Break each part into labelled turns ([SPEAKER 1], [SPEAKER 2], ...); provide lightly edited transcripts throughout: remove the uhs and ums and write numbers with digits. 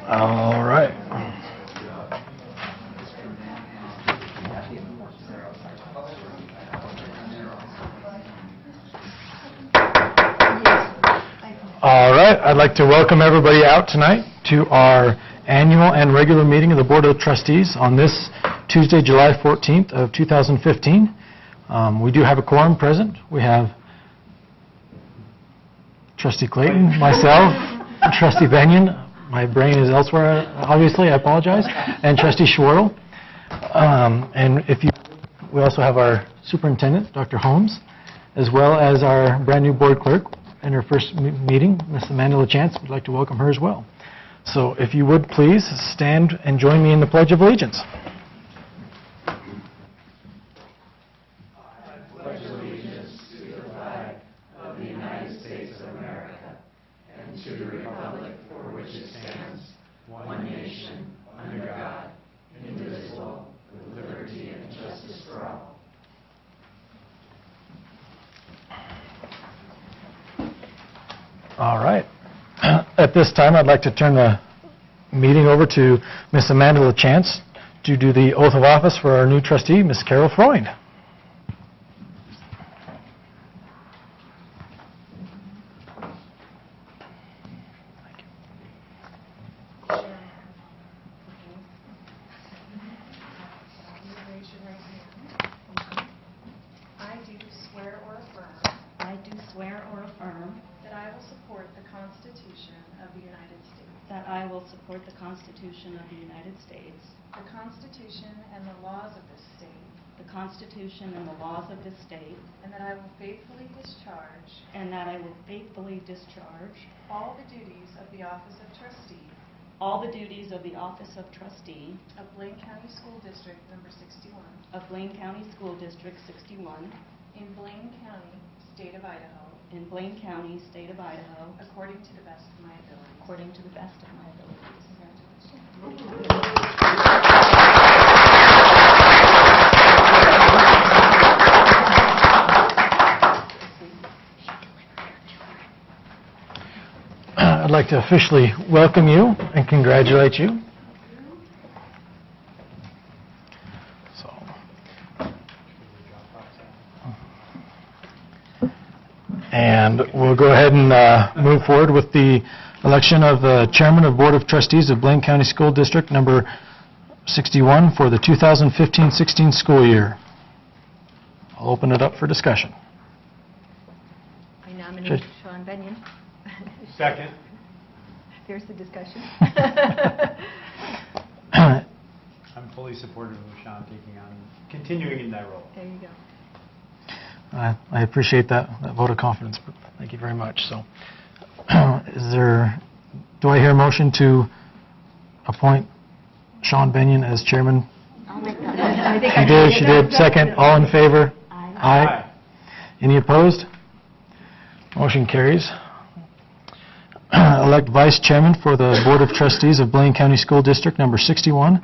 [SPEAKER 1] All right. All right. I'd like to welcome everybody out tonight to our annual and regular meeting of the Board of Trustees on this Tuesday, July 14th of 2015. We do have a quorum present. We have Trustee Clayton, myself, Trustee Benyon. My brain is elsewhere, obviously. I apologize. And Trustee Schwartle. We also have our superintendent, Dr. Holmes, as well as our brand new board clerk in her first meeting, Ms. Amanda LaChance. We'd like to welcome her as well. So if you would please stand and join me in the Pledge of Allegiance. All right. At this time, I'd like to turn the meeting over to Ms. Amanda LaChance to do the oath of office for our new trustee, Ms. Carol Freund.
[SPEAKER 2] That I will support the Constitution of the United States.
[SPEAKER 3] The Constitution and the laws of this state.
[SPEAKER 2] The Constitution and the laws of this state.
[SPEAKER 3] And that I will faithfully discharge.
[SPEAKER 2] And that I will faithfully discharge.
[SPEAKER 3] All the duties of the office of trustee.
[SPEAKER 2] All the duties of the office of trustee.
[SPEAKER 3] Of Blaine County School District number 61.
[SPEAKER 2] Of Blaine County School District 61.
[SPEAKER 3] In Blaine County, State of Idaho.
[SPEAKER 2] In Blaine County, State of Idaho.
[SPEAKER 3] According to the best of my ability.
[SPEAKER 2] According to the best of my abilities.
[SPEAKER 1] I'd like to officially welcome you and congratulate you. And we'll go ahead and move forward with the election of the Chairman of Board of Trustees of Blaine County School District number 61 for the 2015-16 school year. I'll open it up for discussion.
[SPEAKER 4] I nominate Sean Benyon.
[SPEAKER 5] Second.
[SPEAKER 4] There's the discussion.
[SPEAKER 5] I'm fully supportive of Sean continuing in that role.
[SPEAKER 4] There you go.
[SPEAKER 1] I appreciate that vote of confidence. Thank you very much. So, do I hear a motion to appoint Sean Benyon as chairman?
[SPEAKER 4] I'll make that.
[SPEAKER 1] She did. Second. All in favor?
[SPEAKER 5] Aye.
[SPEAKER 1] Any opposed? Motion carries. Elect vice chairman for the Board of Trustees of Blaine County School District number 61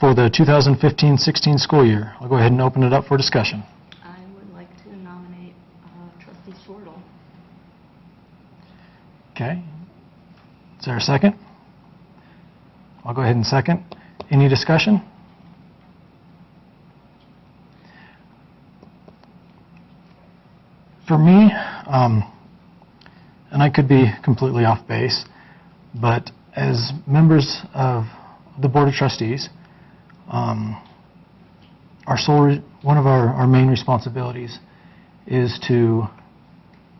[SPEAKER 1] for the 2015-16 school year. I'll go ahead and open it up for discussion.
[SPEAKER 2] I would like to nominate Trustee Schwartle.
[SPEAKER 1] Okay. Is there a second? I'll go ahead and second. Any discussion? For me, and I could be completely off base, but as members of the Board of Trustees, one of our main responsibilities is to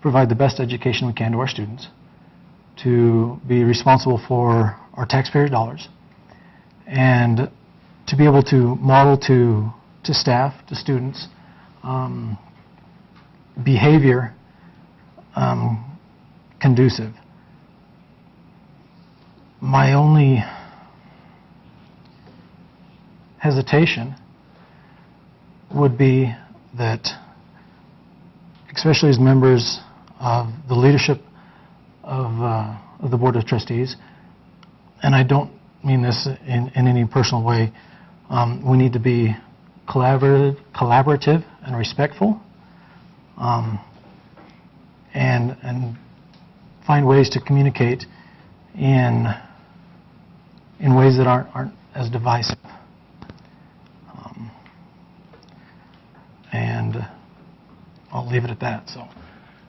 [SPEAKER 1] provide the best education we can to our students, to be responsible for our taxpayer dollars, and to be able to model to staff, to students, behavior conducive. My only hesitation would be that, especially as members of the leadership of the Board of Trustees, and I don't mean this in any personal way, we need to be collaborative and respectful, and find ways to communicate in ways that aren't as divisive. And I'll leave it at that. So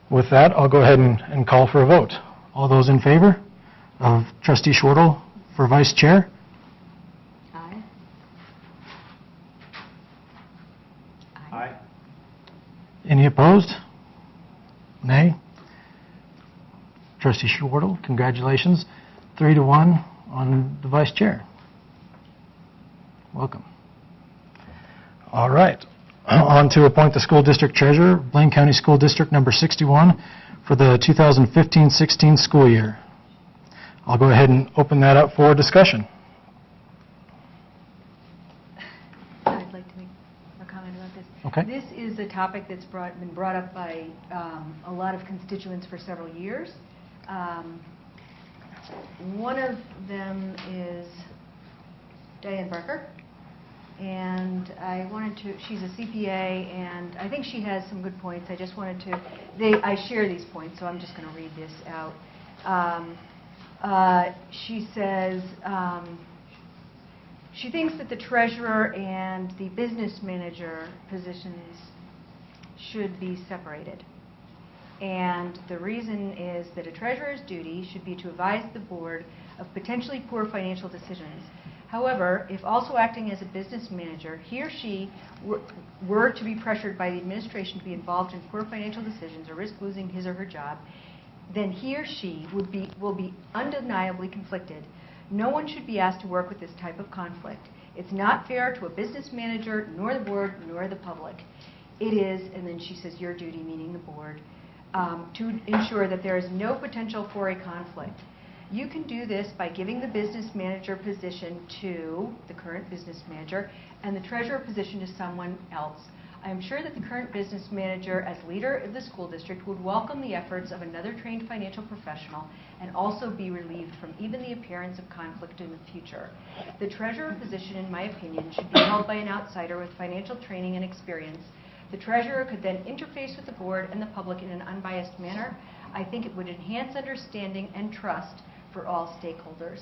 [SPEAKER 1] with that, I'll go ahead and call for a vote. All those in favor of Trustee Schwartle for Vice Chair?
[SPEAKER 4] Aye.
[SPEAKER 5] Aye.
[SPEAKER 1] Any opposed? Nay? Trustee Schwartle, congratulations. 3-1 on the Vice Chair. Welcome. All right. On to appoint the School District Treasurer, Blaine County School District Number 61 for the 2015-16 school year. I'll go ahead and open that up for discussion.
[SPEAKER 4] I'd like to make a comment about this.
[SPEAKER 1] Okay.
[SPEAKER 4] This is a topic that's been brought up by a lot of constituents for several years. One of them is Diane Barker, and I wanted to, she's a CPA, and I think she has some good points. I just wanted to, I share these points, so I'm just going to read this out. She says, she thinks that the treasurer and the business manager positions should be separated. And the reason is that a treasurer's duty should be to advise the board of potentially poor financial decisions. However, if also acting as a business manager, he or she were to be pressured by the administration to be involved in poor financial decisions or risk losing his or her job, then he or she will be undeniably conflicted. No one should be asked to work with this type of conflict. It's not fair to a business manager, nor the board, nor the public. It is, and then she says, your duty, meaning the board, to ensure that there is no potential for a conflict. You can do this by giving the business manager position to the current business manager and the treasurer position to someone else. I am sure that the current business manager, as leader of the school district, would welcome the efforts of another trained financial professional and also be relieved from even the appearance of conflict in the future. The treasurer position, in my opinion, should be held by an outsider with financial training and experience. The treasurer could then interface with the board and the public in an unbiased manner. I think it would enhance understanding and trust for all stakeholders.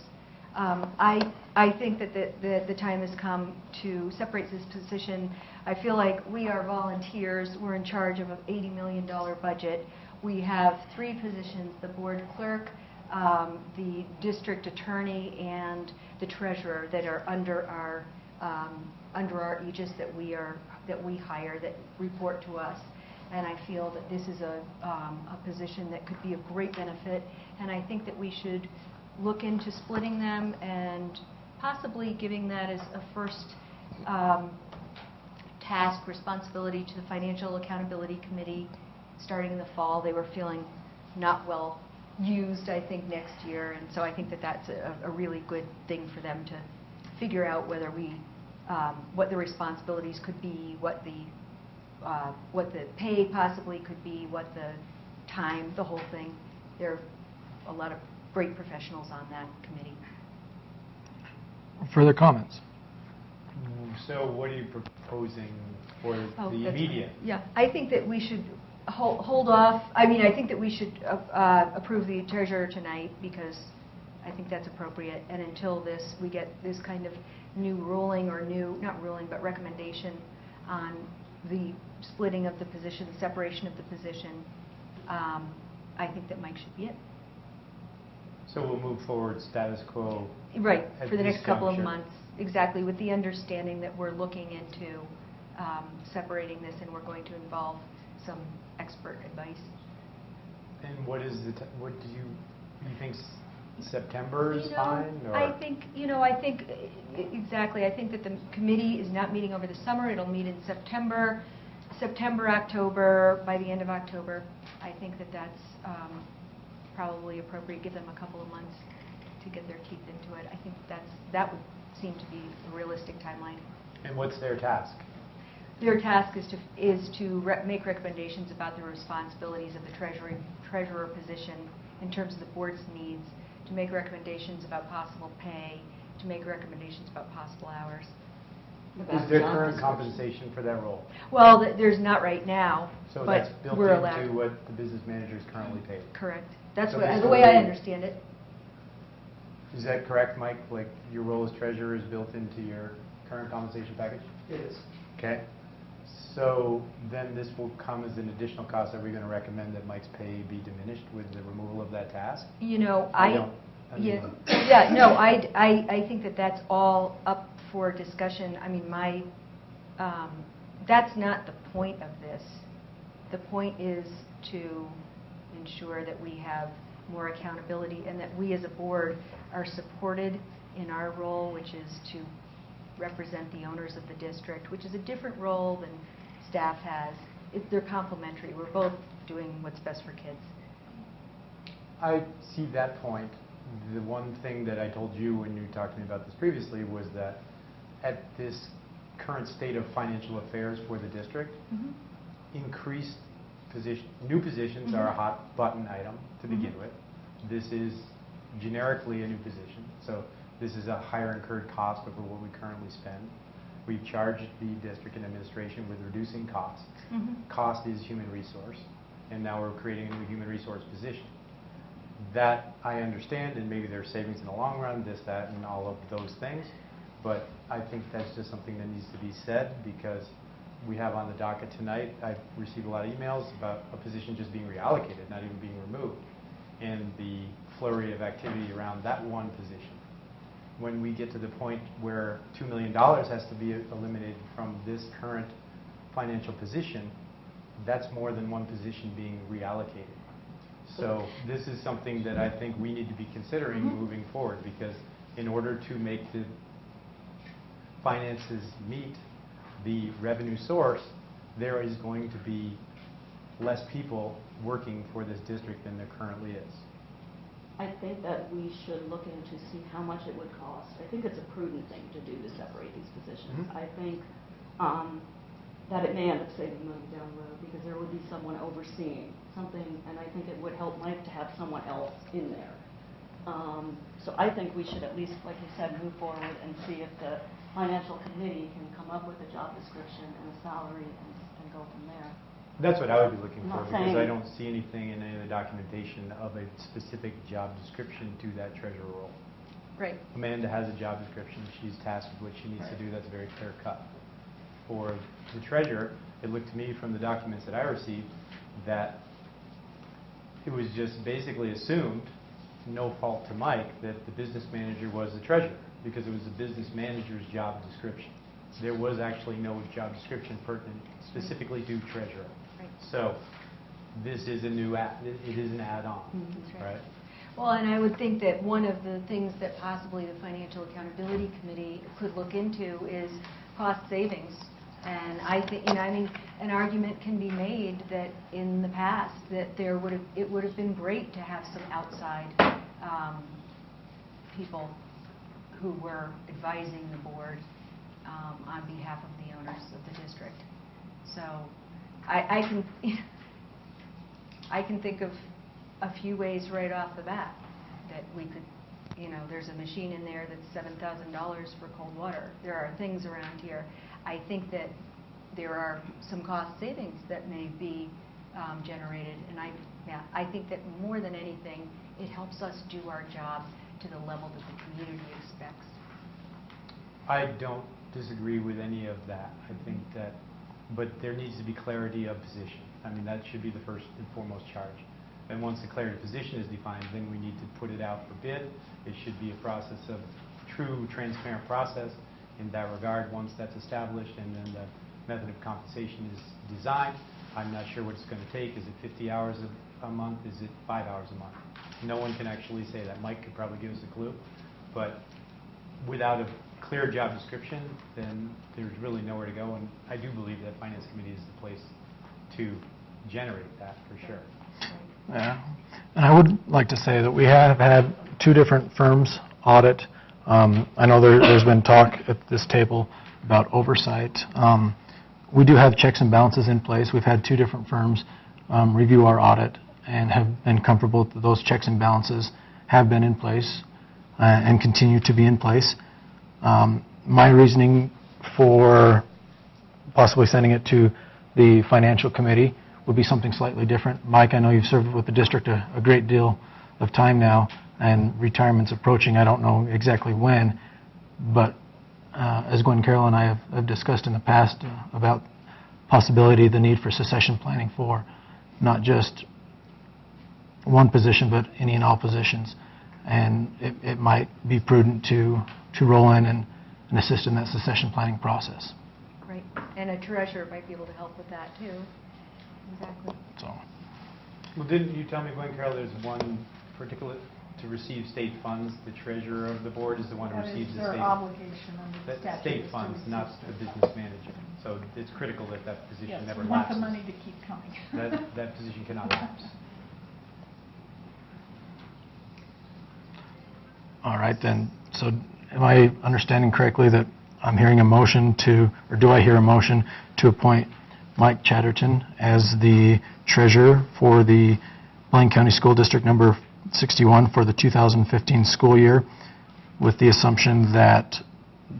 [SPEAKER 4] I think that the time has come to separate this position. I feel like we are volunteers. We're in charge of an $80 million budget. We have 3 positions, the board clerk, the district attorney, and the treasurer that are under our aegis that we hire, that report to us. And I feel that this is a position that could be of great benefit, and I think that we should look into splitting them and possibly giving that as a first task, responsibility to the Financial Accountability Committee starting in the fall. They were feeling not well used, I think, next year, and so I think that that's a really good thing for them to figure out whether we, what the responsibilities could be, what the pay possibly could be, what the time, the whole thing. There are a lot of great professionals on that committee.
[SPEAKER 1] Further comments?
[SPEAKER 5] So what are you proposing for
[SPEAKER 4] Oh,
[SPEAKER 5] the
[SPEAKER 4] that's
[SPEAKER 5] immediate?
[SPEAKER 4] right. Yeah, I think that we should hold off. I mean, I think that we should approve the treasurer tonight because I think that's appropriate. And until we get this kind of new ruling or not ruling, but recommendation on the splitting of the position, the separation of the position, I think that Mike should be it.
[SPEAKER 5] So we'll move forward status quo.
[SPEAKER 4] Right,
[SPEAKER 5] at
[SPEAKER 4] for the
[SPEAKER 5] this
[SPEAKER 4] next couple of
[SPEAKER 5] juncture.
[SPEAKER 4] months, exactly, with the understanding that we're looking into separating this, and we're going to involve some expert advice.
[SPEAKER 5] And what is what do you think September is fine? Or?
[SPEAKER 4] I think exactly. I think that the committee is not meeting over the summer. It'll meet in September, October, by the end of October. I think that that's probably appropriate. Give them a couple of months to get their teeth into it. I think that would seem to be a realistic timeline.
[SPEAKER 5] And what's their task?
[SPEAKER 4] Their task is to make recommendations about the responsibilities of the treasurer position in terms of the board's needs, to make recommendations about possible pay, to make recommendations about possible hours.
[SPEAKER 5] Is there current compensation for that role?
[SPEAKER 4] Well, there's not right now,
[SPEAKER 5] So
[SPEAKER 4] but
[SPEAKER 5] that's built
[SPEAKER 4] we're allowed.
[SPEAKER 5] into what the business manager is currently paid?
[SPEAKER 4] Correct. That's
[SPEAKER 5] So
[SPEAKER 4] what,
[SPEAKER 5] this
[SPEAKER 4] the way I
[SPEAKER 5] will-
[SPEAKER 4] understand it.
[SPEAKER 5] Is that correct, Mike? Like, your role as treasurer is built into your current compensation package?
[SPEAKER 6] It is.
[SPEAKER 5] Okay. So then this will come as an additional cost. Are we going to recommend that Mike's pay be diminished with the removal of that task?
[SPEAKER 4] You know,
[SPEAKER 5] don't- I
[SPEAKER 4] yeah,
[SPEAKER 5] mean-
[SPEAKER 4] yeah, no, I think that that's all up for discussion. I mean, that's not the point of this. The point is to ensure that we have more accountability and that we as a board are supported in our role, which is to represent the owners of the district, which is a different role than staff has. They're complementary. We're both doing what's best for kids.
[SPEAKER 5] I see that point. The one thing that I told you when you talked to me about this previously was that at this current state of financial affairs for the district, increased new positions are a hot button item to begin with. This is generically a new position, so this is a higher incurred cost over what we currently spend. We've charged the district and administration with reducing costs. Cost is human resource, and now we're creating a new human resource position. That I understand, and maybe there's savings in the long run, this, that, and all of those things, but I think that's just something that needs to be said, because we have on the docket tonight, I've received a lot of emails about a position just being reallocated, not even being removed, and the flurry of activity around that one position. When we get to the point where $2 million has to be eliminated from this current financial position, that's more than one position being reallocated. So this is something that I think we need to be considering moving forward, because in order to make the finances meet the revenue source, there is going to be less people working for this district than there currently is.
[SPEAKER 2] I think that we should look into see how much it would cost. I think it's a prudent thing to do to separate these positions. I think that it may end up saving money down the road because there would be someone overseeing something, and I think it would help Mike to have someone else in there. So I think we should at least, like you said, move forward and see if the financial committee can come up with a job description and a salary and go from there.
[SPEAKER 5] That's what I would be looking
[SPEAKER 2] I'm
[SPEAKER 5] for,
[SPEAKER 2] not
[SPEAKER 5] because I
[SPEAKER 2] saying-
[SPEAKER 5] don't see anything in any of the documentation of a specific job description to that treasurer role.
[SPEAKER 4] Right.
[SPEAKER 5] Amanda has a job description. She's tasked with what she needs to do. That's very clear cut. For the treasurer, it looked to me from the documents that I received that it was just basically assumed, no fault to Mike, that the business manager was the treasurer, because it was the business manager's job description. There was actually no job description pertinent specifically to treasurer.
[SPEAKER 4] Right.
[SPEAKER 5] So this is a new it is an add-on,
[SPEAKER 4] That's
[SPEAKER 5] right?
[SPEAKER 4] Well, and I would think that one of the things that possibly the Financial Accountability Committee could look into is cost savings. And I think, I mean, an argument can be made that in the past that it would have been great to have some outside people who were advising the board on behalf of the owners of the district. So I can think of a few ways right off the bat that we could, there's a machine in there that's $7,000 for cold water. There are things around here. I think that there are some cost savings that may be generated, and I think that more than anything, it helps us do our job to the level that the community expects.
[SPEAKER 5] I don't disagree with any of that. I think that, but there needs to be clarity of position. I mean, that should be the first and foremost charge. And once the clarity of position is defined, then we need to put it out for bid. It should be a process of true, transparent process in that regard. Once that's established and then the method of compensation is designed, I'm not sure what it's going to take. Is it 50 hours a month? Is it 5 hours a month? No one can actually say that. Mike could probably give us a clue. But without a clear job description, then there's really nowhere to go. And I do believe that Finance Committee is the place to generate that for sure.
[SPEAKER 1] Yeah. And I would like to say that we have had two different firms audit. I know there's been talk at this table about oversight. We do have checks and balances in place. We've had two different firms review our audit and have been comfortable that those checks and balances have been in place and continue to be in place. My reasoning for possibly sending it to the Financial Committee would be something slightly different. Mike, I know you've served with the district a great deal of time now, and retirement's approaching. I don't know exactly when, but as Gwen Carroll and I have discussed in the past about possibility, the need for succession planning for not just one position, but any and all positions. And it might be prudent to roll in and assist in that succession planning process.
[SPEAKER 4] Great. And a treasurer might be able to help with that, too. Exactly.
[SPEAKER 1] So,
[SPEAKER 5] Well, didn't you tell me, Gwen Carroll, there's one particular, to receive state funds, the treasurer of the board is the one who receives the
[SPEAKER 6] That is
[SPEAKER 5] state...
[SPEAKER 6] their obligation under the
[SPEAKER 5] That
[SPEAKER 6] statute.
[SPEAKER 5] state
[SPEAKER 6] is to
[SPEAKER 5] funds,
[SPEAKER 6] receive
[SPEAKER 5] not
[SPEAKER 6] state
[SPEAKER 5] the
[SPEAKER 6] funds.
[SPEAKER 5] business manager. So it's critical that that position
[SPEAKER 6] Yes,
[SPEAKER 5] never
[SPEAKER 6] we want the
[SPEAKER 5] lapses.
[SPEAKER 6] money to keep coming.
[SPEAKER 5] That position cannot lapse.
[SPEAKER 1] all right then. So am I understanding correctly that I'm hearing a motion to, or do I hear a motion to appoint Mike Chatterton as the treasurer for the Blaine County School District number 61 for the 2015 school year, with the assumption that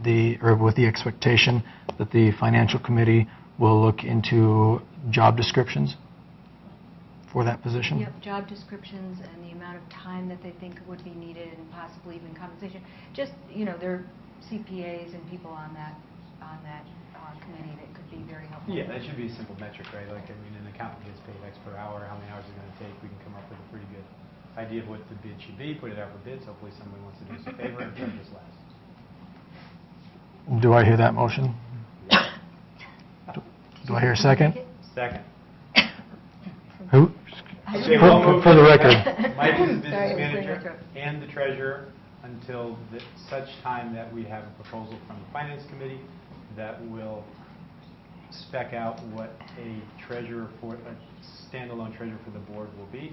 [SPEAKER 1] with the expectation that the financial committee will look into job descriptions for that position?
[SPEAKER 4] Yep, job descriptions and the amount of time that they think would be needed and possibly even compensation. Just, there are CPAs and people on that committee that could be very helpful.
[SPEAKER 5] Yeah, that should be a simple metric, right? Like, an accountant gets paid X per hour, how many hours is it going to take? We can come up with a pretty good idea of what the bid should be, put it out for bids. Hopefully somebody wants to do us a favor and charge us less.
[SPEAKER 1] Do I hear that motion? Do I hear a second?
[SPEAKER 5] Second.
[SPEAKER 1] Who?
[SPEAKER 5] Okay, we'll move
[SPEAKER 1] For the
[SPEAKER 5] to-
[SPEAKER 1] record.
[SPEAKER 5] Mike is the
[SPEAKER 4] Sorry,
[SPEAKER 5] business
[SPEAKER 4] I was clearing my
[SPEAKER 5] manager
[SPEAKER 4] throat.
[SPEAKER 5] and the treasurer until such time that we have a proposal from the finance committee that will spec out what a standalone treasurer for the board will be,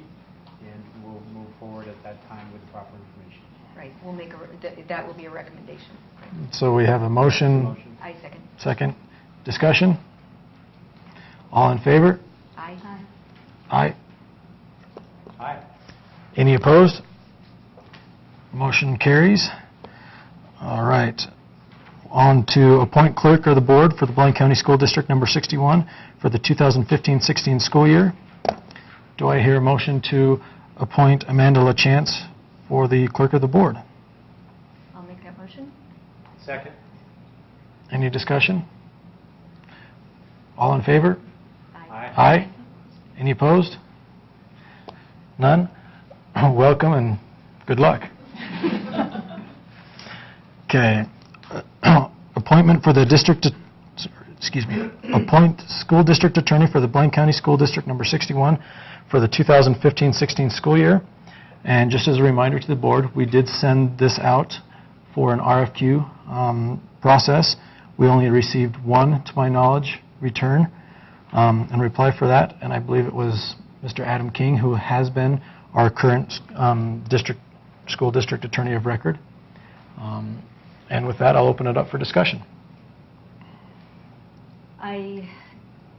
[SPEAKER 5] and we'll move forward at that time with the proper information.
[SPEAKER 4] Right, we'll make that will be a recommendation.
[SPEAKER 1] So we have a motion,
[SPEAKER 5] Motion.
[SPEAKER 4] I second.
[SPEAKER 1] second. Discussion? All in favor?
[SPEAKER 4] Aye.
[SPEAKER 1] Aye.
[SPEAKER 5] Aye.
[SPEAKER 1] Any opposed? Motion carries. All right. On to appoint clerk of the board for the Blaine County School District number 61 for the 2015-16 school year. Do I hear a motion to appoint Amanda LaChance for the clerk of the board?
[SPEAKER 4] I'll make that motion.
[SPEAKER 5] Second.
[SPEAKER 1] Any discussion? All in favor?
[SPEAKER 5] Aye.
[SPEAKER 1] Aye. Any opposed? None? Welcome and good luck. Okay. Appointment for the appoint school district attorney for the Blaine County School District number 61 for the 2015-16 school year. And just as a reminder to the board, we did send this out for an RFQ process. We only received one, to my knowledge, return and reply for that, and I believe it was Mr. Adam King, who has been our current school district attorney of record. And with that, I'll open it up for discussion.
[SPEAKER 4] I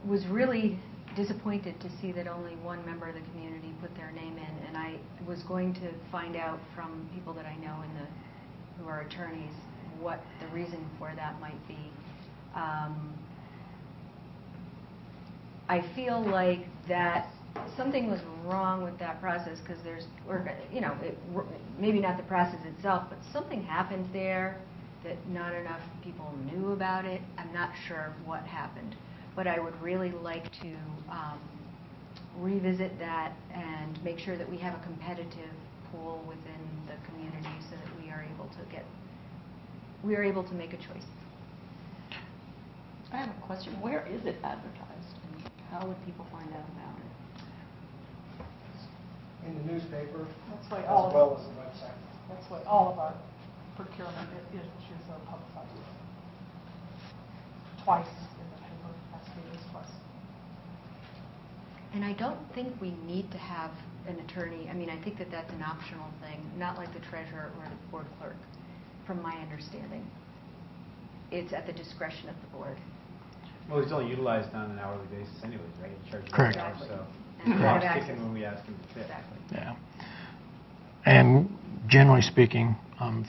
[SPEAKER 4] was really disappointed to see that only one member of the community put their name in, and I was going to find out from people that I know who are attorneys what the reason for that might be. I feel like that something was wrong with that process because maybe not the process itself, but something happened there that not enough people knew about it. I'm not sure what happened, but I would really like to revisit that and make sure that we have a competitive pool within the community so that we are able to make a choice.
[SPEAKER 2] I have a question. Where is it advertised, and how would people find out about it?
[SPEAKER 7] In the newspaper,
[SPEAKER 6] That's why
[SPEAKER 7] as
[SPEAKER 6] all of
[SPEAKER 7] well as the website.
[SPEAKER 6] That's what all of our procurement issues are publicized. Twice in the paper, that's twice.
[SPEAKER 4] And I don't think we need to have an attorney. I mean, I think that that's an optional thing, not like the treasurer or the board clerk, from my understanding. It's at the discretion of the board.
[SPEAKER 5] Well, he's only utilized on an hourly basis anyways, right? He charges
[SPEAKER 1] Correct.
[SPEAKER 5] $1, so
[SPEAKER 4] And
[SPEAKER 5] the
[SPEAKER 4] we have
[SPEAKER 5] clock's
[SPEAKER 4] access.
[SPEAKER 5] ticking when we ask him to fit.
[SPEAKER 4] Exactly.
[SPEAKER 1] Yeah. And generally speaking,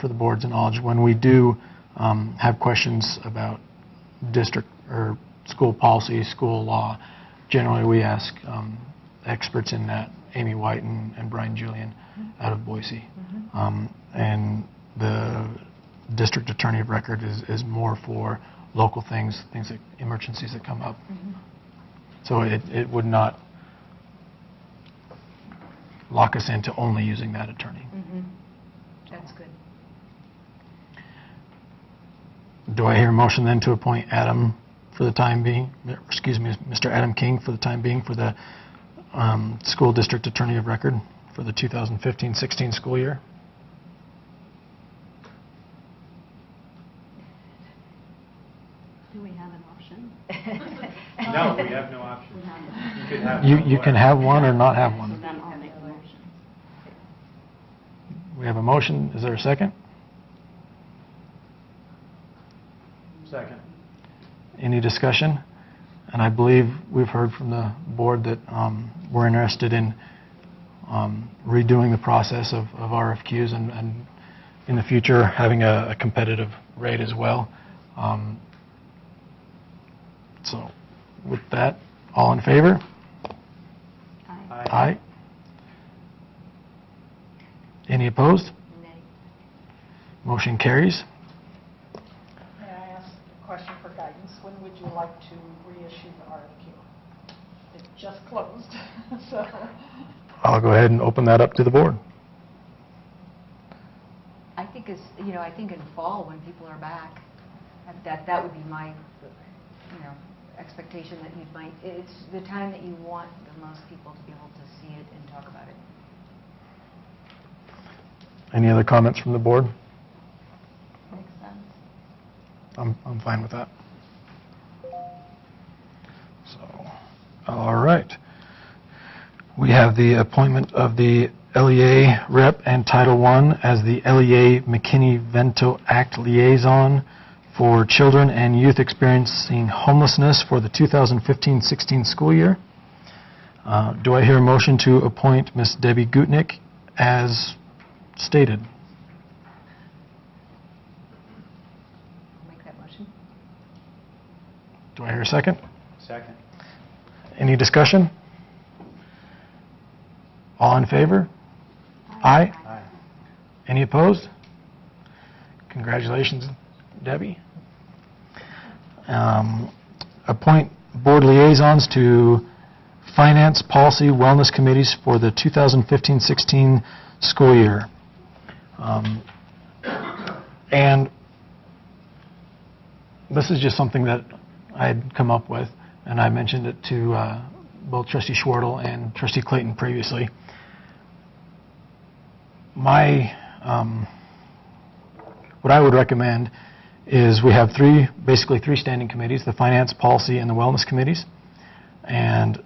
[SPEAKER 1] for the board's knowledge, when we do have questions about district or school policy, school law, generally we ask experts in that, Amy White and Brian Julian out of Boise. And the district attorney of record is more for local things like emergencies that come up. So it would not lock us into only using that attorney.
[SPEAKER 4] That's good.
[SPEAKER 1] Do I hear a motion then to appoint Adam for the time being, excuse me, Mr. Adam King for the time being for the school district attorney of record for the 2015-16 school year?
[SPEAKER 2] Do we have an option?
[SPEAKER 5] No, we have no option.
[SPEAKER 2] We have
[SPEAKER 5] You could have
[SPEAKER 1] You can have one or not have
[SPEAKER 2] So
[SPEAKER 1] one.
[SPEAKER 2] then I'll make the motion.
[SPEAKER 1] We have a motion. Is there a second?
[SPEAKER 5] Second.
[SPEAKER 1] Any discussion? And I believe we've heard from the board that we're interested in redoing the process of RFQs and in the future having a competitive rate as well. So with that, all in favor? Aye. Any opposed?
[SPEAKER 4] Nay.
[SPEAKER 1] Motion carries.
[SPEAKER 6] May I ask a question for guidance? When would you like to reissue the RFQ? It just closed, so.
[SPEAKER 1] I'll go ahead and open that up to the board.
[SPEAKER 4] I think I think in fall when people are back, that would be my, expectation that you might, it's the time that you want the most people to be able to see it and talk about it.
[SPEAKER 1] Any other comments from the board?
[SPEAKER 2] Makes sense.
[SPEAKER 1] I'm fine with that. So, all right. We have the appointment of the LEA rep and Title I as the LEA McKinney-Vento Act liaison for children and youth experiencing homelessness for the 2015-16 school year. Do I hear a motion to appoint Ms. Debbie Gutnick as stated?
[SPEAKER 4] I'll make that motion.
[SPEAKER 1] Do I hear a second?
[SPEAKER 5] Second.
[SPEAKER 1] Any discussion? All in favor? Aye.
[SPEAKER 5] Aye.
[SPEAKER 1] Any opposed? Congratulations, Debbie. Appoint board liaisons to Finance, Policy, Wellness Committees for the 2015-16 school year. And this is just something that I had come up with, and I mentioned it to both Trustee Schwartle and Trustee Clayton previously. What I would recommend is we have basically three standing committees, the Finance, Policy, and the Wellness Committees. And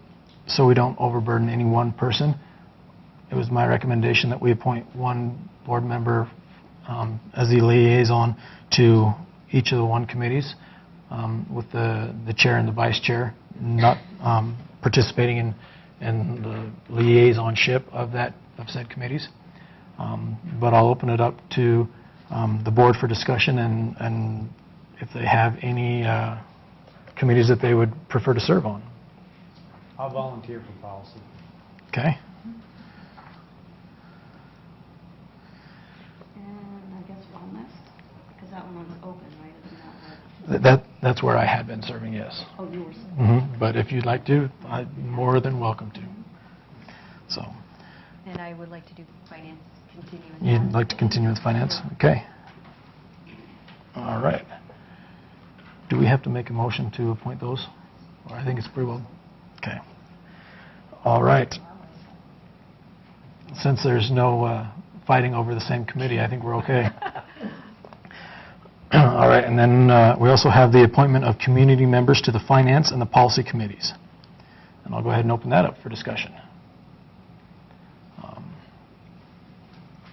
[SPEAKER 1] so we don't overburden any one person, it was my recommendation that we appoint one board member as the liaison to each of the one committees, with the chair and the vice chair not participating in the liaisonship of said committees. But I'll open it up to the board for discussion and if they have any committees that they would prefer to serve on.
[SPEAKER 5] I'll volunteer for policy.
[SPEAKER 1] Okay?
[SPEAKER 2] And I guess wellness, because that one was open, right? Isn't that what?
[SPEAKER 1] That's where I had been serving, yes.
[SPEAKER 2] Oh, you were saying.
[SPEAKER 1] But if you'd like to, I'm more than welcome to. So,
[SPEAKER 4] And I would like to do finance, continue with that.
[SPEAKER 1] you'd like to continue with finance? Okay. All right. Do we have to make a motion to appoint those? Or I think it's pretty well. Okay. All right. Since there's no fighting over the same committee, I think we're okay. All right, and then we also have the appointment of community members to the finance and the policy committees. And I'll go ahead and open that up for discussion.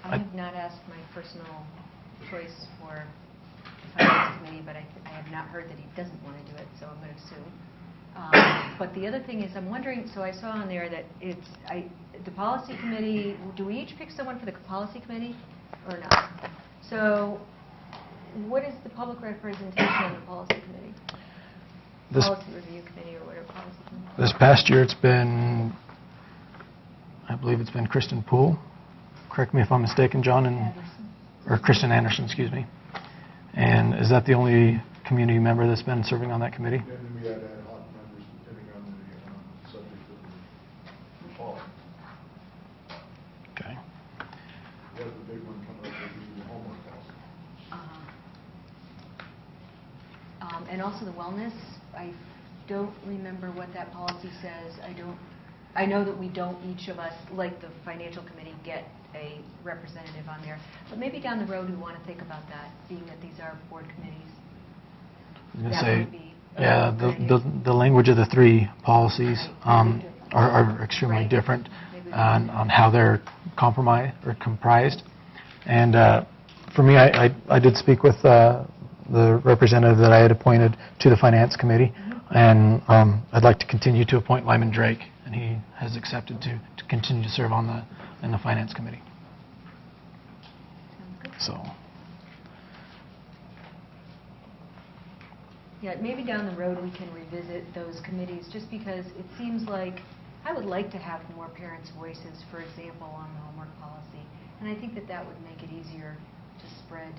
[SPEAKER 4] I have not asked my personal choice for the finance committee, but I have not heard that he doesn't want to do it, so I'm going to assume. But the other thing is, I'm wondering, so I saw on there that the policy committee, do we each pick someone for the policy committee or not? So what is the public representation on the policy committee?
[SPEAKER 1] This,
[SPEAKER 4] Policy Review Committee or whatever policy committee.
[SPEAKER 1] this past year, it's been, I believe it's been Kristen Poole. Correct me if I'm mistaken, John, or Kristen Anderson, excuse me. And is that the only community member that's been serving on that committee?
[SPEAKER 7] And then we had ad hoc members depending on the subject of the fall.
[SPEAKER 1] Okay.
[SPEAKER 7] We have the big one coming up with the homework policy.
[SPEAKER 4] And also the wellness, I don't remember what that policy says. I know that we don't, each of us, like the financial committee, get a representative on there. But maybe down the road, we want to think about that, being that these are board committees.
[SPEAKER 1] I was going to
[SPEAKER 4] That
[SPEAKER 1] say,
[SPEAKER 4] would be a
[SPEAKER 1] yeah,
[SPEAKER 4] good idea.
[SPEAKER 1] the language of the three policies
[SPEAKER 4] Right.
[SPEAKER 1] are extremely
[SPEAKER 4] Right.
[SPEAKER 1] different
[SPEAKER 4] Maybe we
[SPEAKER 1] on how they're comprised. And for me, I did speak with the representative that I had appointed to the Finance Committee, and I'd like to continue to appoint Lyman Drake, and he has accepted to continue to serve in the Finance Committee.
[SPEAKER 4] Sounds good.
[SPEAKER 1] So,
[SPEAKER 4] Yeah, maybe down the road, we can revisit those committees, just because it seems like, I would like to have more parents' voices, for example, on the homework policy. And I think that that would make it easier to spread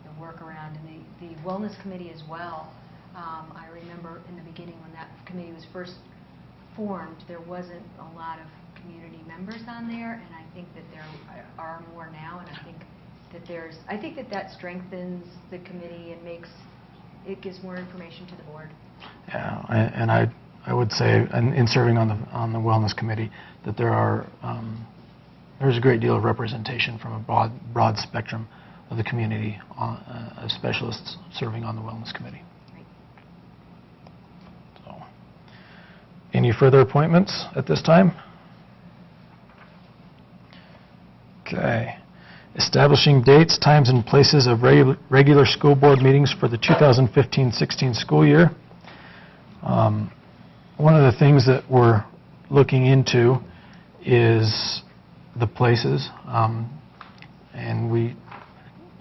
[SPEAKER 4] the work around. And the Wellness Committee as well. I remember in the beginning when that committee was first formed, there wasn't a lot of community members on there, and I think that there are more now, and I think that strengthens the committee and it gives more information to the board.
[SPEAKER 1] yeah, and I would say, in serving on the Wellness Committee, that there's a great deal of representation from a broad spectrum of the community, of specialists serving on the Wellness Committee.
[SPEAKER 4] Right.
[SPEAKER 1] So, any further appointments at this time? Okay. Establishing dates, times, and places of regular school board meetings for the 2015-16 school year. One of the things that we're looking into is the places, and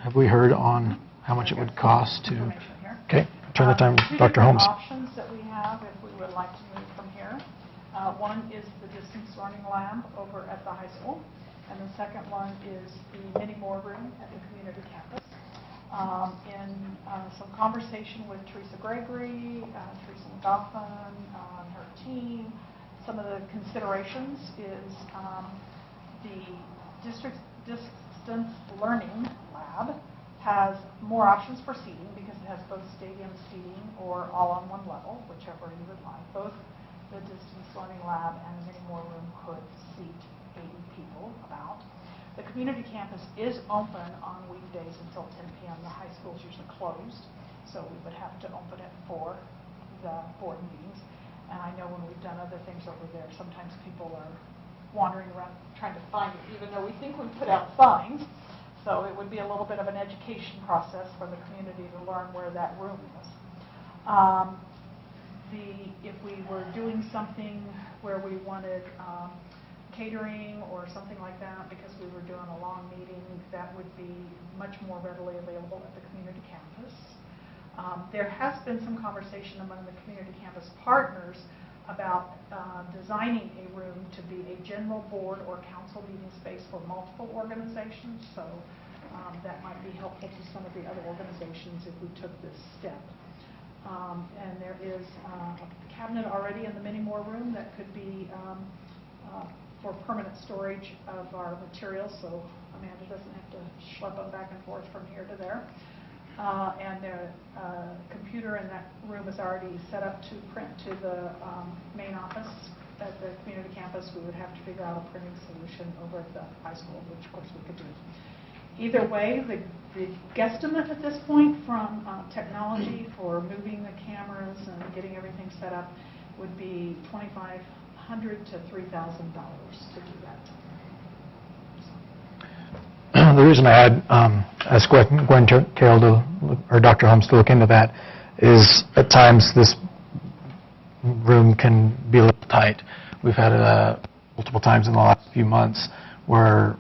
[SPEAKER 1] have we heard on how much it would cost to?
[SPEAKER 6] Information here.
[SPEAKER 1] Okay, turn the time,
[SPEAKER 6] Two
[SPEAKER 1] Dr.
[SPEAKER 6] different
[SPEAKER 1] Holmes.
[SPEAKER 6] options that we have if we would like to move from here. One is the distance learning lab over at the high school, and the second one is the mini more room at the community campus. In some conversation with Teresa Gregory, Teresa McGoffin, and her team, some of the considerations is the district distance learning lab has more options for seating because it has both stadium seating or all on one level, whichever you would like. Both the distance learning lab and the mini more room could seat 80 people about. The community campus is open on weekdays until 10 p.m. The high school is usually closed, so we would have to open it for the board meetings. And I know when we've done other things over there, sometimes people are wandering around trying to find it, even though we think we put out signs. So it would be a little bit of an education process for the community to learn where that room is. If we were doing something where we wanted catering or something like that, because we were doing a long meeting, that would be much more readily available at the community campus. There has been some conversation among the community campus partners about designing a room to be a general board or council meeting space for multiple organizations. So that might be helpful to some of the other organizations if we took this step. And there is a cabinet already in the mini more room that could be for permanent storage of our materials, so Amanda doesn't have to schlep them back and forth from here to there. And the computer in that room is already set up to print to the main office at the community campus. We would have to figure out a printing solution over at the high school, which of course we could do. Either way, the guesstimate at this point from technology for moving the cameras and getting everything set up would be $2,500 to $3,000 to do that.
[SPEAKER 1] The reason I had asked Gwen Carroll or Dr. Holmes to look into that is at times this room can be a little tight. We've had it multiple times in the last few months where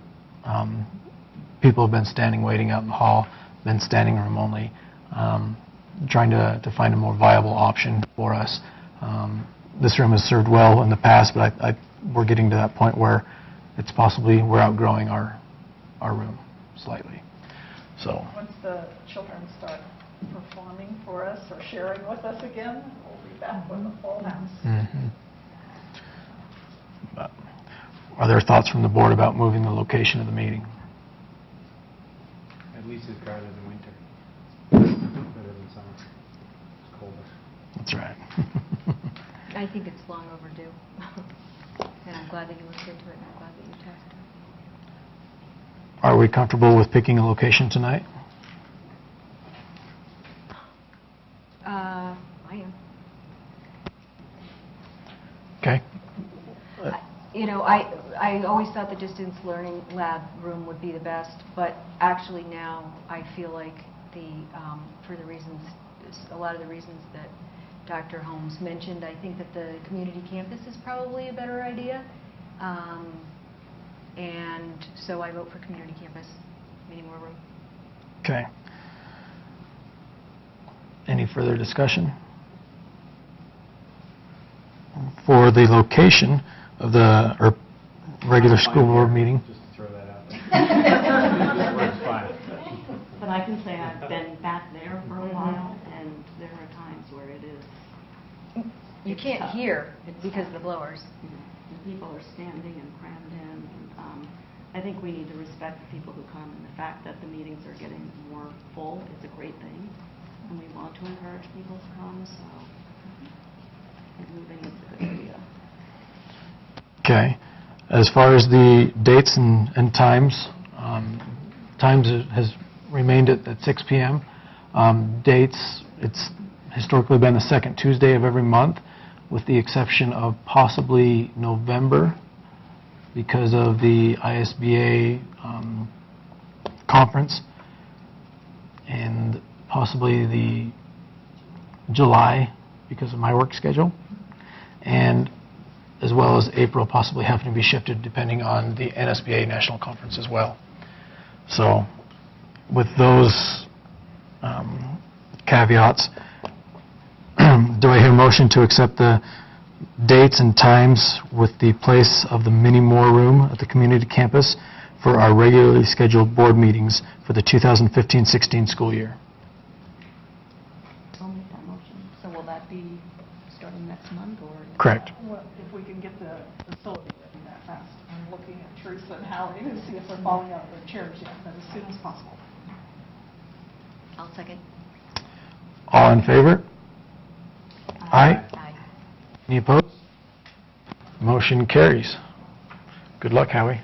[SPEAKER 1] people have been standing waiting out in the hall, been standing room only. trying to find a more viable option for us. This room has served well in the past, but we're getting to that point where it's possibly we're outgrowing our room slightly. So
[SPEAKER 6] Once the children start performing for us or sharing with us again, we'll be back with a full house.
[SPEAKER 1] mhm. But are there thoughts from the board about moving the location of the meeting?
[SPEAKER 5] At least it's crowded in winter. Better than summer. It's colder.
[SPEAKER 1] That's right.
[SPEAKER 4] I think it's long overdue. And I'm glad that you looked into it, and I'm glad that you tested.
[SPEAKER 1] Are we comfortable with picking a location tonight?
[SPEAKER 4] I am.
[SPEAKER 1] Okay.
[SPEAKER 4] You know, I always thought the distance learning lab room would be the best, but actually now I feel like for the reasons, a lot of the reasons that Dr. Holmes mentioned, I think that the community campus is probably a better idea. And so I vote for community campus, meeting more room.
[SPEAKER 1] Okay. Any further discussion? For the location of the regular school board meeting?
[SPEAKER 5] Just to throw that out there. Works fine.
[SPEAKER 2] But I can say I've been back there for a while, and there are times where it is.
[SPEAKER 4] You can't
[SPEAKER 2] tough.
[SPEAKER 4] hear
[SPEAKER 2] It's
[SPEAKER 4] because of
[SPEAKER 2] tough.
[SPEAKER 4] the blowers.
[SPEAKER 2] And people are standing and crammed in. And, I think we need to respect the people who come, and the fact that the meetings are getting more full is a great thing, and we want to encourage people to come, so I think moving is a good idea.
[SPEAKER 1] Okay. As far as the dates and times, times has remained at 6 p.m. Dates, it's historically been the second Tuesday of every month, with the exception of possibly November because of the ISBA conference, and possibly the July because of my work schedule, and as well as April possibly having to be shifted depending on the NSBA National Conference as well. So with those caveats, do I hear a motion to accept the dates and times with the place of the mini Moore room at the community campus for our regularly scheduled board meetings for the 2015-16 school year?
[SPEAKER 2] I'll make that motion. So will that be starting next month, or?
[SPEAKER 1] Correct.
[SPEAKER 6] Well, if we can get the facility ready that fast. I'm looking at Teresa and Howie to see if they're falling out of their chairs yet, but as soon as possible.
[SPEAKER 4] I'll second.
[SPEAKER 1] All in favor? Aye.
[SPEAKER 4] Aye.
[SPEAKER 1] Any opposed? Motion carries. Good luck, Howie.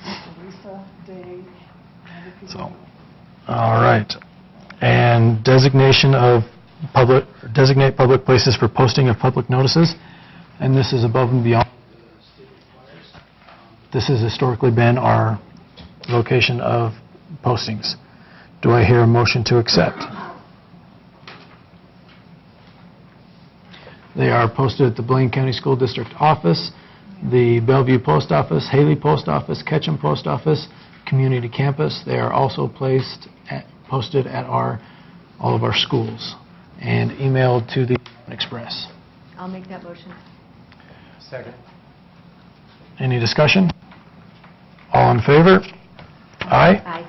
[SPEAKER 6] Teresa, Dave, and the people.
[SPEAKER 1] So, all right. And designate public places for posting of public notices. And this is above and beyond. This has historically been our location of postings. Do I hear a motion to accept? They are posted at the Blaine County School District office, the Bellevue Post Office, Haley Post Office, Ketchum Post Office, Community Campus. They are also posted at all of our schools and emailed to the Express.
[SPEAKER 4] I'll make that motion.
[SPEAKER 5] Second.
[SPEAKER 1] Any discussion? All in favor? Aye.
[SPEAKER 4] Aye.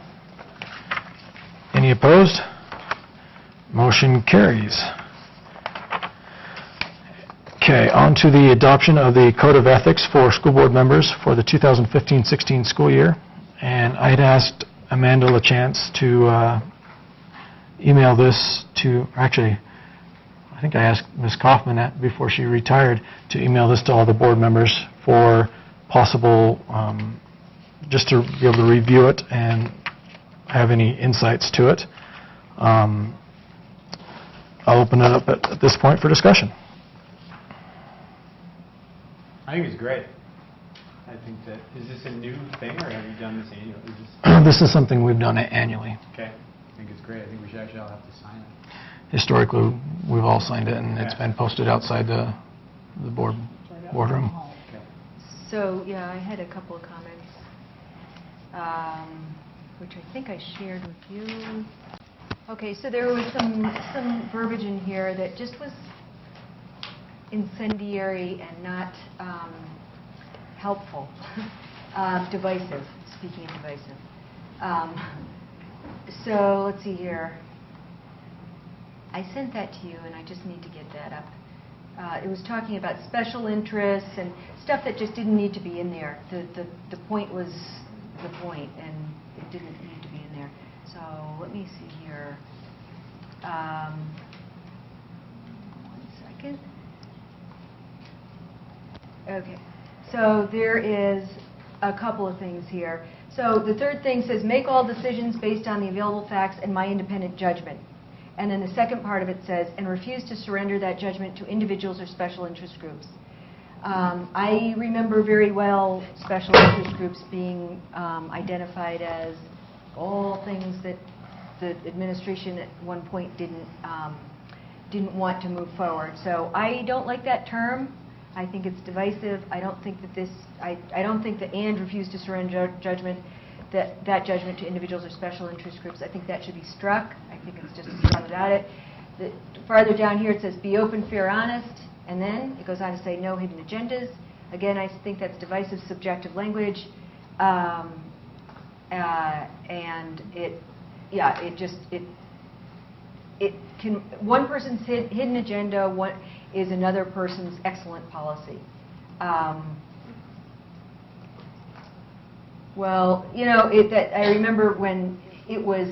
[SPEAKER 1] Any opposed? Motion carries. Okay, on to the adoption of the Code of Ethics for school board members for the 2015-16 school year. And I had asked Amanda LaChance to email this to, actually, I think I asked Ms. Kaufman before she retired to email this to all the board members for possible, just to be able to review it and have any insights to it. I'll open it up at this point for discussion.
[SPEAKER 5] I think it's great. I think that, is this a new thing, or have you done this annually?
[SPEAKER 1] This is something we've done annually.
[SPEAKER 5] Okay. I think it's great. I think we should actually all have to sign it.
[SPEAKER 1] Historically, we've all signed it, and it's
[SPEAKER 5] Yeah.
[SPEAKER 1] been posted outside the boardroom.
[SPEAKER 5] Okay.
[SPEAKER 4] So, yeah, I had a couple of comments, which I think I shared with you. Okay, so there was some verbiage in here that just was incendiary and not helpful. Divisive, speaking of divisive. So let's see here. I sent that to you, and I just need to get that up. It was talking about special interests and stuff that just didn't need to be in there. The point was the point, and it didn't need to be in there. So let me see here. 1 second. Okay. So there is a couple of things here. So the third thing says, make all decisions based on the available facts and my independent judgment. And then the second part of it says, and refuse to surrender that judgment to individuals or special interest groups. I remember very well special interest groups being identified as all things that the administration at one point didn't want to move forward. So I don't like that term. I think it's divisive. I don't think that I don't think that and refuse to surrender judgment, that judgment to individuals or special interest groups. I think that should be struck. I think it's just as bad without it. Farther down here it says be open, fair, honest, and then it goes on to say no hidden agendas. Again, I think that's divisive, subjective language, and it can, one person's hidden agenda is another person's excellent policy. Well, you know, I remember when it was,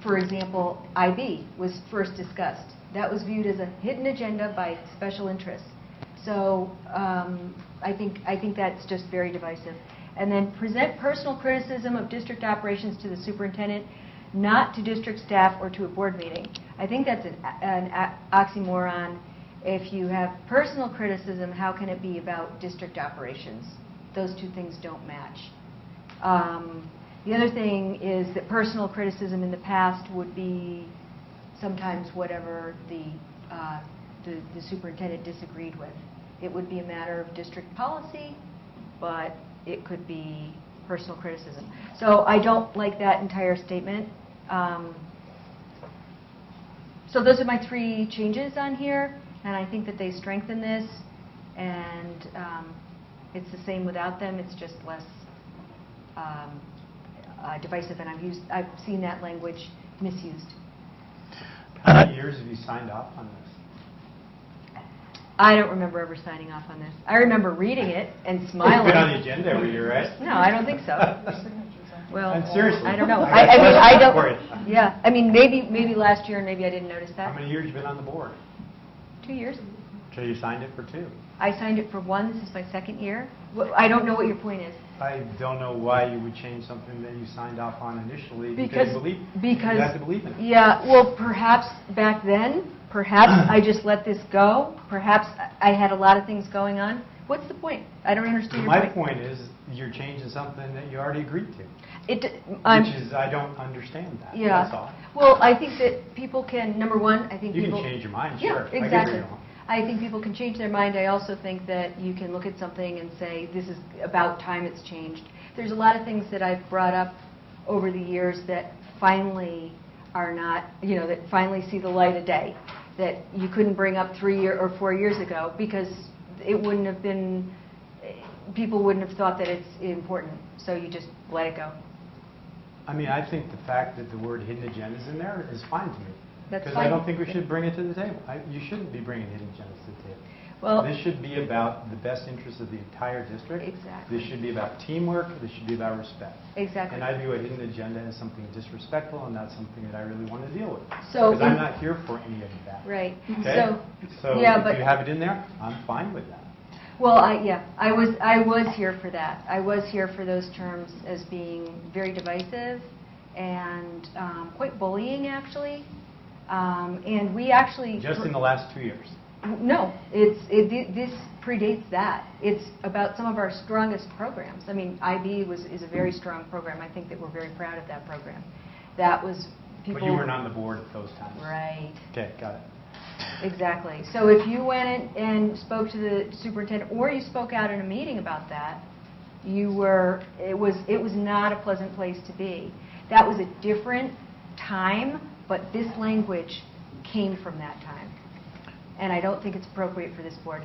[SPEAKER 4] for example, IB was first discussed. That was viewed as a hidden agenda by special interests. So I think that's just very divisive. And then present personal criticism of district operations to the superintendent, not to district staff or to a board meeting. I think that's an oxymoron. If you have personal criticism, how can it be about district operations? Those two things don't match. The other thing is that personal criticism in the past would be sometimes whatever the superintendent disagreed with. It would be a matter of district policy, but it could be personal criticism. So I don't like that entire statement. So those are my 3 changes on here, and I think that they strengthen this, and it's the same without them. It's just less divisive, and I've seen that language misused.
[SPEAKER 5] How many years have you signed off on this?
[SPEAKER 4] I don't remember ever signing off on this. I remember reading it and smiling.
[SPEAKER 5] It's been on the agenda every year, right?
[SPEAKER 4] No, I don't think so. Well,
[SPEAKER 5] And seriously,
[SPEAKER 4] I don't know.
[SPEAKER 5] I
[SPEAKER 4] I mean, I
[SPEAKER 5] for it.
[SPEAKER 4] don't. Yeah, I mean, maybe last year, and maybe I didn't notice that.
[SPEAKER 5] How many years have you been on the board?
[SPEAKER 4] 2 years.
[SPEAKER 5] So you signed it for 2.
[SPEAKER 4] I signed it for 1. This is my 2nd year. I don't know what your point is.
[SPEAKER 5] I don't know why you would change something that you signed off on initially
[SPEAKER 4] Because
[SPEAKER 5] you have to believe in it.
[SPEAKER 4] Yeah, well, perhaps back then, perhaps I just let this go. Perhaps I had a lot of things going on. What's the point? I don't understand your
[SPEAKER 5] My
[SPEAKER 4] point.
[SPEAKER 5] point is you're changing something that you already agreed to, which is I don't understand that.
[SPEAKER 4] Yeah.
[SPEAKER 5] That's all.
[SPEAKER 4] Well, I think that people can, number one, I think
[SPEAKER 5] You
[SPEAKER 4] people...
[SPEAKER 5] can change your mind,
[SPEAKER 4] Yeah,
[SPEAKER 5] sure. I get where
[SPEAKER 4] exactly.
[SPEAKER 5] you're going.
[SPEAKER 4] I think people can change their mind. I also think that you can look at something and say, this is about time it's changed. There's a lot of things that I've brought up over the years that finally are not, you know, that finally see the light of day, that you couldn't bring up 3 or 4 years ago because it wouldn't have been, people wouldn't have thought that it's important. So you just let it go.
[SPEAKER 5] I mean, I think the fact that the word hidden agenda is in there is fine to me.
[SPEAKER 4] That's
[SPEAKER 5] Because
[SPEAKER 4] fine.
[SPEAKER 5] I don't think we should bring it to the table. You shouldn't be bringing hidden agendas to the table.
[SPEAKER 4] Well,
[SPEAKER 5] This should be about the best interests of the entire district.
[SPEAKER 4] Exactly.
[SPEAKER 5] This should be about teamwork. This should be about respect.
[SPEAKER 4] exactly.
[SPEAKER 5] And I view a hidden agenda as something disrespectful, and that's something that I really want to deal with.
[SPEAKER 4] So
[SPEAKER 5] Because I'm
[SPEAKER 4] in-
[SPEAKER 5] not here for any of that.
[SPEAKER 4] Right.
[SPEAKER 5] Okay? So
[SPEAKER 4] yeah,
[SPEAKER 5] if
[SPEAKER 4] but
[SPEAKER 5] you have it in there, I'm fine with that.
[SPEAKER 4] well, I was here for that. I was here for those terms as being very divisive and quite bullying, actually. And we actually
[SPEAKER 5] Just in the last 2 years.
[SPEAKER 4] no, this predates that. It's about some of our strongest programs. I mean, IB is a very strong program. I think that we're very proud of that program. That was people.
[SPEAKER 5] But you were not on the board at those times.
[SPEAKER 4] Right.
[SPEAKER 5] Okay, got it.
[SPEAKER 4] Exactly. So if you went and spoke to the superintendent, or you spoke out in a meeting about that, it was not a pleasant place to be. That was a different time but this language came from that time. And I don't think it's appropriate for this board.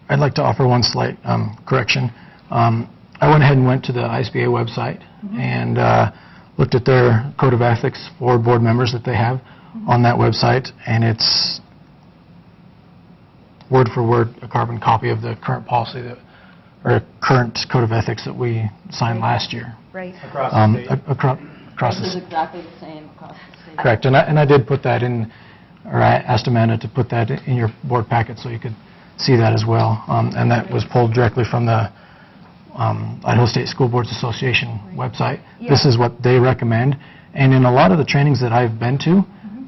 [SPEAKER 1] I'd like to offer one slight correction. I went ahead and went to the ISBA website and looked at their code of ethics for board members that they have on that website, and it's word for word a carbon copy of the current policy that, or current code of ethics that we signed
[SPEAKER 4] Right.
[SPEAKER 1] last year.
[SPEAKER 4] Right.
[SPEAKER 5] Across the state.
[SPEAKER 1] Across the
[SPEAKER 2] This is
[SPEAKER 1] state.
[SPEAKER 2] exactly the same across the state.
[SPEAKER 1] Correct, and I did put that in, or I asked Amanda to put that in your board packet so you could see that as well. And that was pulled directly from the Idaho State School Boards Association website. This
[SPEAKER 4] Yeah.
[SPEAKER 1] is what they recommend, and in a lot of the trainings that I've been to,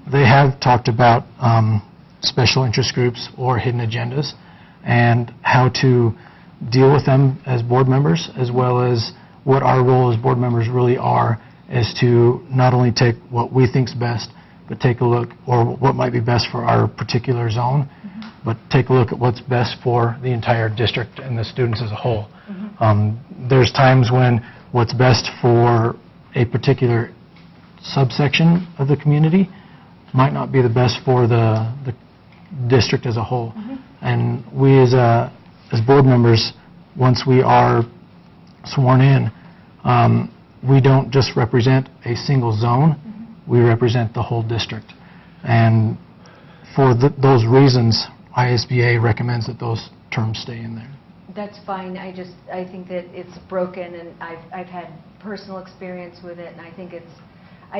[SPEAKER 1] they have talked about special interest groups or hidden agendas and how to deal with them as board members, as well as what our role as board members really are, is to not only take what we think's best, but take a look, or what might be best for our particular zone, but take a look at what's best for the entire district and the students as a whole. There's times when what's best for a particular subsection of the community might not be the best for the district as a whole. And we as board members, once we are sworn in, we don't just represent a single zone, we represent the whole district. And for those reasons, ISBA recommends that those terms stay in there.
[SPEAKER 4] That's fine. I think that it's broken, and I've had personal experience with it, and I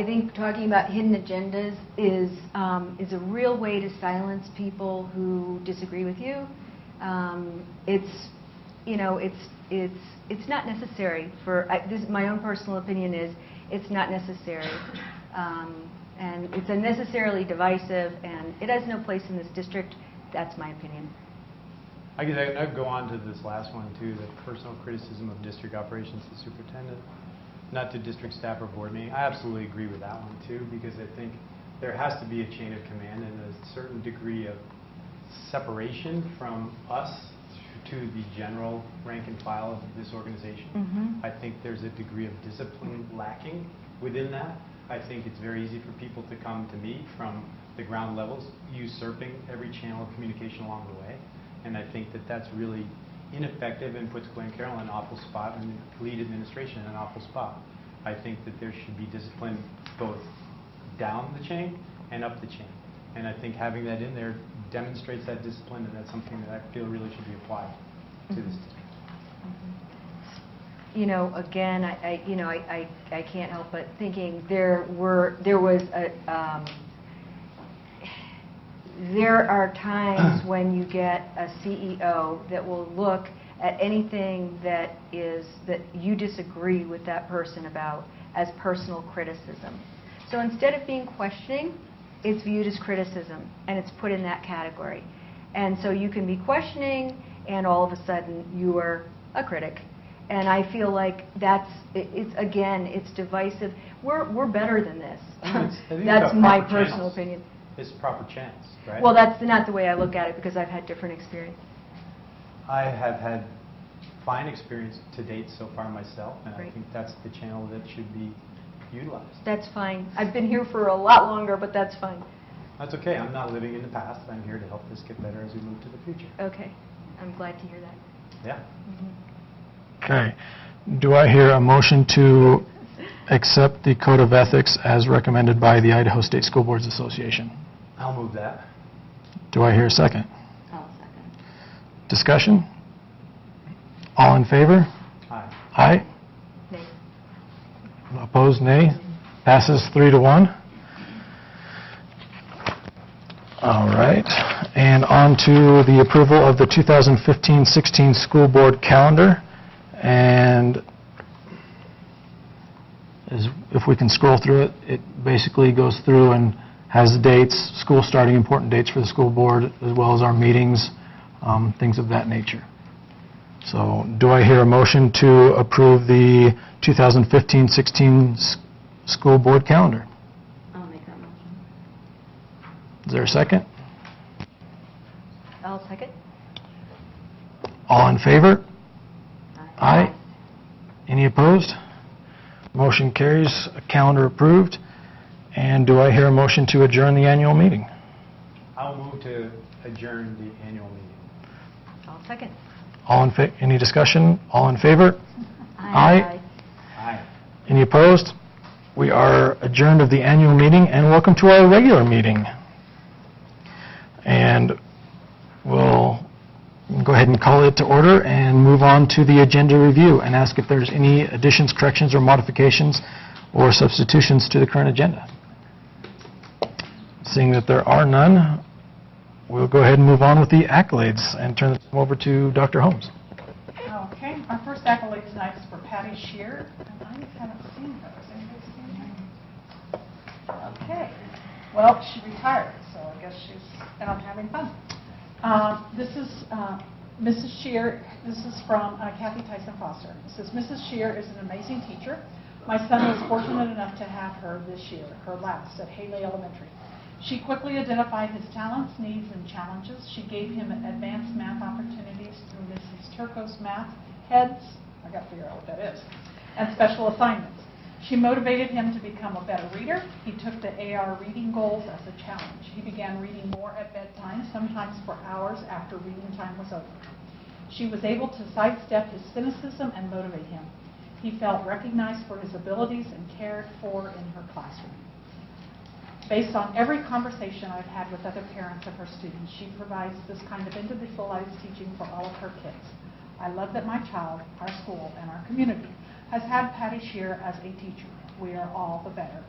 [SPEAKER 4] think talking about hidden agendas is a real way to silence people who disagree with you. It's not necessary for, my own personal opinion is, it's not necessary. And it's unnecessarily divisive, and it has no place in this district. That's my opinion.
[SPEAKER 5] I guess I'd go on to this last one too, the personal criticism of district operations to superintendent, not to district staff or board meeting. I absolutely agree with that one too, because I think there has to be a chain of command and a certain degree of separation from us to the general rank and file of this organization. I think there's a degree of discipline lacking within that. I think it's very easy for people to come to me from the ground levels, usurping every channel of communication along the way. And I think that that's really ineffective and puts Glenn Carroll in an awful spot and lead administration in an awful spot. I think that there should be discipline both down the chain and up the chain. And I think having that in there demonstrates that discipline, and that's something that I feel really should be applied to this district.
[SPEAKER 4] You know, again, I can't help but thinking there are times when you get a CEO that will look at anything that you disagree with that person about as personal criticism. So instead of being questioning, it's viewed as criticism, and it's put in that category. And so you can be questioning, and all of a sudden you are a critic. And I feel like it's divisive. We're better than this.
[SPEAKER 5] I think
[SPEAKER 4] That's
[SPEAKER 5] about
[SPEAKER 4] my
[SPEAKER 5] proper
[SPEAKER 4] personal
[SPEAKER 5] channels.
[SPEAKER 4] opinion.
[SPEAKER 5] It's proper channels, right?
[SPEAKER 4] Well, that's not the way I look at it, because I've had different experience.
[SPEAKER 5] I have had fine experience to date so far myself, and I
[SPEAKER 4] Right.
[SPEAKER 5] think that's the channel that should be utilized.
[SPEAKER 4] That's fine. I've been here for a lot longer, but that's fine.
[SPEAKER 5] That's okay. I'm not living in the past. I'm here to help this get better as we move to the future.
[SPEAKER 4] Okay. I'm glad to hear that.
[SPEAKER 5] Yeah.
[SPEAKER 1] Okay. Do I hear a motion to accept the Code of Ethics as recommended by the Idaho State School Boards Association?
[SPEAKER 5] I'll move that.
[SPEAKER 1] Do I hear a second?
[SPEAKER 2] I'll second.
[SPEAKER 1] Discussion? All in favor?
[SPEAKER 5] Aye.
[SPEAKER 1] Aye.
[SPEAKER 4] Nay.
[SPEAKER 1] Opposed, nay. Passes 3-1. All right. And on to the approval of the 2015-16 school board calendar. And if we can scroll through it, it basically goes through and has the dates, school starting important dates for the school board, as well as our meetings, things of that nature. So do I hear a motion to approve the 2015-16 school board calendar?
[SPEAKER 2] I'll make that motion.
[SPEAKER 1] Is there a second?
[SPEAKER 4] I'll second.
[SPEAKER 1] All in favor?
[SPEAKER 2] Aye.
[SPEAKER 1] Aye. Any opposed? Motion carries. Calendar approved. And do I hear a motion to adjourn the annual meeting?
[SPEAKER 5] I'll move to adjourn the annual meeting.
[SPEAKER 4] I'll second.
[SPEAKER 1] Any discussion? All in favor? Aye.
[SPEAKER 5] Aye.
[SPEAKER 1] Any opposed? We are adjourned of the annual meeting, and welcome to our regular meeting. And we'll go ahead and call it to order and move on to the agenda review and ask if there's any additions, corrections, or modifications or substitutions to the current agenda. Seeing that there are none, we'll go ahead and move on with the accolades and turn them over to Dr. Holmes.
[SPEAKER 6] Okay, our first accolade tonight is for Patty Shear, and I haven't seen her. Has anybody seen her? Okay, well, she retired, so I guess she's out having fun. This is Mrs. Shear. This is from Kathy Tyson Foster. It says, Mrs. Shear is an amazing teacher. My son was fortunate enough to have her this year, her last, at Haley Elementary. She quickly identified his talents, needs, and challenges. She gave him advanced math opportunities through Mrs. Turco's math heads, I got to figure out what that is, and special assignments. She motivated him to become a better reader. He took the AR reading goals as a challenge. He began reading more at bedtime, sometimes for hours after reading time was over. She was able to sidestep his cynicism and motivate him. He felt recognized for his abilities and cared for in her classroom. Based on every conversation I've had with other parents of her students, she provides this kind of individualized teaching for all of her kids. I love that my child, our school, and our community has had Patty Shear as a teacher. We are all the better.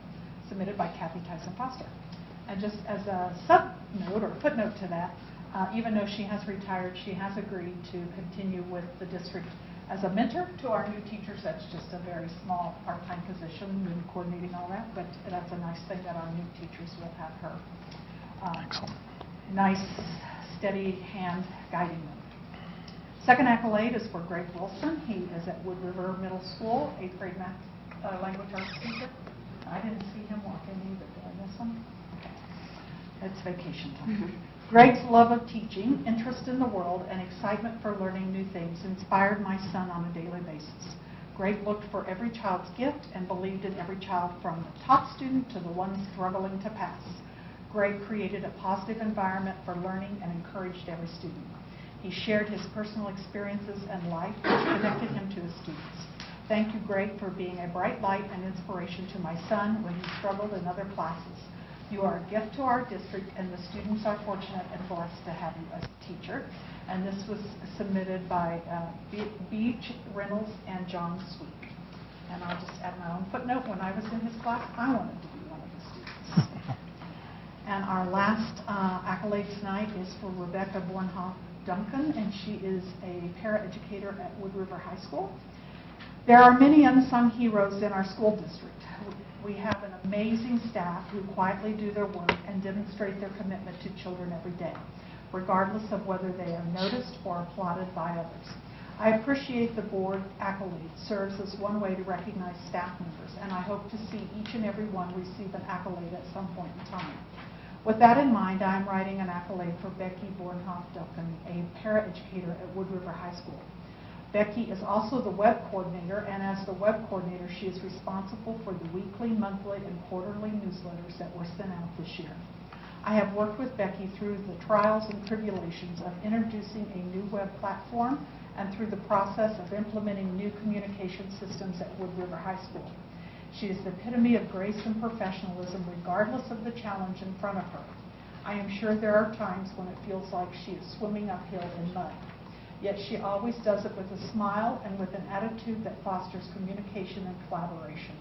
[SPEAKER 6] Submitted by Kathy Tyson Foster. And just as a sub-note or footnote to that, even though she has retired, she has agreed to continue with the district as a mentor to our new teachers. That's just a very small part-time position and coordinating all that, but that's a nice thing that our new teachers will have her
[SPEAKER 1] Excellent.
[SPEAKER 6] nice, steady hand guiding them. Second accolade is for Greg Wilson. He is at Wood River Middle School, 8th grade math language arts teacher. I didn't see him walk in either. Did I miss him? Okay. It's vacation time. Greg's love of teaching, interest in the world, and excitement for learning new things inspired my son on a daily basis. Greg looked for every child's gift and believed in every child from the top student to the one struggling to pass. Greg created a positive environment for learning and encouraged every student. He shared his personal experiences and life, which connected him to his students. Thank you, Greg, for being a bright light and inspiration to my son when he struggled in other classes. You are a gift to our district, and the students are fortunate and blessed to have you as a teacher. And this was submitted by Beach Reynolds and John Sweet. And I'll just add my own footnote. When I was in his class, I wanted to be one of the students. And our last accolade tonight is for Rebecca Bornhoff Duncan, and she is a paraeducator at Wood River High School. There are many unsung heroes in our school district. We have an amazing staff who quietly do their work and demonstrate their commitment to children every day, regardless of whether they are noticed or applauded by others. I appreciate the board accolade serves as one way to recognize staff members, and I hope to see each and every one receive an accolade at some point in time. With that in mind, I'm writing an accolade for Becky Bornhoff Duncan, a paraeducator at Wood River High School. Becky is also the web coordinator, and as the web coordinator, she is responsible for the weekly, monthly, and quarterly newsletters that were sent out this year. I have worked with Becky through the trials and tribulations of introducing a new web platform and through the process of implementing new communication systems at Wood River High School. She is the epitome of grace and professionalism, regardless of the challenge in front of her. I am sure there are times when it feels like she is swimming uphill in mud. Yet she always does it with a smile and with an attitude that fosters communication and collaboration.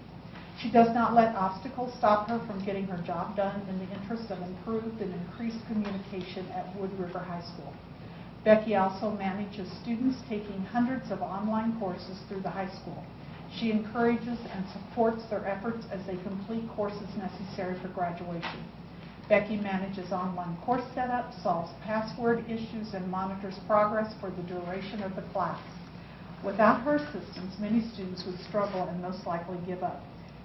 [SPEAKER 6] She does not let obstacles stop her from getting her job done in the interest of improved and increased communication at Wood River High School. Becky also manages students taking hundreds of online courses through the high school. She encourages and supports their efforts as they complete courses necessary for graduation. Becky manages online course setup, solves password issues, and monitors progress for the duration of the class. Without her assistance, many students would struggle and most likely give up.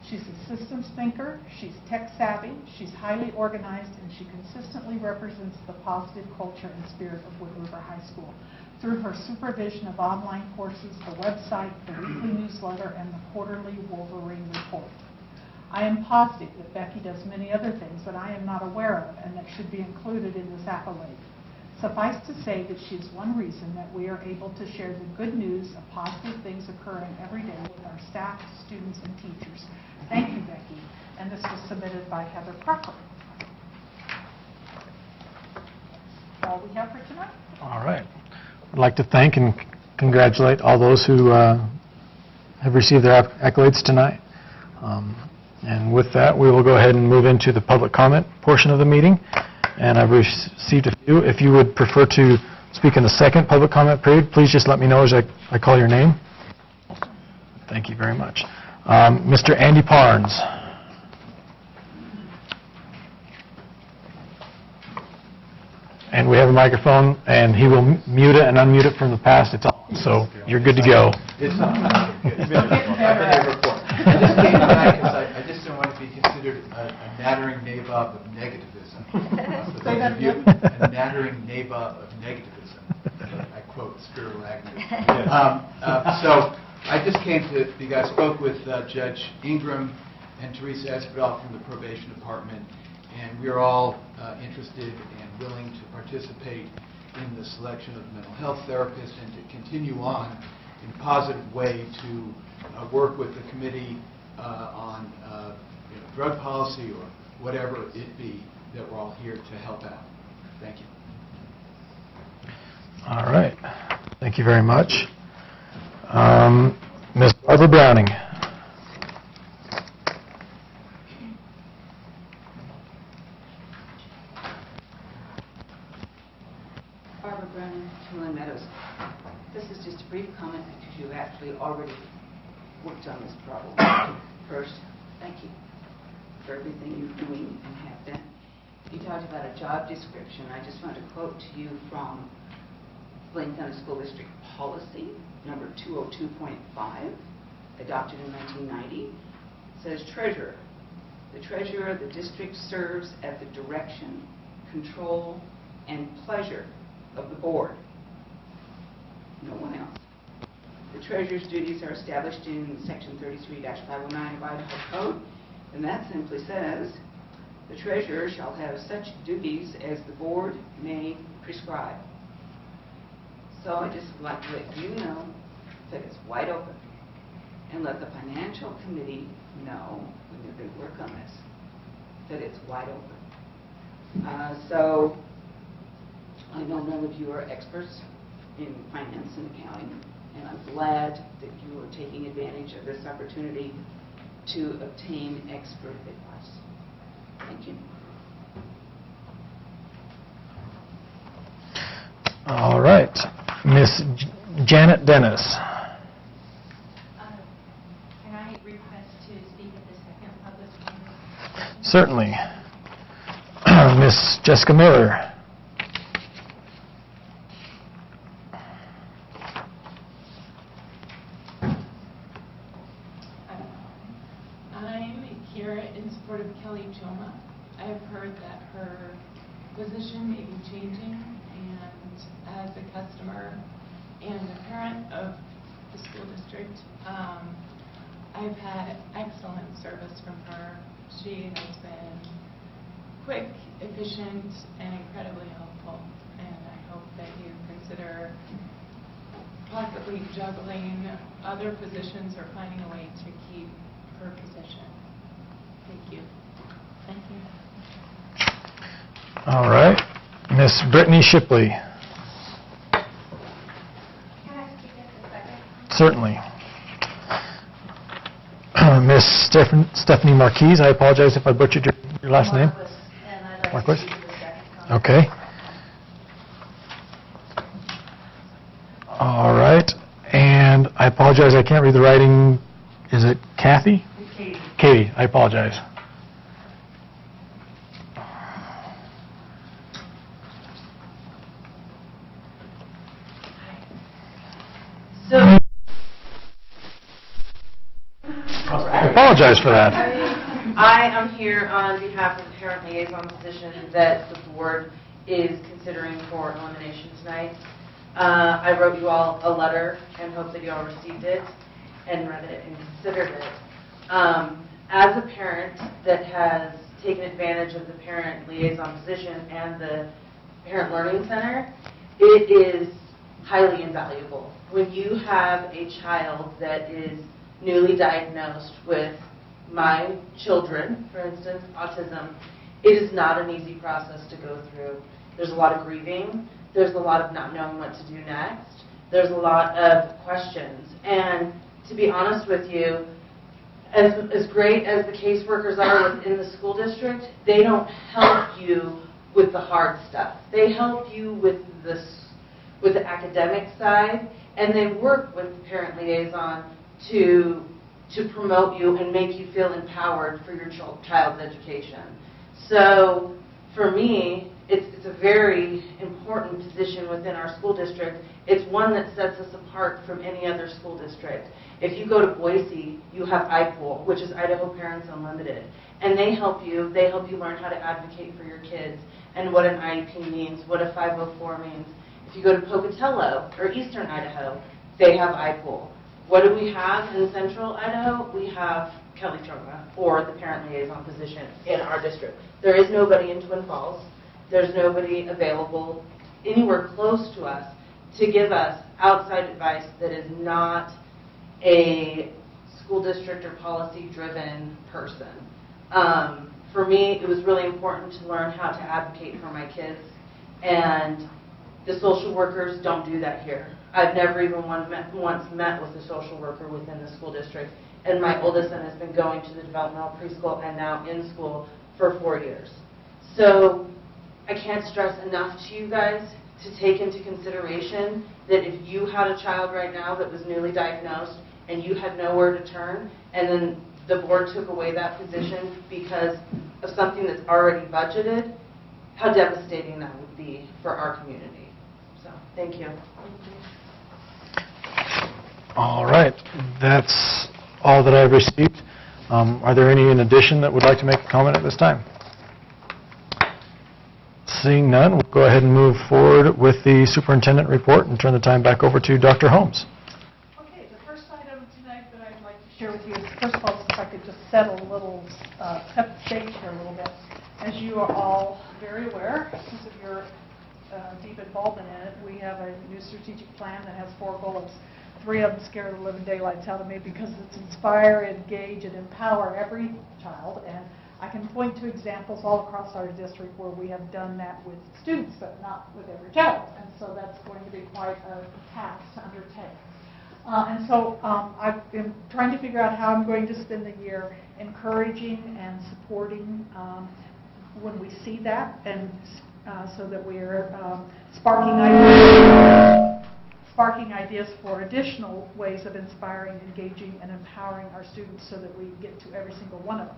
[SPEAKER 6] She's a systems thinker, she's tech savvy, she's highly organized, and she consistently represents the positive culture and spirit of Wood River High School through her supervision of online courses, the website, the weekly newsletter, and the quarterly Wolverine report. I am positive that Becky does many other things that I am not aware of and that should be included in this accolade. Suffice to say that she is one reason that we are able to share the good news of positive things occurring every day with our staff, students, and teachers. Thank you, Becky. And this was submitted by Heather Crocker. All we have for tonight.
[SPEAKER 1] All right. I'd like to thank and congratulate all those who have received their accolades tonight. And with that, we will go ahead and move into the public comment portion of the meeting. And I've received a few. If you would prefer to speak in the second public comment period, please just let me know as I call your name. Thank you very much. Mr. Andy Parnes. And we have a microphone, and he will mute it and unmute it from the past. It's on, so you're good to go.
[SPEAKER 8] It's not. I've been here before. I just came tonight because I just don't want to be considered a nattering nabob of negativism.
[SPEAKER 6] Say that again.
[SPEAKER 8] A nattering nabob of negativism. I quote Spiro Agnew. So I just came to, because I spoke with Judge Ingram and Teresa Espedal from the probation department, and we are all interested and willing to participate in the selection of mental health therapists and to continue on in a positive way to work with the committee on drug policy or whatever it be, that we're all here to help out. Thank you.
[SPEAKER 1] All right. Thank you very much. Ms. Barbara Browning.
[SPEAKER 9] Barbara Brennan, Twin Meadows. This is just a brief comment because you actually already worked on this problem. First, thank you for everything you're doing and have done. You talked about a job description. I just want to quote to you from Blaine County School District Policy, number 202.5, adopted in 1990. It says, treasurer. The treasurer of the district serves at the direction, control, and pleasure of the board. No one else. The treasurer's duties are established in Section 33-509 of Idaho Code, and that simply says, the treasurer shall have such duties as the board may prescribe. So I just would like to let you know that it's wide open, and let the financial committee know when they're going to work on this, that it's wide open. So I know none of you are experts in finance and accounting, and I'm glad that you are taking advantage of this opportunity to obtain expert advice. Thank you.
[SPEAKER 1] All right. Miss Janet Dennis.
[SPEAKER 3] Can I request to speak at the second public comment?
[SPEAKER 1] Certainly. Miss Jessica Miller.
[SPEAKER 10] I'm here in support of Kelly Choma. I've heard that her position may be changing, and as a customer and a parent of the school district, I've had excellent service from her. She has been quick, efficient, and incredibly helpful, and I hope that you consider possibly juggling other positions or finding a way to keep her position. Thank you. Thank you.
[SPEAKER 1] All right. Miss Brittany Shipley.
[SPEAKER 3] Can I speak at the second?
[SPEAKER 1] Certainly. Miss Stephanie Marquise. I apologize if I butchered your last name.
[SPEAKER 3] Marquis, and I'd like
[SPEAKER 1] Marquis?
[SPEAKER 3] to speak at the second comment.
[SPEAKER 1] Okay. All right. And I apologize, I can't read the writing. Is it Kathy?
[SPEAKER 3] Katie.
[SPEAKER 1] Katie, I apologize.
[SPEAKER 9] So,
[SPEAKER 1] I apologize for that.
[SPEAKER 11] I am here on behalf of the parent liaison position that the board is considering for elimination tonight. I wrote you all a letter and hope that you all received it and read it and considered it. as a parent that has taken advantage of the parent liaison position and the Parent Learning Center, it is highly invaluable. When you have a child that is newly diagnosed with my children, for instance, autism, it is not an easy process to go through. There's a lot of grieving. There's a lot of not knowing what to do next. There's a lot of questions. And to be honest with you, as great as the caseworkers are within the school district, they don't help you with the hard stuff. They help you with the academic side, and they work with the parent liaison to promote you and make you feel empowered for your child's education. So for me, it's a very important position within our school district. It's one that sets us apart from any other school district. If you go to Boise, you have IPOL, which is Idaho Parents Unlimited, and they help you learn how to advocate for your kids and what an IEP means, what a 504 means. If you go to Pocatello or Eastern Idaho, they have IPOL. What do we have in Central Idaho? We have Kelly Troma, or the parent liaison position in our district. There is nobody in Twin Falls. There's nobody available anywhere close to us to give us outside advice that is not a school district or policy-driven person. For me, it was really important to learn how to advocate for my kids, and the social workers don't do that here. I've never even once met with a social worker within the school district, and my oldest son has been going to the developmental preschool and now in school for 4 years. So I can't stress enough to you guys to take into consideration that if you had a child right now that was newly diagnosed and you had nowhere to turn, and then the board took away that position because of something that's already budgeted, how devastating that would be for our community. So, thank you.
[SPEAKER 1] All right, that's all that I've received. Are there any in addition that would like to make a comment at this time? Seeing none, we'll go ahead and move forward with the superintendent report and turn the time back over to Dr. Holmes.
[SPEAKER 6] Okay, the first item tonight that I'd like to share with you is, first of all, if I could just set a little, set the stage here a little bit. As you are all very aware, because of your deep involvement in it, we have a new strategic plan that has 4 goals. 3 of them scare the living daylights out of me because it's inspire, engage, and empower every child. And I can point to examples all across our district where we have done that with students, but not with every child. And so that's going to be quite a task to undertake. And so I've been trying to figure out how I'm going to spend the year encouraging and supporting when we see that, and so that we're sparking ideas for additional ways of inspiring, engaging, and empowering our students so that we get to every single one of them.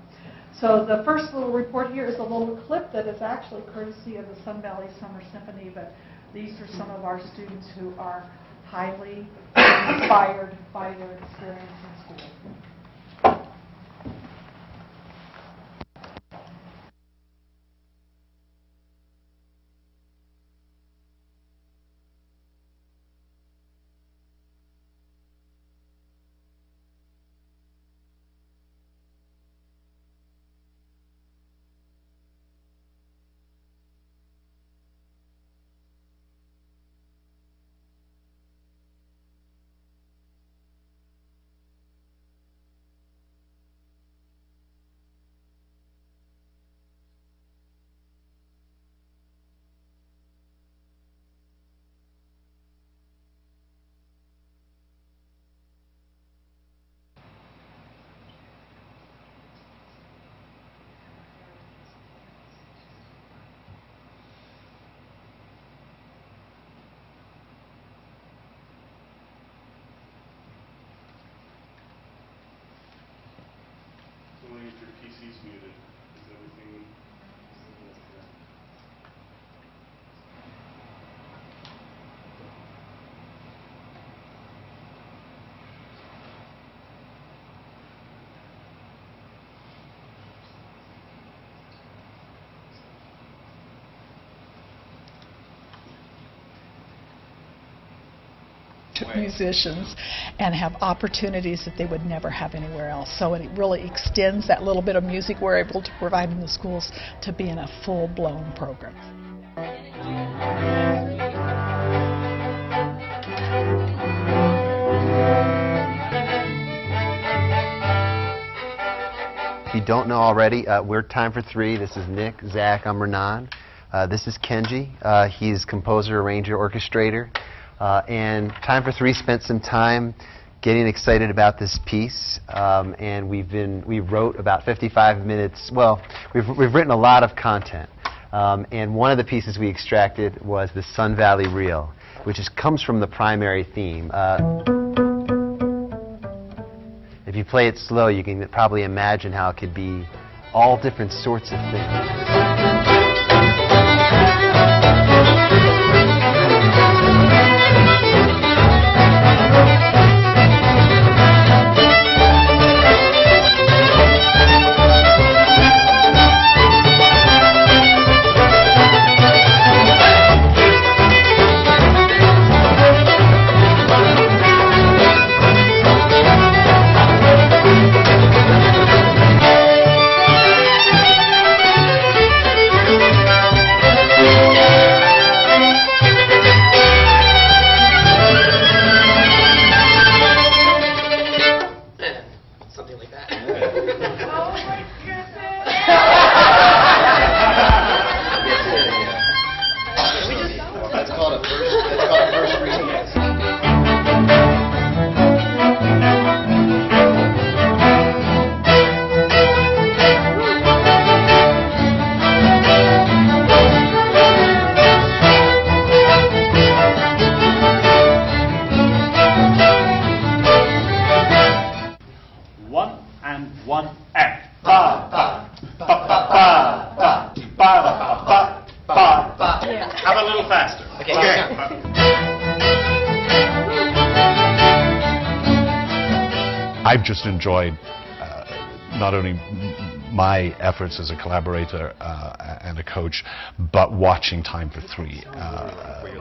[SPEAKER 6] So the first little report here is a little clip that is actually courtesy of the Sun Valley Summer Symphony, but these are some of our students who are highly inspired by their experience in school.
[SPEAKER 7] If your PC's muted, is everything?
[SPEAKER 6] musicians and have opportunities that they would never have anywhere else. So it really extends that little bit of music we're able to provide in the schools to being a full-blown program.
[SPEAKER 12] If you don't know already, we're Time for Three. This is Nick, Zach, I'm Renan. This is Kenji. He's composer, arranger, orchestrator. And Time for Three spent some time getting excited about this piece, and we wrote about 55 minutes. Well, we've written a lot of content, and one of the pieces we extracted was the Sun Valley Reel, which comes from the primary theme. If you play it slow, you can probably imagine how it could be all different sorts of things.
[SPEAKER 13] Have a little faster. Okay.
[SPEAKER 14] I've just enjoyed not only my efforts as a collaborator and a coach, but watching Time for Three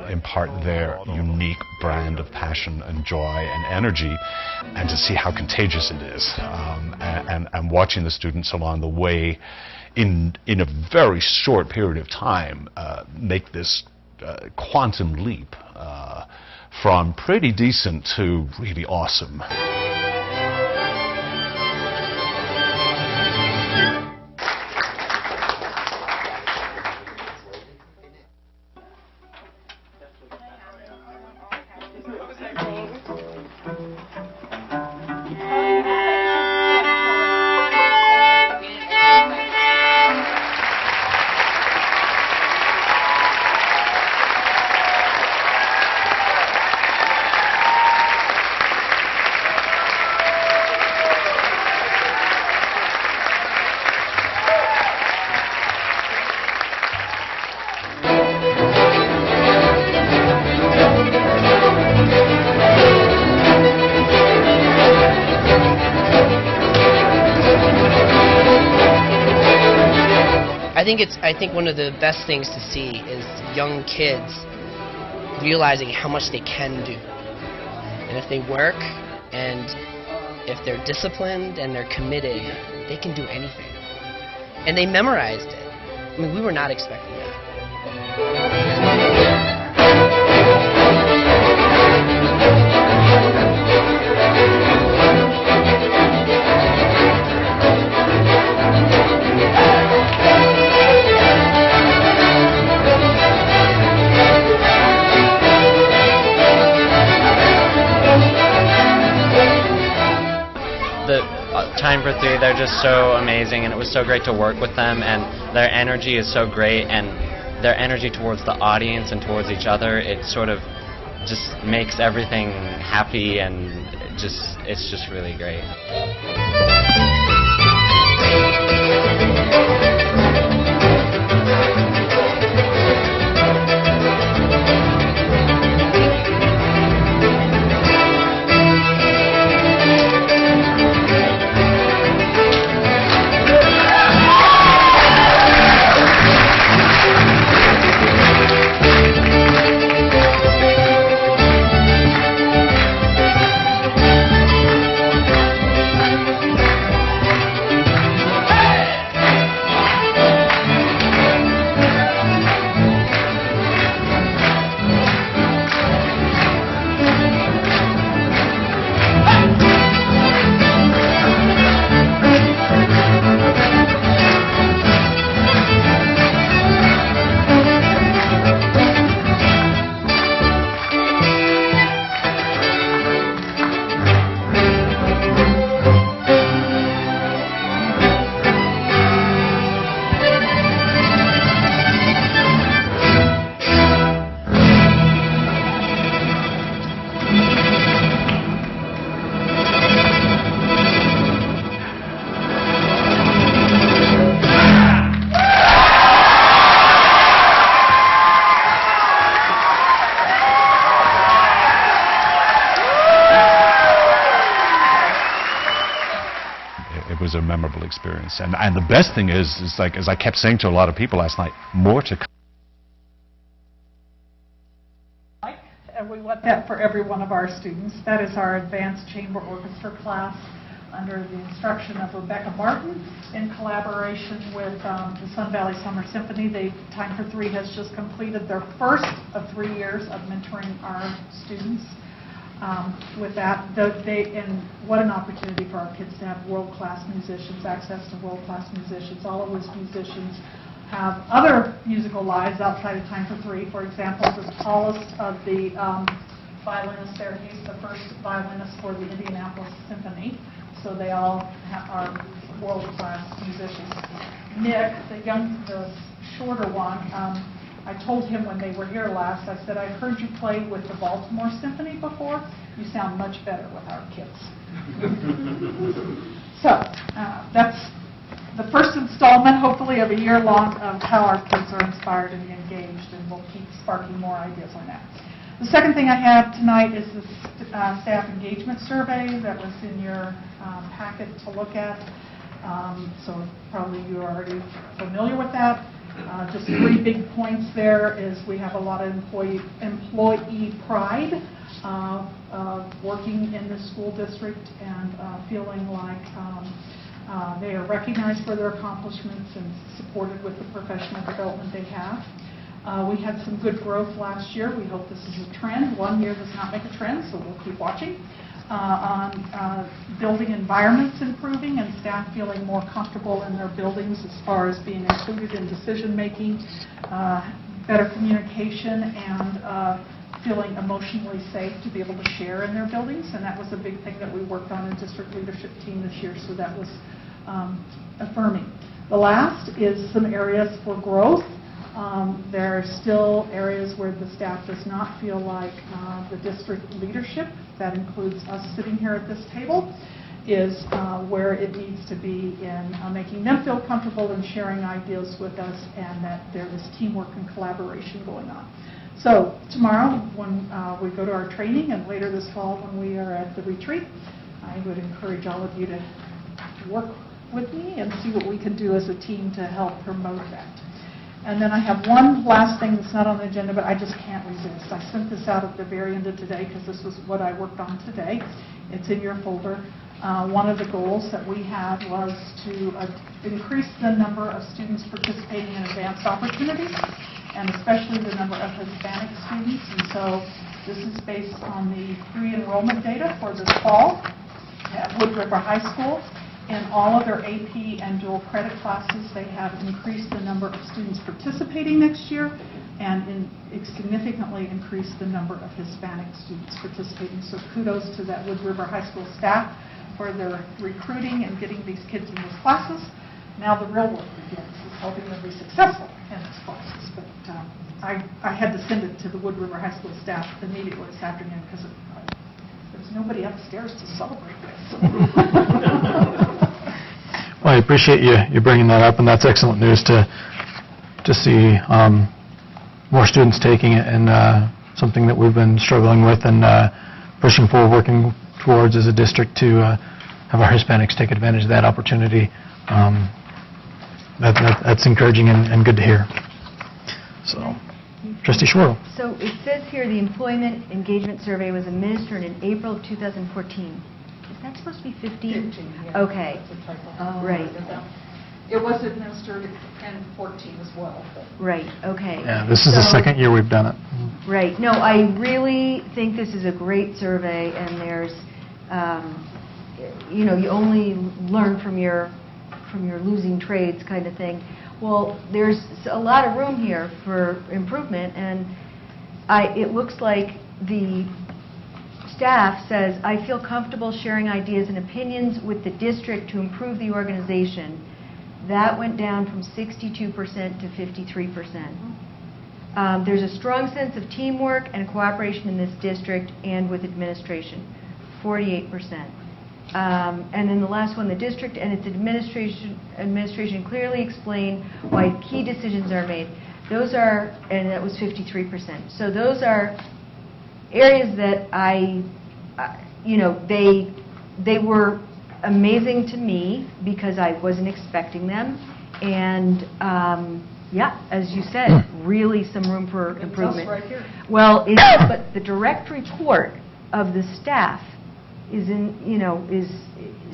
[SPEAKER 14] impart their unique brand of passion and joy and energy, and to see how contagious it is, and watching the students along the way in a very short period of time make this quantum leap from pretty decent to really awesome.
[SPEAKER 15] I think one of the best things to see is young kids realizing how much they can do. And if they work, and if they're disciplined and they're committed, they can do anything. And they memorized it. I mean, we were not expecting that.
[SPEAKER 16] Time for Three, they're just so amazing, and it was so great to work with them, and their energy is so great, and their energy towards the audience and towards each other, it sort of just makes everything happy, and it's just really great.
[SPEAKER 14] a memorable experience. And the best thing is like, as I kept saying to a lot of people last night, more to come.
[SPEAKER 6] And we want that for every one of our students. That is our advanced chamber orchestra class under the instruction of Rebecca Martin in collaboration with the Sun Valley Summer Symphony. Time for Three has just completed their first of 3 years of mentoring our students. With that, and what an opportunity for our kids to have world-class musicians, access to world-class musicians. All of those musicians have other musical lives outside of Time for Three. For example, the tallest of the violinists there, he's the first violinist for the Indianapolis Symphony. So they all are world-class musicians. Nick, the shorter one, I told him when they were here last, I said, I heard you play with the Baltimore Symphony before. You sound much better with our kids. So that's the first installment, hopefully, of a year-long of how our kids are inspired and engaged, and we'll keep sparking more ideas on that. The second thing I have tonight is the staff engagement survey that was in your packet to look at. So probably you are already familiar with that. Just 3 big points there is we have a lot of employee pride working in the school district and feeling like they are recognized for their accomplishments and supported with the professional development they have. We had some good growth last year. We hope this is a trend. 1 year does not make a trend, so we'll keep watching. On building environments improving and staff feeling more comfortable in their buildings as far as being included in decision-making, better communication, and feeling emotionally safe to be able to share in their buildings. And that was a big thing that we worked on in district leadership team this year, so that was affirming. The last is some areas for growth. There are still areas where the staff does not feel like the district leadership, that includes us sitting here at this table, is where it needs to be in making them feel comfortable in sharing ideas with us, and that there is teamwork and collaboration going on. So tomorrow when we go to our training, and later this fall when we are at the retreat, I would encourage all of you to work with me and see what we can do as a team to help promote that. And then I have one last thing that's not on the agenda, but I just can't resist. I sent this out at the very end of today because this was what I worked on today. It's in your folder. One of the goals that we had was to increase the number of students participating in advanced opportunities, and especially the number of Hispanic students. And so this is based on the pre-enrollment data for this fall at Wood River High School. In all of their AP and dual credit classes, they have increased the number of students participating next year, and significantly increased the number of Hispanic students participating. So kudos to that Wood River High School staff for their recruiting and getting these kids in these classes. Now the real work begins, is helping them be successful in these classes. But I had to send it to the Wood River High School staff immediately this afternoon because there's nobody upstairs to celebrate this.
[SPEAKER 1] Well, I appreciate you bringing that up, and that's excellent news to see more students taking it, and something that we've been struggling with and pushing forward, working towards as a district to have our Hispanics take advantage of that opportunity. That's encouraging and good to hear. So, Trustee Schwartz.
[SPEAKER 4] So it says here the employment engagement survey was administered in April of 2014. Is that supposed to be 15?
[SPEAKER 6] 15, yeah.
[SPEAKER 4] Okay. Right.
[SPEAKER 6] It was administered in 14 as well.
[SPEAKER 4] Right, okay.
[SPEAKER 1] Yeah, this is the second year we've done it.
[SPEAKER 4] Right. No, I really think this is a great survey, and there's, you know, you only learn from your losing trades kind of thing. Well, there's a lot of room here for improvement, and it looks like the staff says, I feel comfortable sharing ideas and opinions with the district to improve the organization. That went down from 62% to 53%. There's a strong sense of teamwork and cooperation in this district and with administration, 48%. And then the last one, the district and its administration clearly explain why key decisions are made. Those are, and that was 53%. So those are areas that you know, they were amazing to me because I wasn't expecting them. And, yeah, as you said, really some room for improvement.
[SPEAKER 6] right here.
[SPEAKER 4] Well, but the direct report of the staff is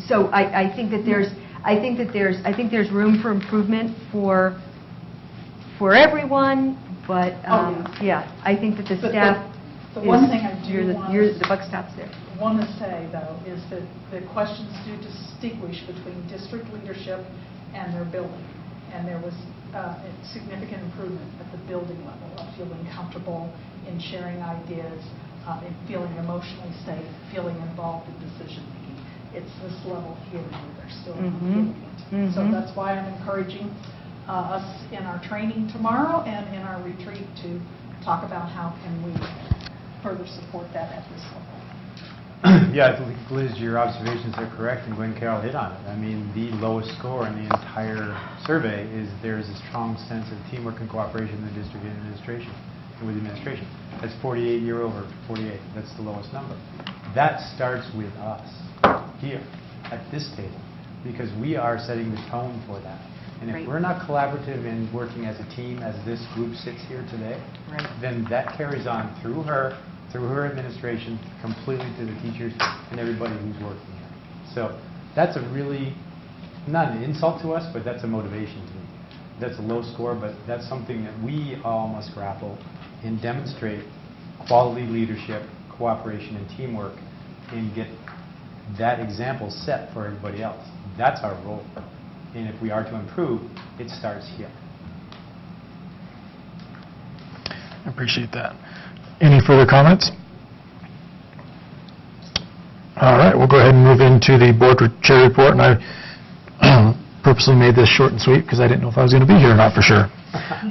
[SPEAKER 4] so I think that there's room for improvement for everyone, but yeah, I think that the staff
[SPEAKER 6] The one thing I do
[SPEAKER 4] the buck stops there.
[SPEAKER 6] want to say, though, is that the questions do distinguish between district leadership and their building. And there was a significant improvement at the building level of feeling comfortable in sharing ideas, in feeling emotionally safe, feeling involved in decision-making. It's this level here where they're still not feeling it. So that's why I'm encouraging us in our training tomorrow and in our retreat to talk about how can we further support that at this level.
[SPEAKER 5] Yeah, I think, Liz, your observations are correct, and Gwen Carroll hit on it. I mean, the lowest score in the entire survey is there's a strong sense of teamwork and cooperation in the district and administration, and with the administration. That's 48, you're over 48. That's the lowest number. That starts with us here at this table, because we are setting the tone for that. And if we're not collaborative in working as a team, as this group sits here today, then that carries on through her administration, completely to the teachers and everybody who's working here. So that's a really, not an insult to us, but that's a motivation to me. That's a low score, but that's something that we all must grapple and demonstrate quality leadership, cooperation, and teamwork, and get that example set for everybody else. That's our role. And if we are to improve, it starts here.
[SPEAKER 1] I appreciate that. Any further comments? All right, we'll go ahead and move into the board chair report. And I purposely made this short and sweet because I didn't know if I was going to be here or not for sure.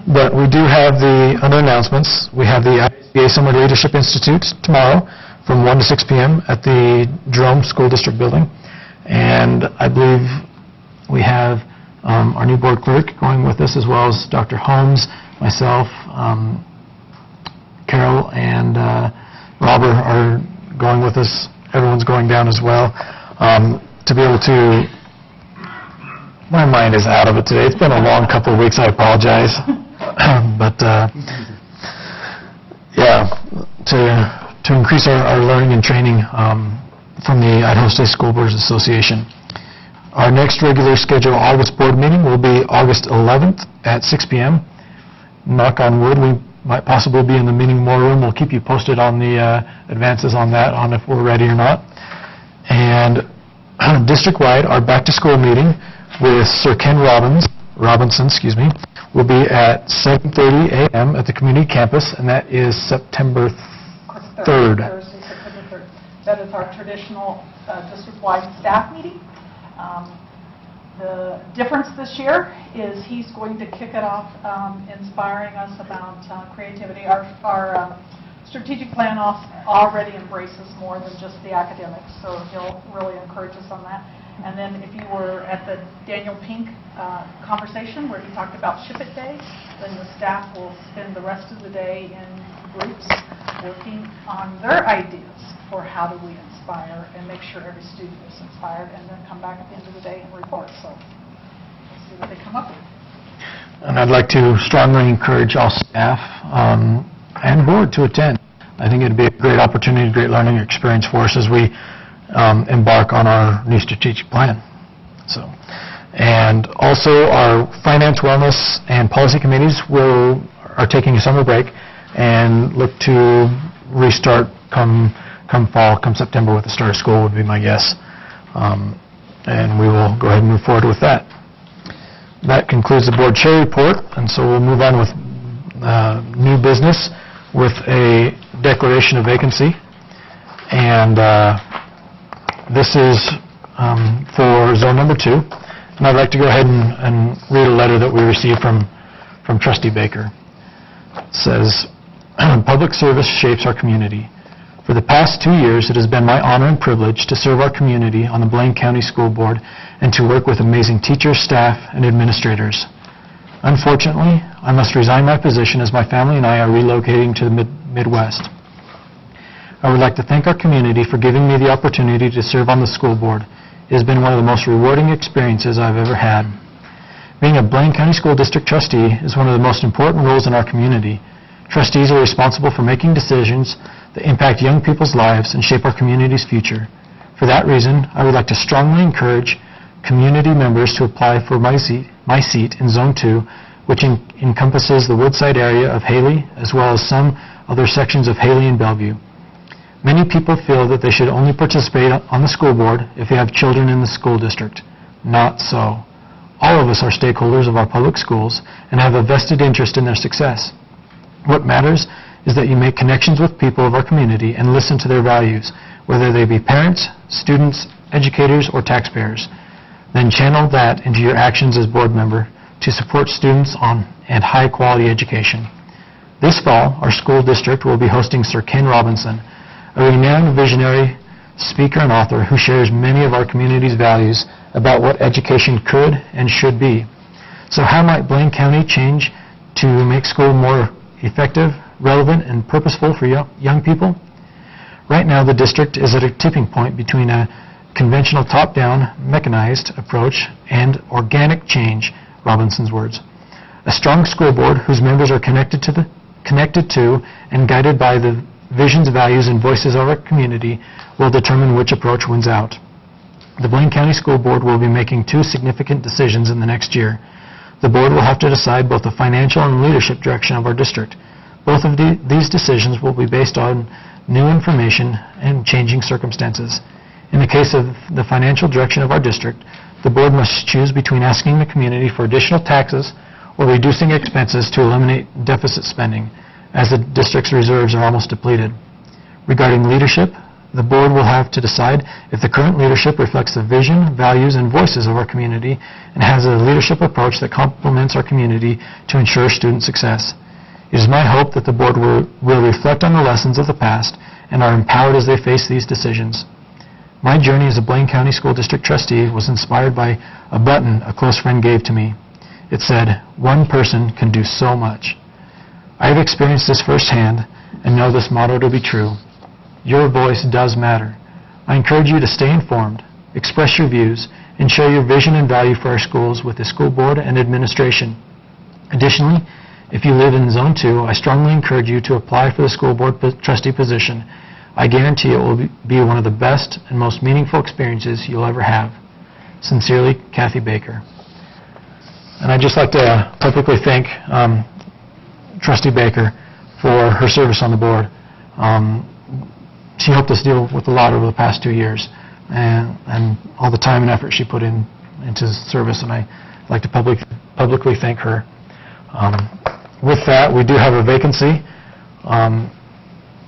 [SPEAKER 1] But we do have the other announcements. We have the ISBA Summer Leadership Institute tomorrow from 1 to 6 p.m. at the Jerome School District Building. And I believe we have our new board clerk going with us, as well as Dr. Holmes, myself, Carol, and Robert are going with us. Everyone's going down as well. To be able to, my mind is out of it today. It's been a long couple of weeks. I apologize. But yeah, to increase our learning and training from the Idaho State School Boards Association. Our next regular scheduled August board meeting will be August 11th at 6 p.m. Knock on wood, we might possibly be in the meeting more room. We'll keep you posted on the advances on that, on if we're ready or not. And district-wide, our back-to-school meeting with Sir Ken Robinson, will be at 7:30 a.m. at the community campus, and that is September 3rd.
[SPEAKER 6] Thursday, September 3rd. That is our traditional district-wide staff meeting. The difference this year is he's going to kick it off, inspiring us about creativity. Our strategic plan already embraces more than just the academics, so he'll really encourage us on that. And then if you were at the Daniel Pink conversation where he talked about Ship It Day, then the staff will spend the rest of the day in groups working on their ideas for how do we inspire and make sure every student is inspired, and then come back at the end of the day and report. So we'll see what they come up with.
[SPEAKER 1] And I'd like to strongly encourage all staff and board to attend. I think it'd be a great opportunity, great learning experience for us as we embark on our new strategic plan. So, and also our finance, wellness, and policy committees are taking a summer break and look to restart come fall, come September with the start of school would be my guess. And we will go ahead and move forward with that. That concludes the board chair report, and so we'll move on with new business with a declaration of vacancy. And this is for zone number 2. And I'd like to go ahead and read a letter that we received from Trustee Baker. It says, public service shapes our community. For the past 2 years, it has been my honor and privilege to serve our community on the Blaine County School Board and to work with amazing teachers, staff, and administrators. Unfortunately, I must resign my position as my family and I are relocating to the Midwest. I would like to thank our community for giving me the opportunity to serve on the school board. It has been one of the most rewarding experiences I've ever had. Being a Blaine County School District trustee is one of the most important roles in our community. Trustees are responsible for making decisions that impact young people's lives and shape our community's future. For that reason, I would like to strongly encourage community members to apply for my seat in Zone 2, which encompasses the Woodside area of Haley, as well as some other sections of Haley and Bellevue. Many people feel that they should only participate on the school board if they have children in the school district. Not so. All of us are stakeholders of our public schools and have a vested interest in their success. What matters is that you make connections with people of our community and listen to their values, whether they be parents, students, educators, or taxpayers. Then channel that into your actions as board member to support students and high-quality education. This fall, our school district will be hosting Sir Ken Robinson, a renowned visionary, speaker, and author who shares many of our community's values about what education could and should be. So how might Blaine County change to make school more effective, relevant, and purposeful for young people? Right now, the district is at a tipping point between a conventional top-down, mechanized approach and organic change, Robinson's words. A strong school board whose members are connected to and guided by the visions, values, and voices of our community will determine which approach wins out. The Blaine County School Board will be making two significant decisions in the next year. The board will have to decide both the financial and leadership direction of our district. Both of these decisions will be based on new information and changing circumstances. In the case of the financial direction of our district, the board must choose between asking the community for additional taxes or reducing expenses to eliminate deficit spending, as the district's reserves are almost depleted. Regarding leadership, the board will have to decide if the current leadership reflects the vision, values, and voices of our community and has a leadership approach that complements our community to ensure student success. It is my hope that the board will reflect on the lessons of the past and are empowered as they face these decisions. My journey as a Blaine County School District trustee was inspired by a button a close friend gave to me. It said, "One person can do so much." I have experienced this firsthand and know this motto to be true. Your voice does matter. I encourage you to stay informed, express your views, and share your vision and value for our schools with the school board and administration. Additionally, if you live in Zone 2, I strongly encourage you to apply for the school board trustee position. I guarantee it will be one of the best and most meaningful experiences you'll ever have. Sincerely, Kathy Baker. And I'd just like to publicly thank Trustee Baker for her service on the board. She helped us deal with a lot over the past 2 years, and all the time and effort she put into service, and I'd like to publicly thank her. With that, we do have a vacancy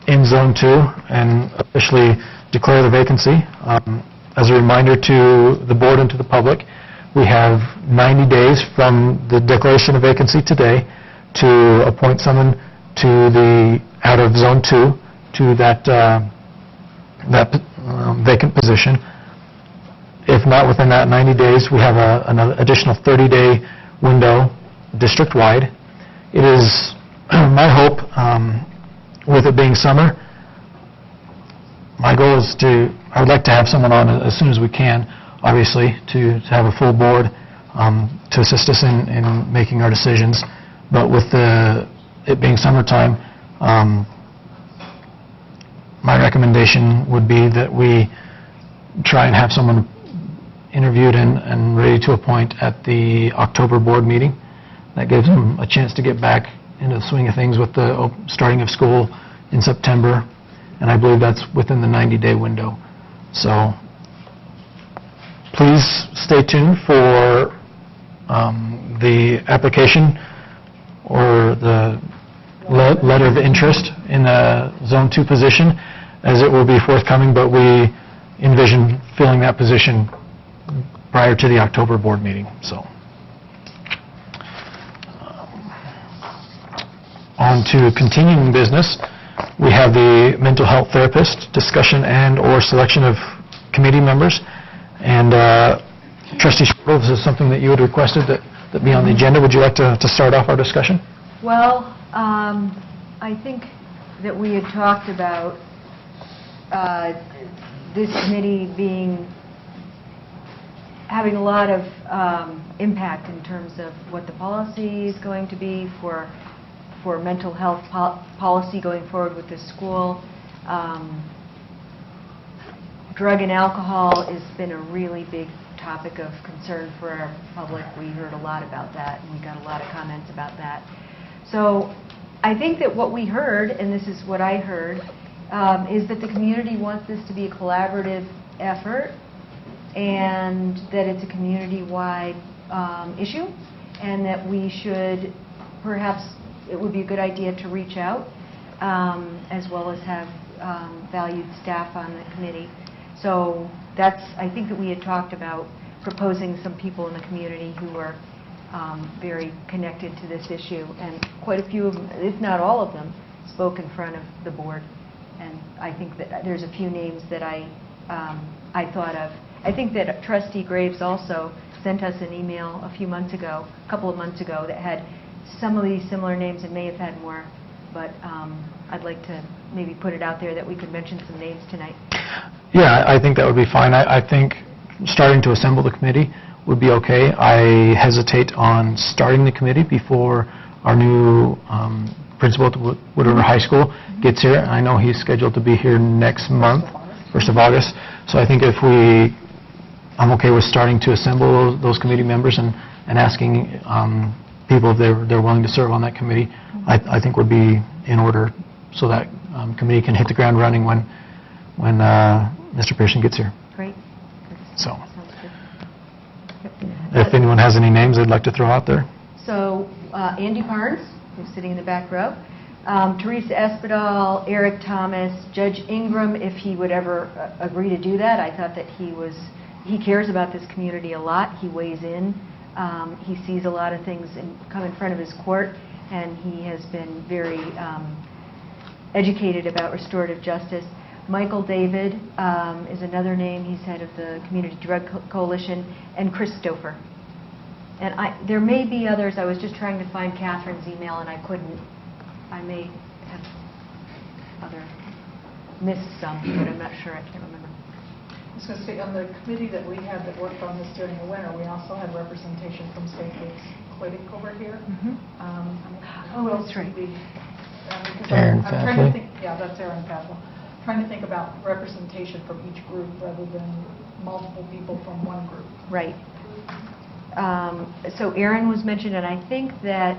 [SPEAKER 1] in Zone 2, and officially declare the vacancy. As a reminder to the board and to the public, we have 90 days from the declaration of vacancy today to appoint someone out of Zone 2 to that vacant position. If not within that 90 days, we have an additional 30-day window district-wide. It is my hope, with it being summer, my goal is I would like to have someone on as soon as we can, obviously, to have a full board to assist us in making our decisions. But with it being summertime, my recommendation would be that we try and have someone interviewed and ready to appoint at the October board meeting. That gives them a chance to get back into the swing of things with the starting of school in September, and I believe that's within the 90-day window. So please stay tuned for the application or the letter of interest in the Zone 2 position, as it will be forthcoming, but we envision filling that position prior to the October board meeting. So, on to continuing business, we have the mental health therapist discussion and/or selection of committee members. And Trustee Schroeder, this is something that you had requested that be on the agenda. Would you like to start off our discussion?
[SPEAKER 4] Well, I think that we had talked about this committee being having a lot of impact in terms of what the policy is going to be for mental health policy going forward with the school. Drug and alcohol has been a really big topic of concern for our public. We heard a lot about that, and we got a lot of comments about that. So I think that what we heard, and this is what I heard, is that the community wants this to be a collaborative effort, and that it's a community-wide issue, and that we should, perhaps, it would be a good idea to reach out, as well as have valued staff on the committee. So that's, I think that we had talked about proposing some people in the community who are very connected to this issue, and quite a few of them, if not all of them, spoke in front of the board. And I think that there's a few names that I thought of. I think that Trustee Graves also sent us an email a couple of months ago, that had some of these similar names and may have had more, but I'd like to maybe put it out there that we could mention some names tonight.
[SPEAKER 1] Yeah, I think that would be fine. I think starting to assemble the committee would be okay. I hesitate on starting the committee before our new principal at Wood River High School gets here. I know he's scheduled to be here next month, 1st of August. So I think I'm okay with starting to assemble those committee members and asking people if they're willing to serve on that committee. I think would be in order, so that committee can hit the ground running when Mr. Pearson gets here.
[SPEAKER 4] Great.
[SPEAKER 1] So, if anyone has any names they'd like to throw out there.
[SPEAKER 4] So, Andy Barnes, who's sitting in the back row, Teresa Espedal, Eric Thomas, Judge Ingram, if he would ever agree to do that. I thought that he cares about this community a lot. He weighs in. He sees a lot of things come in front of his court, and he has been very educated about restorative justice. Michael David is another name. He's head of the Community Drug Coalition, and Chris Stouffer. And there may be others. I was just trying to find Catherine's email, and I couldn't. I may have missed some, but I'm not sure. I can't remember.
[SPEAKER 6] I was going to say, on the committee that we had that worked on this during the winter, we also had representation from St. Luke's Clinic over here.
[SPEAKER 4] Oh, that's right.
[SPEAKER 6] I'm trying to think, yeah, that's Aaron Patel. Trying to think about representation from each group rather than multiple people from one group.
[SPEAKER 4] Right. So Aaron was mentioned, and I think that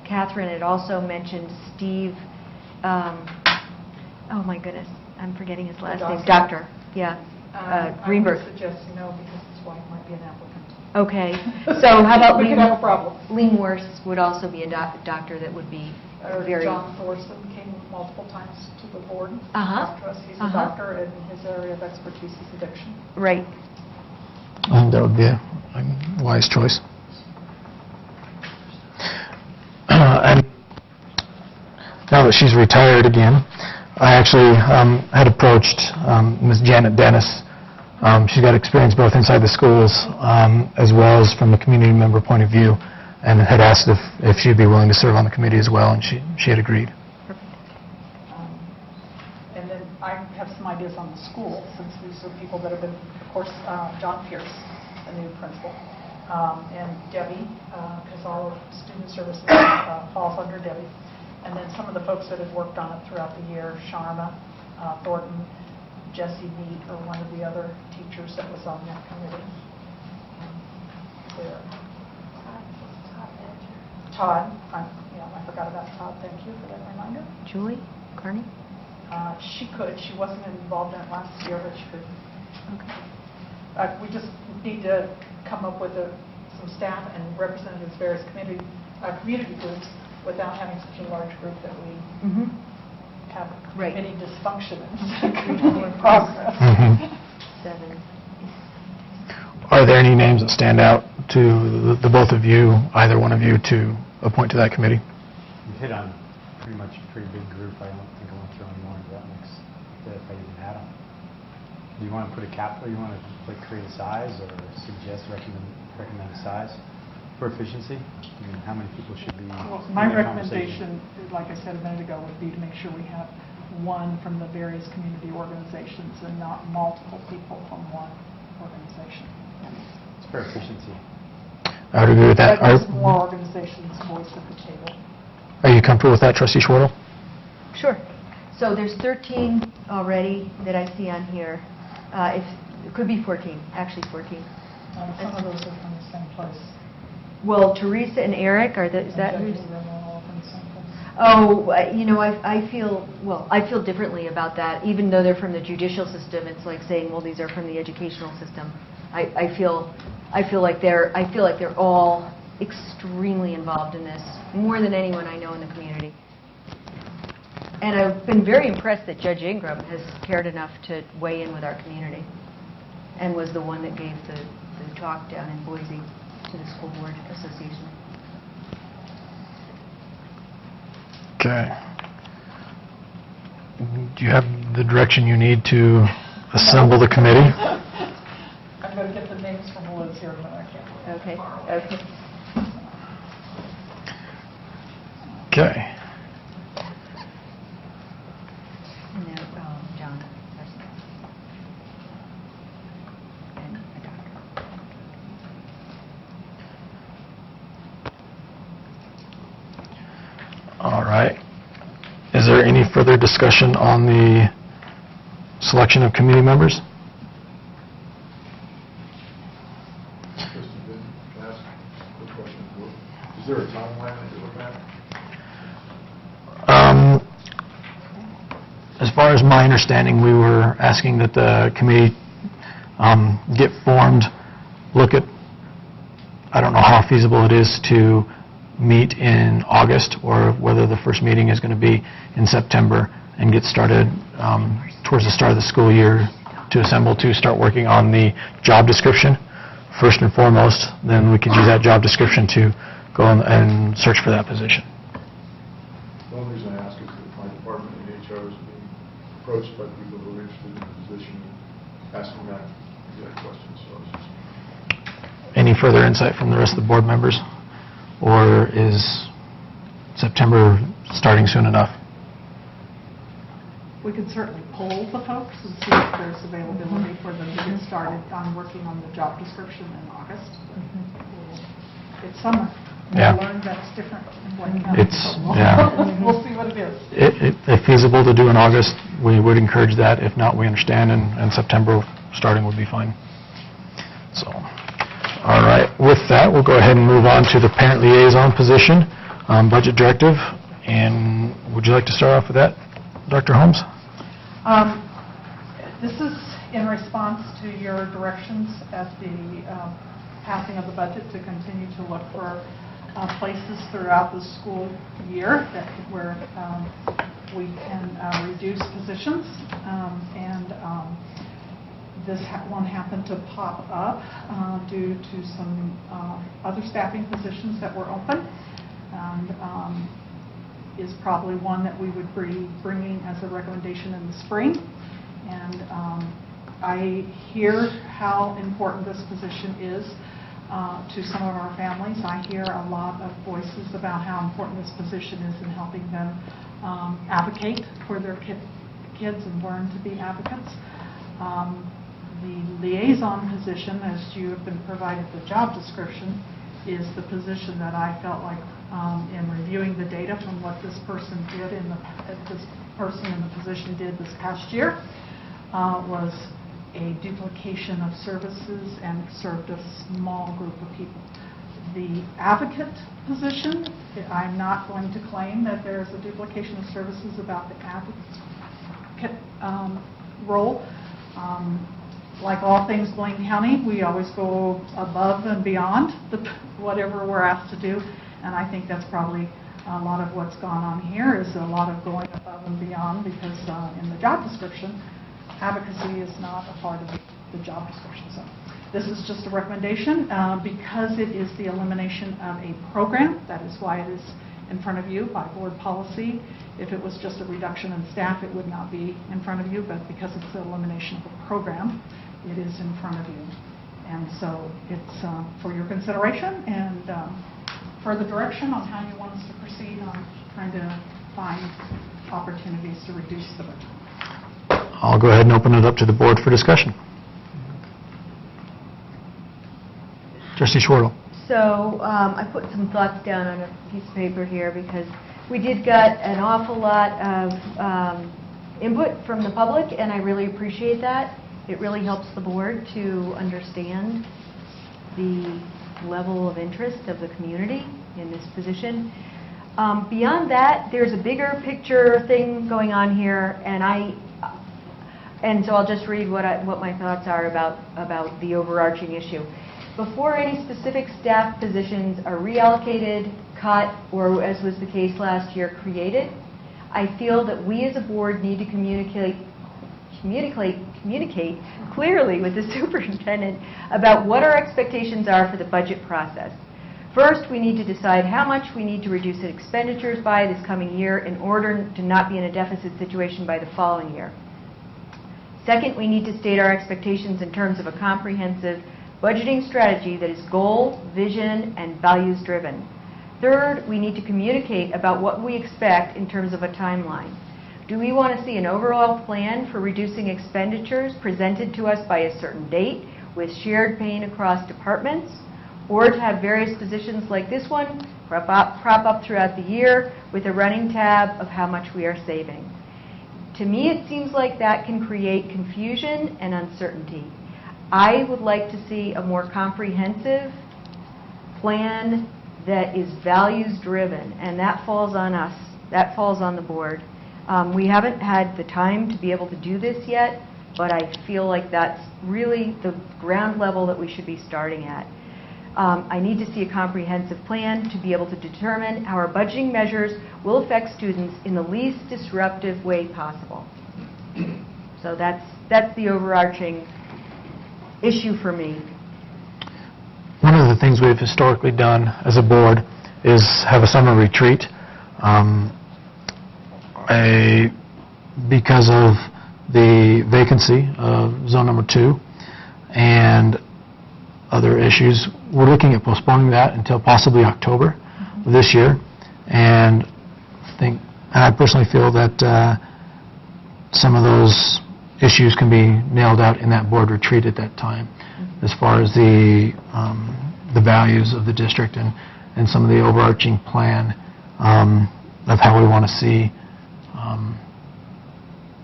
[SPEAKER 4] Catherine had also mentioned Steve, oh my goodness, I'm forgetting his last name, Doctor, yeah, Greenberg.
[SPEAKER 6] I would suggest no, because his wife might be an applicant.
[SPEAKER 4] Okay, so how about
[SPEAKER 6] we could have a problem.
[SPEAKER 4] Lee Morse would also be a doctor that would be very...
[SPEAKER 6] John Thorson came multiple times to the board. He's a doctor, and his area of expertise is addiction.
[SPEAKER 4] Right.
[SPEAKER 1] That would be a wise choice. And now that she's retired again, I actually had approached Ms. Janet Dennis. She's got experience both inside the schools as well as from a community member point of view, and had asked if she'd be willing to serve on the committee as well, and she had agreed.
[SPEAKER 6] And then I have some ideas on the school, since these are people that have been, of course, John Pierce, the new principal, and Debbie, because all of student services falls under Debbie. And then some of the folks that have worked on it throughout the year, Sharma, Thornton, Jesse Mead, or one of the other teachers that was on that committee. Todd, I forgot about Todd, thank you for that reminder.
[SPEAKER 4] Julie Carney?
[SPEAKER 6] She could. She wasn't involved in it last year, but she could.
[SPEAKER 4] Okay.
[SPEAKER 6] We just need to come up with some staff and representatives of various community groups without having such a large group that we have any dysfunction in progress.
[SPEAKER 4] 7.
[SPEAKER 1] Are there any names that stand out to the both of you, either one of you, to appoint to that committee?
[SPEAKER 5] You hit on pretty much a pretty big group. I don't think I want to throw any more into that mix if I even had them. Do you want to put a cap, or you want to create a size, or recommend a size for efficiency? I mean, how many people should be
[SPEAKER 6] my recommendation, like I said a minute ago, would be to make sure we have one from the various community organizations and not multiple people from one organization.
[SPEAKER 5] It's for efficiency.
[SPEAKER 1] I would agree with that.
[SPEAKER 6] That gives more organizations voice at the table.
[SPEAKER 1] Are you comfortable with that, Trustee Schwartle?
[SPEAKER 4] Sure. So there's 13 already that I see on here. It could be 14, actually 14.
[SPEAKER 6] Some of those are from the same place.
[SPEAKER 4] Well, Teresa and Eric, is that
[SPEAKER 6] And
[SPEAKER 4] who's?
[SPEAKER 6] Judges are all from the same place.
[SPEAKER 4] Oh, I feel differently about that. Even though they're from the judicial system, it's like saying, well, these are from the educational system. I feel like they're all extremely involved in this, more than anyone I know in the community. And I've been very impressed that Judge Ingram has cared enough to weigh in with our community, and was the one that gave the talk down in Boise to the School Board Association.
[SPEAKER 1] Okay. Do you have the direction you need to assemble the committee?
[SPEAKER 6] I'm going to get the names from Liz here, but I can't.
[SPEAKER 4] Okay. Okay.
[SPEAKER 1] Okay.
[SPEAKER 4] And then, John. And a doctor.
[SPEAKER 1] All right. Is there any further discussion on the selection of committee members?
[SPEAKER 7] Trustee Benton, can I ask a quick question? Is there a timeline that you're looking at?
[SPEAKER 1] As far as my understanding, we were asking that the committee get formed, look at, I don't know how feasible it is to meet in August, or whether the first meeting is going to be in September, and get started towards the start of the school year to assemble to start working on the job description first and foremost. Then we could use that job description to go and search for that position.
[SPEAKER 7] The only reason I ask is that my department in HR is being approached by people who are interested in the position, asking that exact question, so I was just...
[SPEAKER 1] Any further insight from the rest of the board members? Or is September starting soon enough?
[SPEAKER 6] We could certainly poll the folks and see if there's availability for them to get started on working on the job description in August. It's summer.
[SPEAKER 1] Yeah.
[SPEAKER 6] We learned that's different in Wayne County. We'll see what it is.
[SPEAKER 1] If feasible to do in August, we would encourage that. If not, we understand, and September starting would be fine. So, all right. With that, we'll go ahead and move on to the parent liaison position, budget directive. And would you like to start off with that, Dr. Holmes?
[SPEAKER 6] This is in response to your directions at the passing of the budget to continue to look for places throughout the school year where we can reduce positions. This one happened to pop up due to some other staffing positions that were open, and is probably one that we would be bringing as a recommendation in the spring. And I hear how important this position is to some of our families. I hear a lot of voices about how important this position is in helping them advocate for their kids and learn to be advocates. The liaison position, as you have been provided the job description, is the position that I felt like in reviewing the data from what this person did in the position did this past year was a duplication of services and served a small group of people. The advocate position, I'm not going to claim that there's a duplication of services about the advocate role. Like all things Blaine County, we always go above and beyond whatever we're asked to do, and I think that's probably a lot of what's gone on here is a lot of going above and beyond, because in the job description, advocacy is not a part of the job description. So this is just a recommendation because it is the elimination of a program. That is why it is in front of you by board policy. If it was just a reduction in staff, it would not be in front of you, but because it's the elimination of a program, it is in front of you. And so it's for your consideration and further direction on how you want us to proceed on trying to find opportunities to reduce the budget.
[SPEAKER 1] I'll go ahead and open it up to the board for discussion. Trustee Schwartle.
[SPEAKER 4] So I put some thoughts down on a piece of paper here because we did get an awful lot of input from the public, and I really appreciate that. It really helps the board to understand the level of interest of the community in this position. Beyond that, there's a bigger picture thing going on here, and so I'll just read what my thoughts are about the overarching issue. Before any specific staff positions are reallocated, cut, or as was the case last year, created, I feel that we as a board need to communicate clearly with the superintendent about what our expectations are for the budget process. First, we need to decide how much we need to reduce expenditures by this coming year in order to not be in a deficit situation by the following year. Second, we need to state our expectations in terms of a comprehensive budgeting strategy that is goal, vision, and values driven. Third, we need to communicate about what we expect in terms of a timeline. Do we want to see an overall plan for reducing expenditures presented to us by a certain date with shared pain across departments, or to have various positions like this one crop up throughout the year with a running tab of how much we are saving? To me, it seems like that can create confusion and uncertainty. I would like to see a more comprehensive plan that is values-driven, and that falls on us. That falls on the board. We haven't had the time to be able to do this yet, but I feel like that's really the ground level that we should be starting at. I need to see a comprehensive plan to be able to determine how our budgeting measures will affect students in the least disruptive way possible. So that's the overarching issue for me.
[SPEAKER 1] One of the things we've historically done as a board is have a summer retreat. Because of the vacancy of zone number 2 and other issues, we're looking at postponing that until possibly October of this year. And I personally feel that some of those issues can be nailed out in that board retreat at that time, as far as the values of the district and some of the overarching plan of how we want to see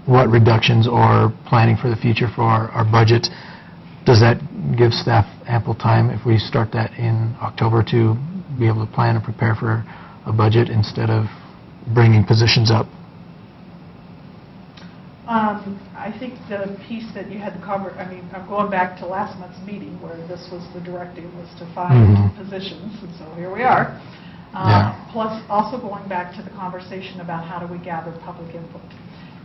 [SPEAKER 1] what reductions or planning for the future for our budget. Does that give staff ample time if we start that in October to be able to plan and prepare for a budget instead of bringing positions up?
[SPEAKER 6] I think the piece that you had to cover, I'm going back to last month's meeting where this was the directive was to find positions, and so here we are. Plus also going back to the conversation about how do we gather public input.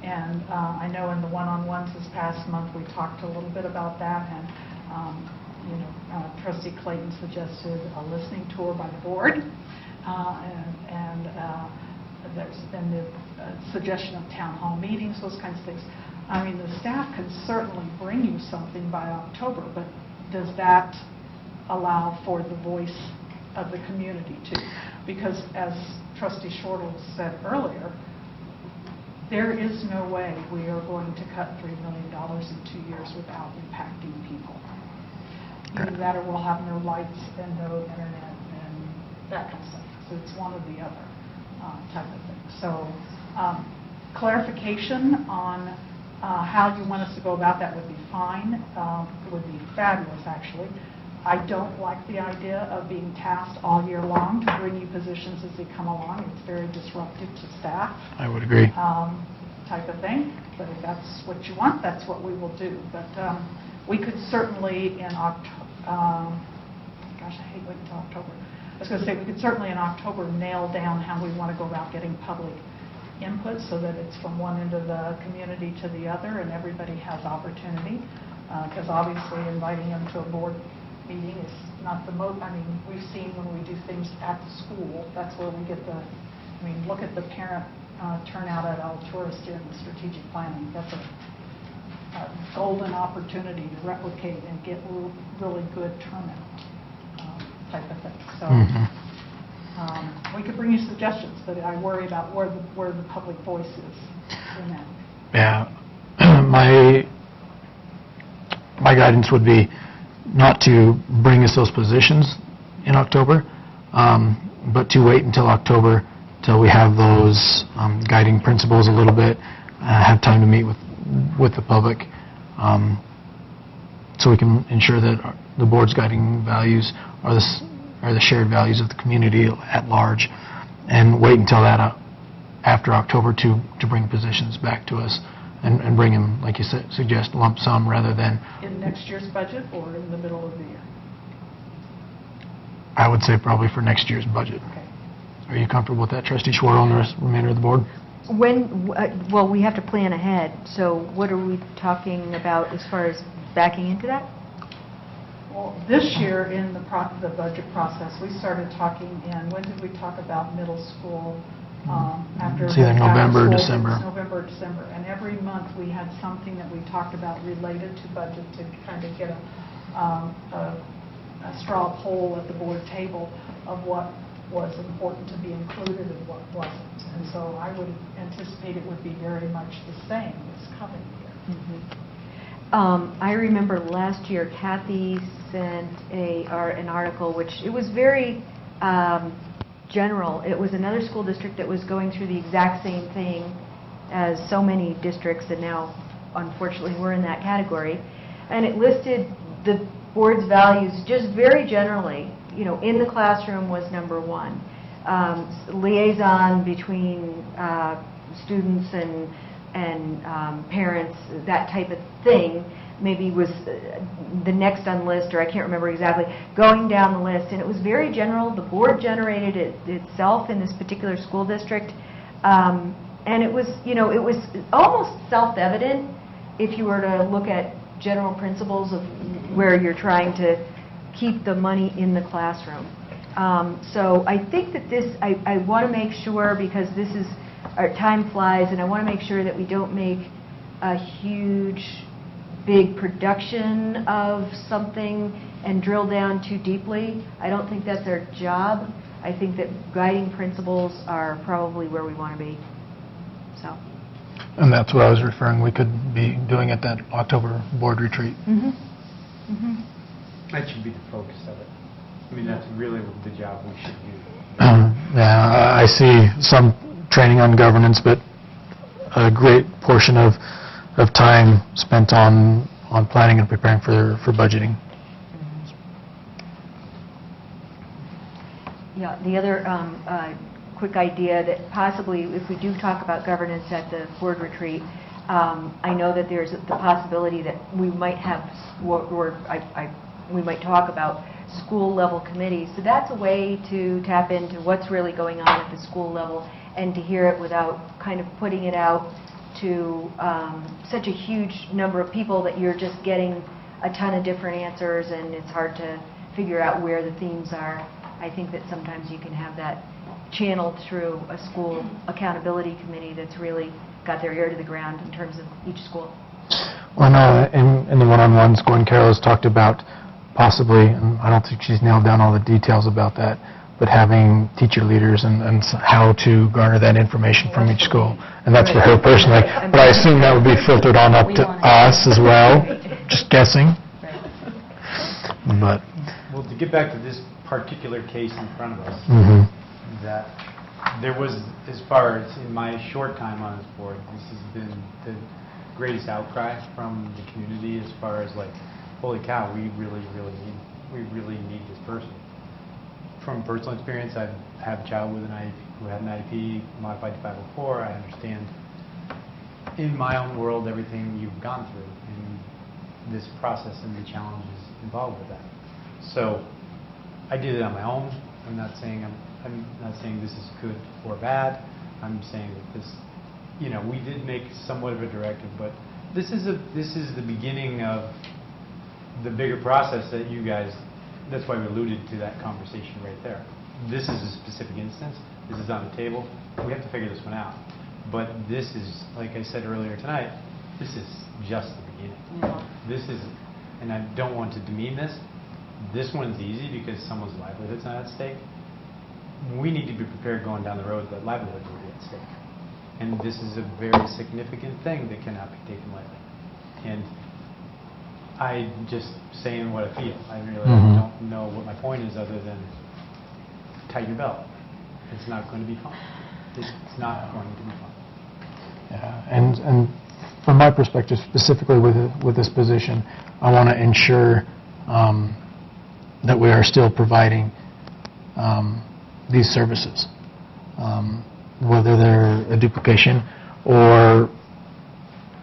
[SPEAKER 6] And I know in the one-on-ones this past month we talked a little bit about that, and Trustee Clayton suggested a listening tour by the board, and there's been the suggestion of town hall meetings, those kinds of things. I mean, the staff can certainly bring you something by October, but does that allow for the voice of the community too? Because as Trustee Schwartle said earlier, there is no way we are going to cut $3 million in 2 years without impacting people. Either that or we'll have no lights and no internet and that kind of stuff. So it's one or the other type of thing. So clarification on how you want us to go about that would be fine. It would be fabulous, actually. I don't like the idea of being tasked all year long to bring you positions as they come along. It's very disruptive to staff.
[SPEAKER 1] I would agree.
[SPEAKER 6] Type of thing. But if that's what you want, that's what we will do. But we could certainly in October, gosh, I hate waiting until October. I was going to say we could certainly in October nail down how we want to go about getting public input so that it's from one end of the community to the other and everybody has opportunity. Because obviously inviting them to a board meeting is not the most, we've seen when we do things at the school, that's where we get the, look at the parent turnout at Alturas during the strategic planning. That's a golden opportunity to replicate and get really good turnout type of thing. So we could bring you suggestions, but I worry about where the public voice is in that.
[SPEAKER 1] Yeah, my guidance would be not to bring us those positions in October, but to wait until October till we have those guiding principles a little bit, have time to meet with the public, so we can ensure that the board's guiding values are the shared values of the community at large, and wait until that after October to bring positions back to us and bring them, like you suggest, lump sum rather than...
[SPEAKER 6] In next year's budget or in the middle of the year?
[SPEAKER 1] I would say probably for next year's budget.
[SPEAKER 6] Okay.
[SPEAKER 1] Are you comfortable with that, Trustee Schwartz, and the remainder of the board?
[SPEAKER 4] Well, we have to plan ahead, so what are we talking about as far as backing into that?
[SPEAKER 6] Well, this year in the budget process, we started talking in, when did we talk about middle school? After
[SPEAKER 1] It's either November or
[SPEAKER 6] school,
[SPEAKER 1] December.
[SPEAKER 6] it's November or December. And every month we had something that we talked about related to budget to kind of get a straw poll at the board table of what was important to be included and what wasn't. And so I would anticipate it would be very much the same this coming year.
[SPEAKER 4] I remember last year Kathy sent an article, which it was very general. It was another school district that was going through the exact same thing as so many districts, and now unfortunately we're in that category. And it listed the board's values just very generally. You know, in the classroom was number one. Liaison between students and parents, that type of thing, maybe was the next on the list, or I can't remember exactly, going down the list. And it was very general. The board generated it itself in this particular school district. And it was, you know, it was almost self-evident if you were to look at general principles of where you're trying to keep the money in the classroom. So I think that this, I want to make sure, because this is, our time flies, and I want to make sure that we don't make a huge, big production of something and drill down too deeply. I don't think that's our job. I think that guiding principles are probably where we want to be. So.
[SPEAKER 1] And that's what I was referring, we could be doing at that October board retreat.
[SPEAKER 5] That should be the focus of it. I mean, that's really the job we should do.
[SPEAKER 1] Yeah, I see some training on governance, but a great portion of time spent on planning and preparing for budgeting.
[SPEAKER 4] Yeah, the other quick idea that possibly if we do talk about governance at the board retreat, I know that there's the possibility that we might have, we might talk about school level committees. So that's a way to tap into what's really going on at the school level and to hear it without kind of putting it out to such a huge number of people that you're just getting a ton of different answers and it's hard to figure out where the themes are. I think that sometimes you can have that channeled through a school accountability committee that's really got their ear to the ground in terms of each school.
[SPEAKER 1] Well, no, in the one-on-ones, Gordon Carroll has talked about possibly, and I don't think she's nailed down all the details about that, but having teacher leaders and how to garner that information from each school. And that's for her personally. But I assume that would be filtered on up to us as well. Just guessing. But
[SPEAKER 5] Well, to get back to this particular case in front of us, that there was, as far as in my short time on this board, this has been the greatest outcry from the community as far as like, holy cow, we really need this person. From personal experience, I have a child with an IEP, who had an IEP modified to 504. I understand in my own world everything you've gone through and this process and the challenges involved with that. So I did it on my own. I'm not saying this is good or bad. I'm saying that this, you know, we did make somewhat of a directive, but this is the beginning of the bigger process that you guys. That's why we alluded to that conversation right there. This is a specific instance. This is on the table. We have to figure this one out. But this is, like I said earlier tonight, this is just the beginning. This is, and I don't want to demean this. This one's easy because someone's livelihood's not at stake. We need to be prepared going down the road that livelihoods will be at stake. And this is a very significant thing that cannot be taken lightly. And I just saying what I feel. I really
[SPEAKER 1] Mhm.
[SPEAKER 5] don't know what my point is other than tighten your belt. It's not going to be fun. It's not going to be fun.
[SPEAKER 1] Yeah, and from my perspective, specifically with this position, I want to ensure that we are still providing these services, whether they're a duplication or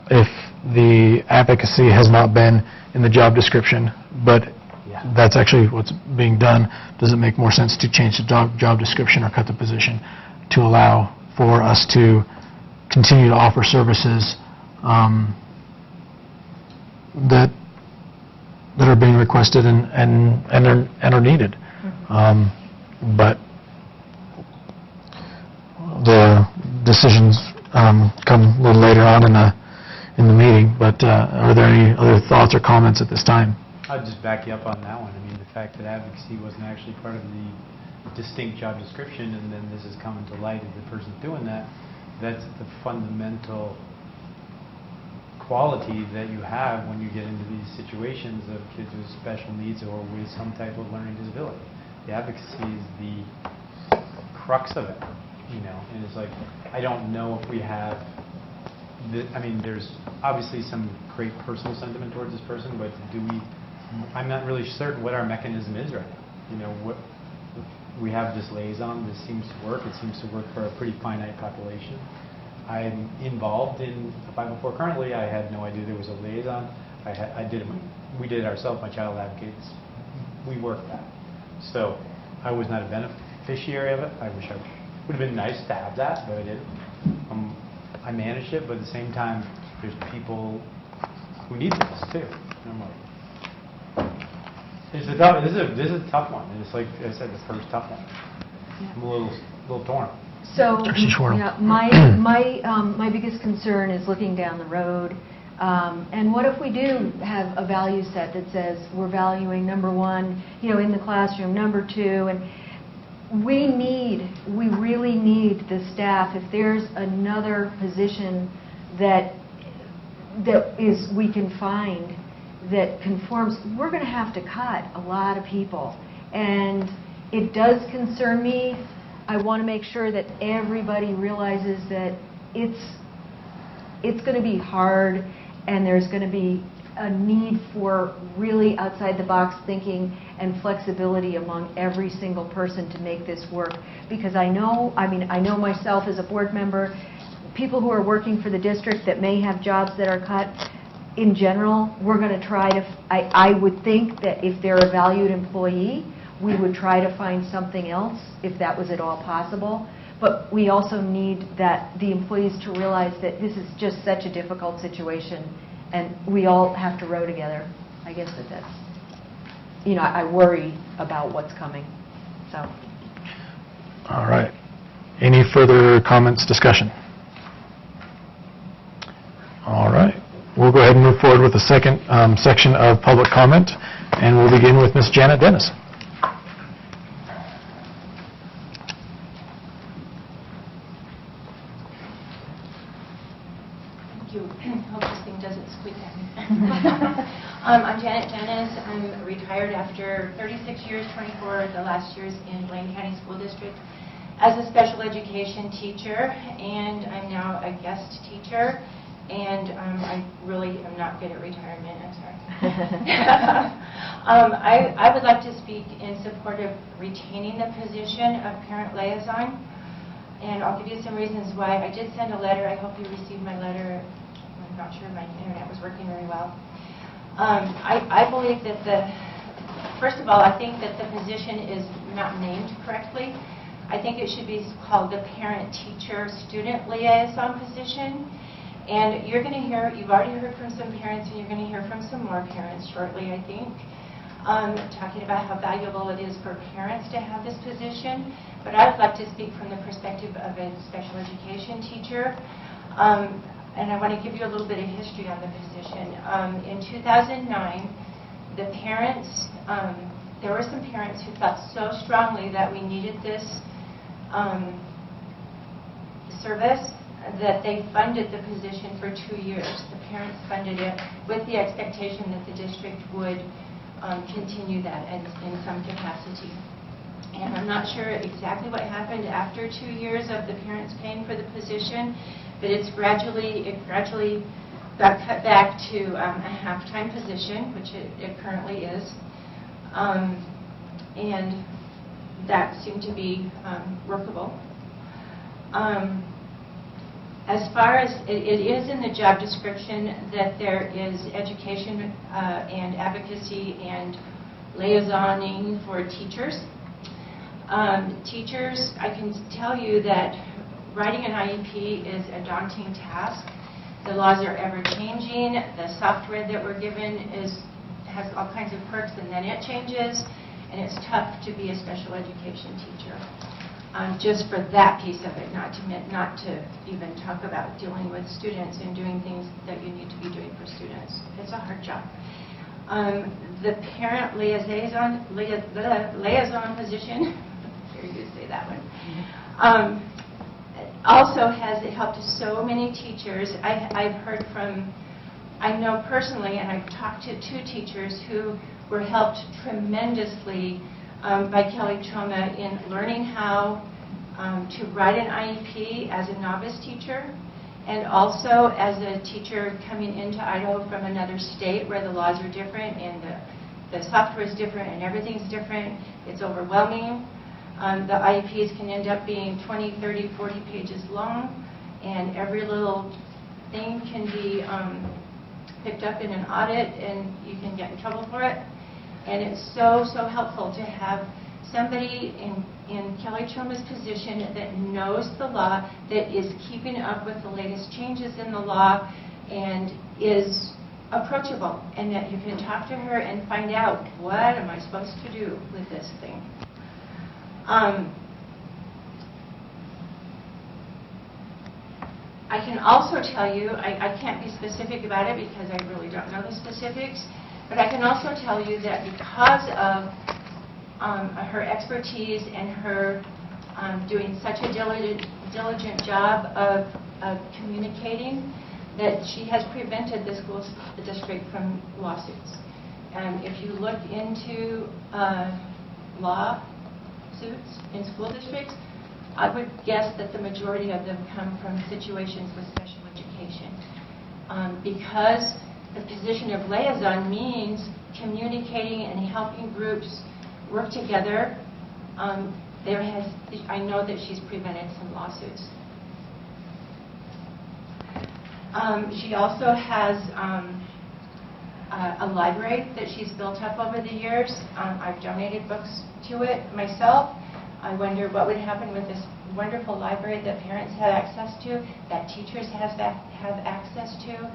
[SPEAKER 1] if the advocacy has not been in the job description, but that's actually what's being done. Does it make more sense to change the job description or cut the position to allow for us to continue to offer services that are being requested and are needed? But the decisions come a little later on in the meeting. But are there any other thoughts or comments at this time?
[SPEAKER 5] I'll just back you up on that one. I mean, the fact that advocacy wasn't actually part of the distinct job description, and then this is coming to light as the person doing that, that's the fundamental quality that you have when you get into these situations of kids with special needs or with some type of learning disability. The advocacy is the crux of it, you know, and it's like, I don't know if we have, I mean, there's obviously some great personal sentiment towards this person, but I'm not really certain what our mechanism is right now. You know, what we have this liaison, this seems to work. It seems to work for a pretty finite population. I'm involved in the 504 currently. I had no idea there was a liaison. We did it ourselves, my child advocates. We worked that. So I was not a beneficiary of it. I wish I would have been nice to have that, but I didn't. I managed it, but at the same time, there's people who need this too. And I'm like, this is a tough one. And it's like I said, the first tough one. I'm a little torn.
[SPEAKER 4] So, yeah, my biggest concern is looking down the road. And what if we do have a value set that says we're valuing number one, you know, in the classroom, number two, and we really need the staff. If there's another position that we can find that conforms, we're going to have to cut a lot of people. And it does concern me. I want to make sure that everybody realizes that it's going to be hard, and there's going to be a need for really outside-the-box thinking and flexibility among every single person to make this work. Because I know myself as a board member, people who are working for the district that may have jobs that are cut, in general, we're going to try to, I would think that if they're a valued employee, we would try to find something else if that was at all possible. But we also need the employees to realize that this is just such a difficult situation, and we all have to row together. I guess that's, you know, I worry about what's coming. So.
[SPEAKER 1] All right. Any further comments, discussion? All right. We'll go ahead and move forward with the second section of public comment, and we'll begin with Ms. Janet Dennis.
[SPEAKER 3] Thank you. Hope this thing doesn't squeak at me. I'm Janet Dennis. I'm retired after 36 years, 24 of the last years in Blaine County School District as a special education teacher, and I'm now a guest teacher. And I really am not good at retirement. I'm sorry. I would like to speak in support of retaining the position of parent liaison. And I'll give you some reasons why. I did send a letter. I hope you received my letter. I'm not sure my internet was working very well. I believe that first of all, I think that the position is not named correctly. I think it should be called the parent-teacher-student liaison position. And you're going to hear, you've already heard from some parents, and you're going to hear from some more parents shortly, I think, talking about how valuable it is for parents to have this position. But I would like to speak from the perspective of a special education teacher. And I want to give you a little bit of history on the position. In 2009, the parents, there were some parents who felt so strongly that we needed this service that they funded the position for 2 years. The parents funded it with the expectation that the district would continue that in some capacity. And I'm not sure exactly what happened after 2 years of the parents paying for the position, but it gradually got cut back to a half-time position, which it currently is. And that seemed to be workable. As far as it is in the job description that there is education and advocacy and liaisoning for teachers. Teachers, I can tell you that writing an IEP is a daunting task. The laws are ever changing. The software that we're given has all kinds of perks and then it changes, and it's tough to be a special education teacher. Just for that piece of it, not to even talk about dealing with students and doing things that you need to be doing for students. It's a hard job. The parent liaison position, here you say that one, also has helped so many teachers. I've heard from, I know personally, and I've talked to 2 teachers who were helped tremendously by Kelly Choma in learning how to write an IEP as a novice teacher, and also as a teacher coming into Idaho from another state where the laws are different and the software is different and everything's different. It's overwhelming. The IEPs can end up being 20, 30, 40 pages long, and every little thing can be picked up in an audit, and you can get in trouble for it. And it's so helpful to have somebody in Kelly Choma's position that knows the law, that is keeping up with the latest changes in the law, and is approachable, and that you can talk to her and find out, what am I supposed to do with this thing? I can also tell you, I can't be specific about it because I really don't know the specifics, but I can also tell you that because of her expertise and her doing such a diligent job of communicating, that she has prevented the district from lawsuits. And if you look into lawsuits in school districts, I would guess that the majority of them come from situations with special education. Because the position of liaison means communicating and helping groups work together, I know that she's prevented some lawsuits. She also has a library that she's built up over the years. I've donated books to it myself. I wonder what would happen with this wonderful library that parents have access to, that teachers have access to.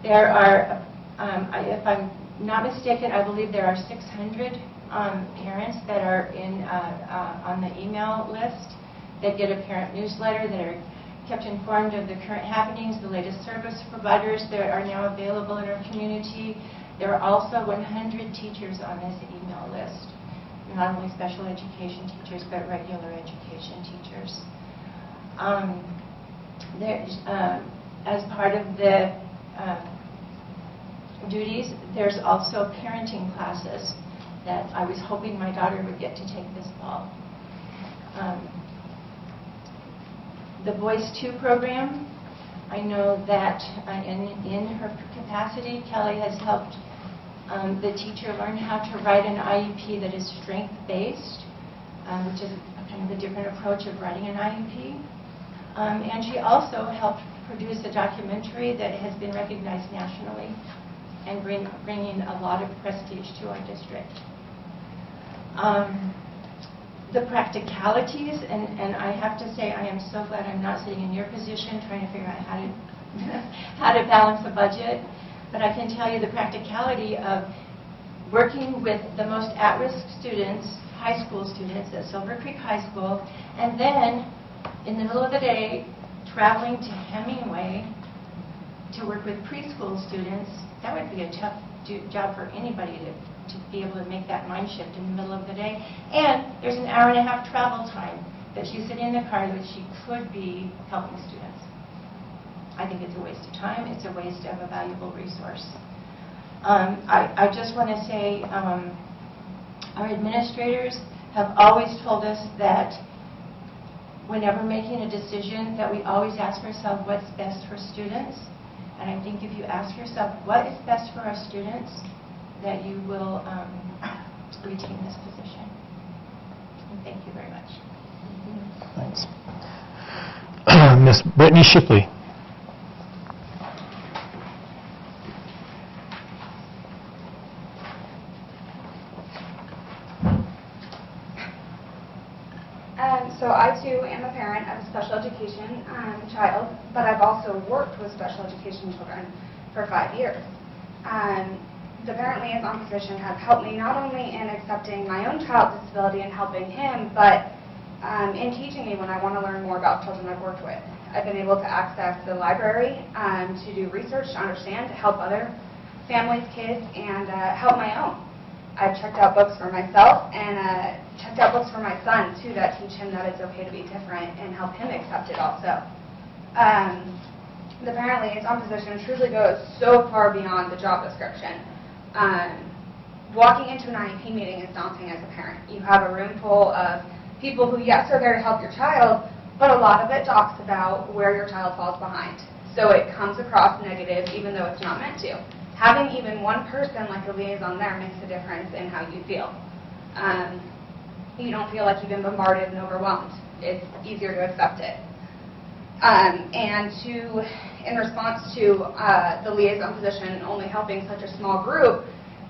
[SPEAKER 3] There are, if I'm not mistaken, I believe there are 600 parents that are on the email list that get a parent newsletter, that are kept informed of the current happenings, the latest service providers that are now available in our community. There are also 100 teachers on this email list. Not only special education teachers, but regular education teachers. As part of the duties, there's also parenting classes that I was hoping my daughter would get to take this fall. The Voice 2 program, I know that in her capacity, Kelly has helped the teacher learn how to write an IEP that is strength-based, which is kind of a different approach of writing an IEP. And she also helped produce a documentary that has been recognized nationally and bringing a lot of prestige to our district. The practicalities, and I have to say I am so glad I'm not sitting in your position trying to figure out how to balance a budget. But I can tell you the practicality of working with the most at-risk students, high school students at Silver Creek High School, and then in the middle of the day traveling to Hemingway to work with preschool students. That would be a tough job for anybody to be able to make that mind shift in the middle of the day. And there's an hour and a half travel time that she's sitting in the car that she could be helping students. I think it's a waste of time. It's a waste of a valuable resource. I just want to say our administrators have always told us that whenever making a decision, that we always ask ourselves what's best for students. And I think if you ask yourself what is best for our students, that you will retain this position. And thank you very much.
[SPEAKER 1] Thanks. Miss Brittany Shipley.
[SPEAKER 17] So I too am a parent of a special education child, but I've also worked with special education children for 5 years. The parent liaison position has helped me not only in accepting my own child's disability and helping him, but in teaching me when I want to learn more about children I've worked with. I've been able to access the library to do research, to understand, to help other families' kids, and help my own. I've checked out books for myself and checked out books for my son, too, that teach him that it's okay to be different and help him accept it also. The parent liaison position truly goes so far beyond the job description. Walking into an IEP meeting is daunting as a parent. You have a room full of people who, yes, are there to help your child, but a lot of it talks about where your child falls behind. So it comes across negative even though it's not meant to. Having even one person like a liaison there makes a difference in how you feel. You don't feel like you've been bombarded and overwhelmed. It's easier to accept it. And in response to the liaison position only helping such a small group,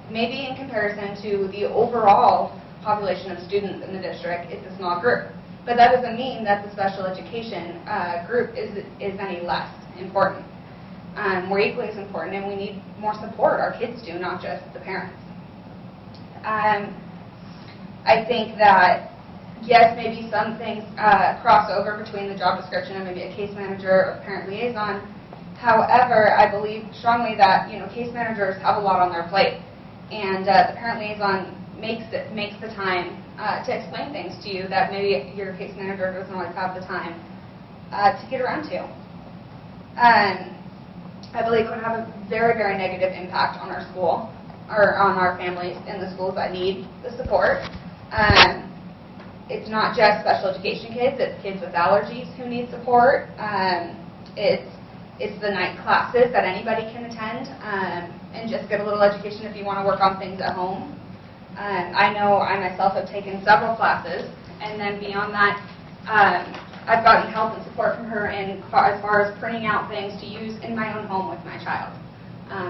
[SPEAKER 17] maybe in comparison to the overall population of students in the district, it's a small group. But that doesn't mean that the special education group is any less important. We're equally as important, and we need more support. Our kids do, not just the parents. I think that, yes, maybe some things cross over between the job description and maybe a case manager or parent liaison. However, I believe strongly that case managers have a lot on their plate, and the parent liaison makes the time to explain things to you that maybe your case manager doesn't always have the time to get around to. I believe it would have a very, very negative impact on our school, or on our families in the schools that need the support. It's not just special education kids, it's kids with allergies who need support. It's the night classes that anybody can attend and just get a little education if you want to work on things at home. I know I myself have taken several classes, and then beyond that, I've gotten help and support from her as far as printing out things to use in my own home with my child.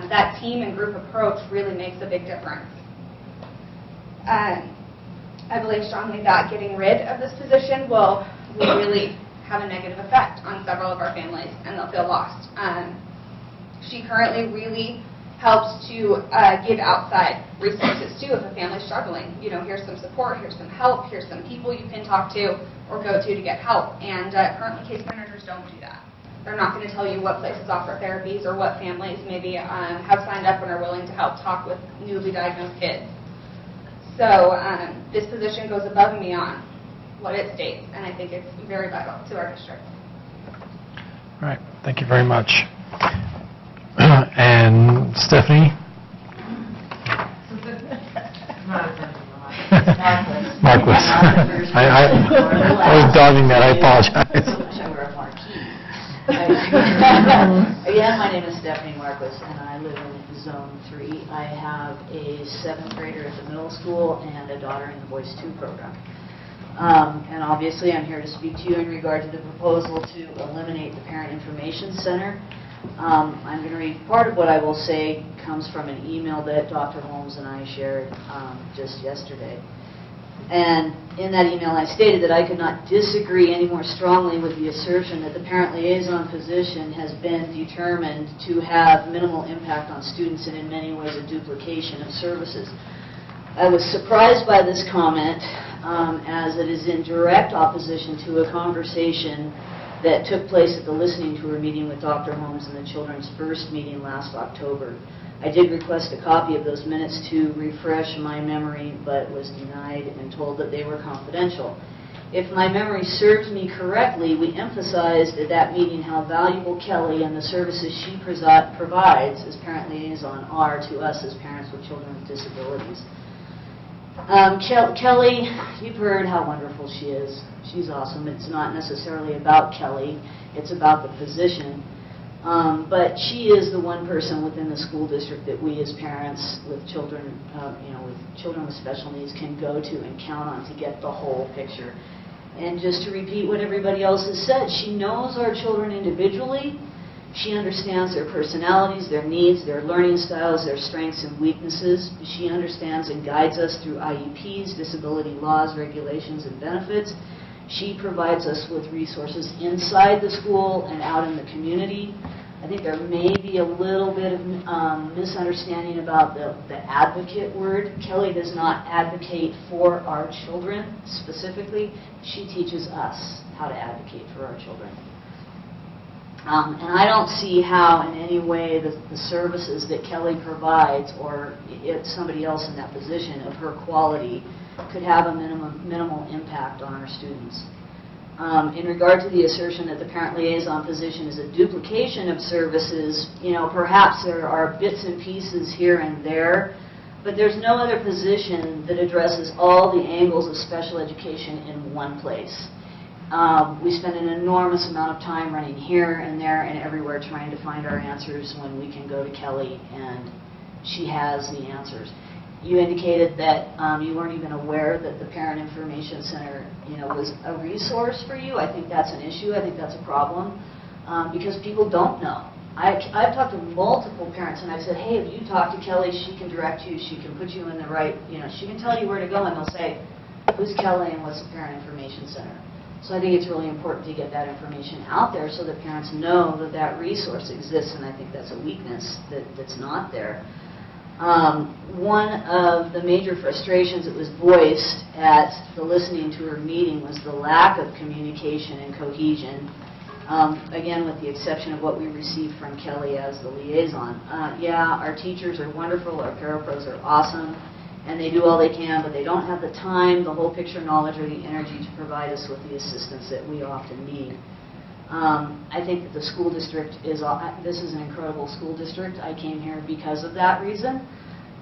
[SPEAKER 17] That team and group approach really makes a big difference. I believe strongly that getting rid of this position will really have a negative effect on several of our families, and they'll feel lost. She currently really helps to give outside resources too if a family's struggling. Here's some support, here's some help, here's some people you can talk to or go to get help. And currently case managers don't do that. They're not going to tell you what places offer therapies or what families maybe have signed up and are willing to help talk with newly diagnosed kids. So this position goes above and beyond what it states, and I think it's very vital to our district.
[SPEAKER 1] All right, thank you very much. And Stephanie? Marquis. I was dogging that. I apologize.
[SPEAKER 9] Yeah, my name is Stephanie Marquis, and I live in Zone 3. I have a 7th grader at the middle school and a daughter in the Voice 2 program. And obviously, I'm here to speak to you in regard to the proposal to eliminate the Parent Information Center. I'm going to read part of what I will say comes from an email that Dr. Holmes and I shared just yesterday. And in that email, I stated that I could not disagree any more strongly with the assertion that the parent liaison position has been determined to have minimal impact on students and in many ways a duplication of services. I was surprised by this comment as it is in direct opposition to a conversation that took place at the listening tour meeting with Dr. Holmes in the children's first meeting last October. I did request a copy of those minutes to refresh my memory, but was denied and told that they were confidential.
[SPEAKER 18] if my memory serves me correctly, we emphasized at that meeting how valuable Kelly and the services she provides as parent liaison are to us as parents with children with disabilities. Kelly, you've heard how wonderful she is. She's awesome. It's not necessarily about Kelly. It's about the position. But she is the one person within the school district that we as parents with children, with children with special needs can go to and count on to get the whole picture. And just to repeat what everybody else has said, she knows our children individually. She understands their personalities, their needs, their learning styles, their strengths and weaknesses. She understands and guides us through IEPs, disability laws, regulations, and benefits. She provides us with resources inside the school and out in the community. I think there may be a little bit of misunderstanding about the advocate word. Kelly does not advocate for our children specifically. She teaches us how to advocate for our children. And I don't see how in any way the services that Kelly provides, or if somebody else in that position of her quality, could have a minimal impact on our students. In regard to the assertion that the parent liaison position is a duplication of services, perhaps there are bits and pieces here and there, but there's no other position that addresses all the angles of special education in one place. We spend an enormous amount of time running here and there and everywhere trying to find our answers when we can go to Kelly and she has the answers. You indicated that you weren't even aware that the Parent Information Center, was a resource for you. I think that's an issue. I think that's a problem because people don't know. I've talked to multiple parents and I've said, hey, if you talk to Kelly, she can direct you, she can put you in the right, she can tell you where to go, and they'll say, who's Kelly and what's the Parent Information Center? So I think it's really important to get that information out there so that parents know that that resource exists, and I think that's a weakness that's not there. One of the major frustrations that was voiced at the listening tour meeting was the lack of communication and cohesion, again with the exception of what we received from Kelly as the liaison. Yeah, our teachers are wonderful, our parapros are awesome, and they do all they can, but they don't have the time, the whole picture knowledge, or the energy to provide us with the assistance that we often need. I think that the school district this is an incredible school district. I came here because of that reason.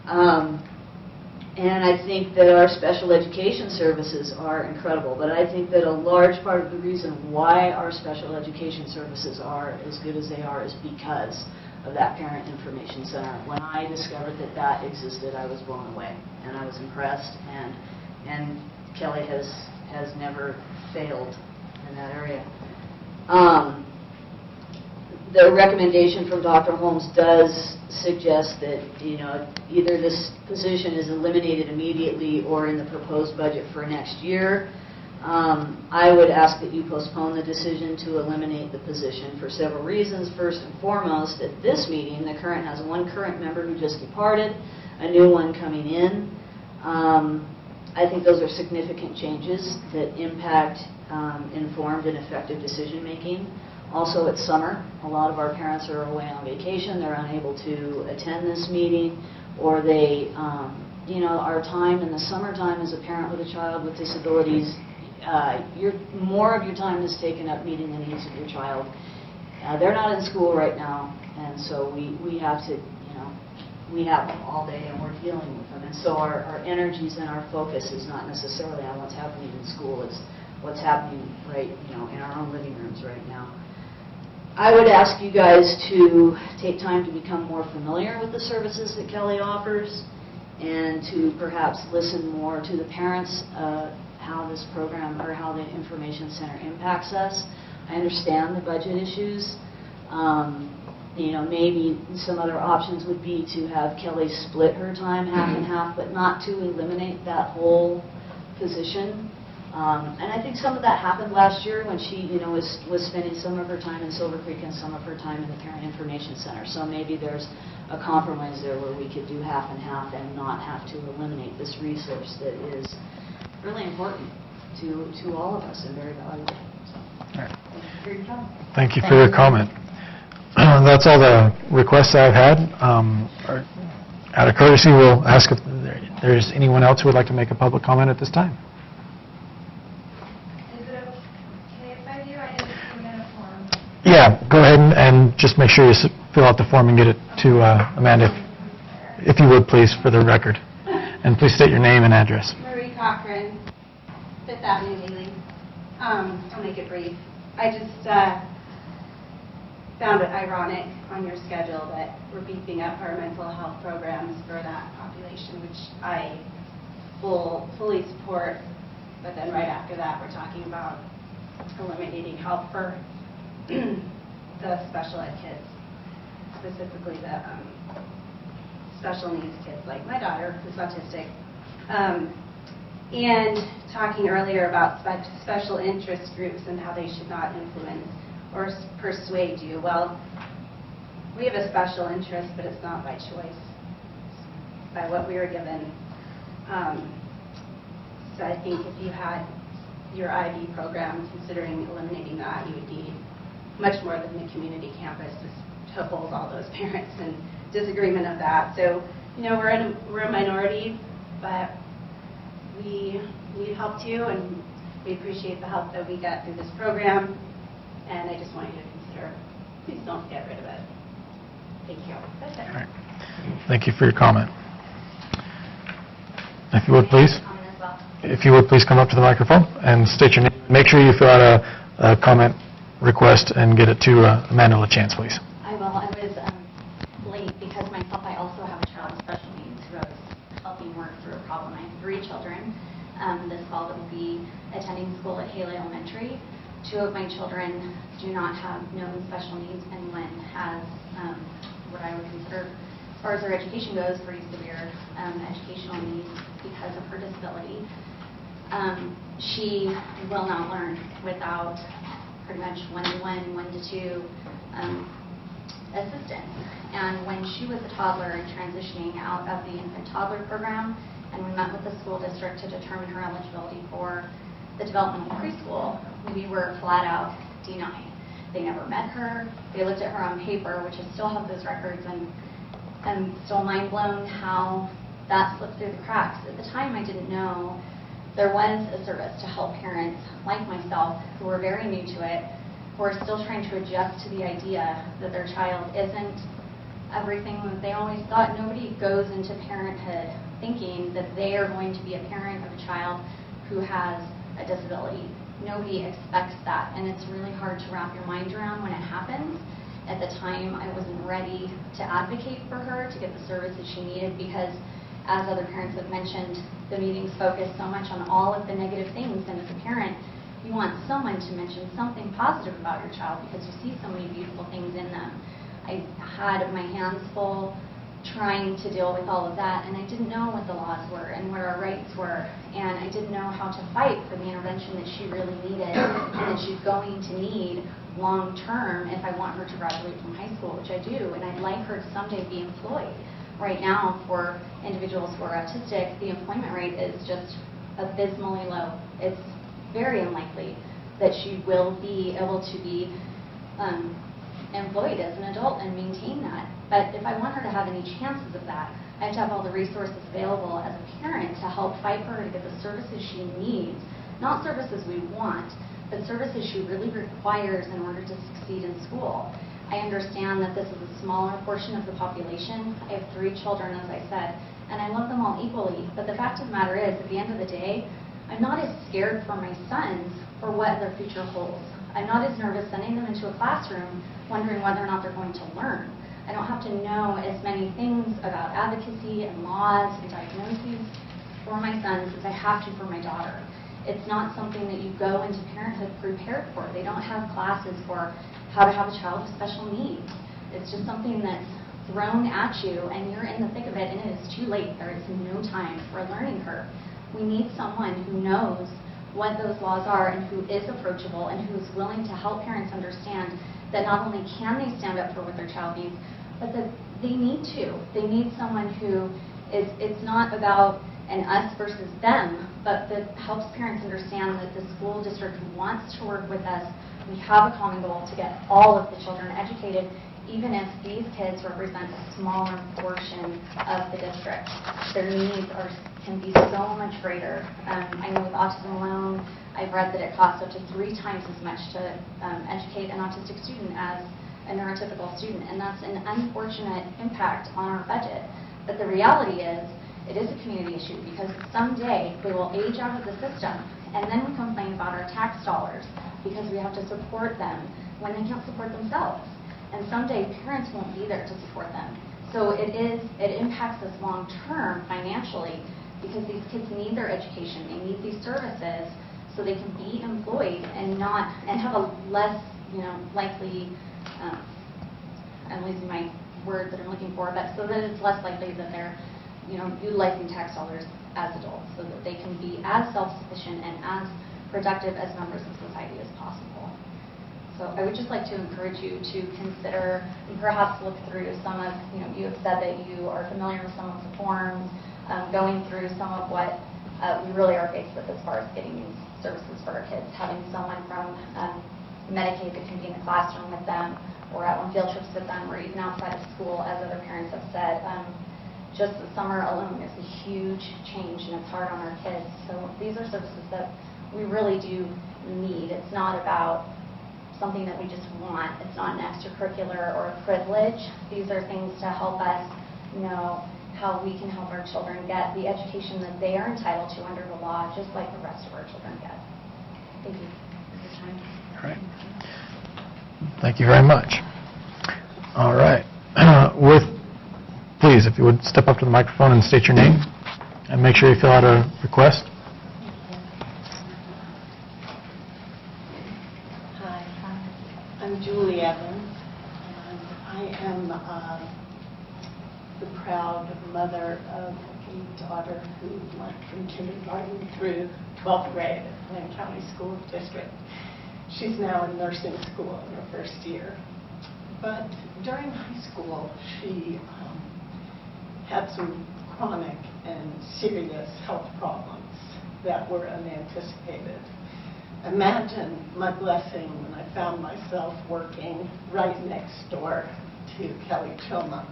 [SPEAKER 18] And I think that our special education services are incredible, but I think that a large part of the reason why our special education services are as good as they are is because of that Parent Information Center. When I discovered that that existed, I was blown away, and I was impressed, and Kelly has never failed in that area. The recommendation from Dr. Holmes does suggest that either this position is eliminated immediately or in the proposed budget for next year. I would ask that you postpone the decision to eliminate the position for several reasons. First and foremost, at this meeting, the current has one current member who just departed, a new one coming in. I think those are significant changes that impact informed and effective decision making. Also, it's summer. A lot of our parents are away on vacation. They're unable to attend this meeting, or they, our time in the summertime as a parent with a child with disabilities, more of your time is taken up meeting the needs of your child. They're not in school right now, and so we have to, we have them all day, and we're dealing with them. And so our energies and our focus is not necessarily on what's happening in school. It's what's happening right, in our own living rooms right now. I would ask you guys to take time to become more familiar with the services that Kelly offers and to perhaps listen more to the parents how this program or how the Information Center impacts us. I understand the budget issues. Maybe some other options would be to have Kelly split her time half and half, but not to eliminate that whole position. And I think some of that happened last year when she, was spending some of her time in Silver Creek and some of her time in the Parent Information Center. So maybe there's a compromise there where we could do half and half and not have to eliminate this resource that is really important to all of us and very valuable. So, thank you for your time.
[SPEAKER 1] Thank you for your comment. That's all the requests I've had. Out of courtesy, we'll ask if there's anyone else who would like to make a public comment at this time. Yeah, go ahead and just make sure you fill out the form and get it to Amanda, if you would, please, for the record. And please state your name and address.
[SPEAKER 19] Marie Cochran, Fifth Avenue, Wheeling. I'll make it brief. I just found it ironic on your schedule that we're beefing up our mental health programs for that population, which I fully support. But then right after that, we're talking about eliminating help for the special ed kids, specifically the special needs kids like my daughter, who's autistic. And talking earlier about special interest groups and how they should not influence or persuade you. Well, we have a special interest, but it's not by choice. It's by what we were given. So I think if you had your IB program, considering eliminating that, you would need much more than the community campus to hold all those parents in disagreement of that. So, we're a minority, but we need help too, and we appreciate the help that we get through this program. And I just want you to consider, please don't get rid of it. Thank you. That's it.
[SPEAKER 1] All right. Thank you for your comment. If you would, please. If you would please come up to the microphone and state your name. Make sure you fill out a comment request and get it to Amanda LaChance, please.
[SPEAKER 20] I will. I was late because myself, I also have a child with special needs who I was helping work through a problem. I have 3 children this fall that will be attending school at Haley Elementary. 2 of my children do not have known special needs, and one has what I would consider, as far as her education goes, pretty severe educational needs because of her disability. She will not learn without pretty much 1-to-1, 1-to-2 assistance. And when she was a toddler and transitioning out of the infant toddler program, and we met with the school district to determine her eligibility for the developmental preschool, we were flat out denied. They never met her. They looked at her on paper, which I still have those records, and I'm still mind blown how that slipped through the cracks. At the time, I didn't know there was a service to help parents like myself who were very new to it, who are still trying to adjust to the idea that their child isn't everything that they always thought. Nobody goes into parenthood thinking that they are going to be a parent of a child who has a disability. Nobody expects that, and it's really hard to wrap your mind around when it happens. At the time, I wasn't ready to advocate for her to get the services she needed because, as other parents have mentioned, the meetings focus so much on all of the negative things, and as a parent, you want someone to mention something positive about your child because you see so many beautiful things in them. I had my hands full trying to deal with all of that, and I didn't know what the laws were and what our rights were, and I didn't know how to fight for the intervention that she really needed and that she's going to need long term if I want her to graduate from high school, which I do, and I'd like her to someday be employed. Right now, for individuals who are autistic, the employment rate is just abysmally low. It's very unlikely that she will be able to be employed as an adult and maintain that. But if I want her to have any chances of that, I have to have all the resources available as a parent to help fight for her to get the services she needs, not services we want, but services she really requires in order to succeed in school. I understand that this is a smaller portion of the population. I have 3 children, as I said, and I love them all equally. But the fact of the matter is, at the end of the day, I'm not as scared for my sons for what their future holds. I'm not as nervous sending them into a classroom wondering whether or not they're going to learn. I don't have to know as many things about advocacy and laws and diagnoses for my sons as I have to for my daughter. It's not something that you go into parenthood prepared for. They don't have classes for how to have a child with special needs. It's just something that's thrown at you and you're in the thick of it and it is too late. There is no time for a learning curve. We need someone who knows what those laws are and who is approachable and who is willing to help parents understand that not only can they stand up for what their child needs, but that they need to. They need someone who is, it's not about an us versus them, but that helps parents understand that the school district wants to work with us. We have a common goal to get all of the children educated even if these kids represent a smaller portion of the district, their needs can be so much greater. I know with Autism Alone, I've read that it costs up to 3 times as much to educate an autistic student as a neurotypical student, and that's an unfortunate impact on our budget. But the reality is, it is a community issue because someday they will age out of the system, and then we complain about our tax dollars because we have to support them when they can't support themselves. And someday parents won't be there to support them. So it impacts us long term financially because these kids need their education, they need these services so they can be employed and have a less, likely, I'm losing my word that I'm looking for, but so that it's less likely that they're, utilizing tax dollars as adults so that they can be as self-sufficient and as productive as members of society as possible. So I would just like to encourage you to consider and perhaps look through some of, you have said that you are familiar with some of the forms, going through some of what we really are faced with as far as getting these services for our kids, having someone from Medicaid that can be in the classroom with them or out on field trips with them or even outside of school, as other parents have said. Just the summer alone is a huge change and it's hard on our kids. So these are services that we really do need. It's not about something that we just want. It's not an extracurricular or a privilege. These are things to help us know how we can help our children get the education that they are entitled to under the law, just like the rest of our children get. Thank you for your time.
[SPEAKER 1] All right. Thank you very much. All right. Please, if you would step up to the microphone and state your name, and make sure you fill out a request.
[SPEAKER 21] Hi, I'm Julie Evans, and I am the proud mother of a daughter who went from kindergarten through 12th grade at Lane County School District. She's now in nursing school in her first year. But during high school, she had some chronic and serious health problems that were unanticipated. Imagine my blessing when I found myself working right next door to Kelly Choma,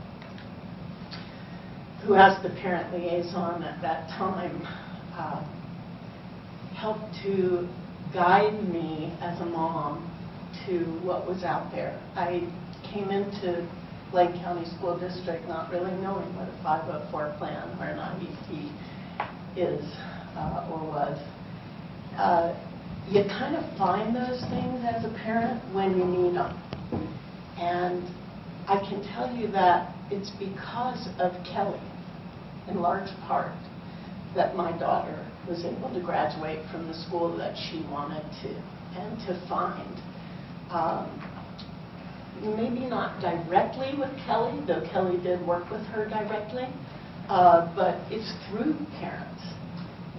[SPEAKER 21] who as the parent liaison at that time helped to guide me as a mom to what was out there. I came into Lane County School District not really knowing what a 504 plan or an IEP is or was. You kind of find those things as a parent when you need them. And I can tell you that it's because of Kelly, in large part, that my daughter was able to graduate from the school that she wanted to, and to find, maybe not directly with Kelly, though Kelly did work with her directly, but it's through parents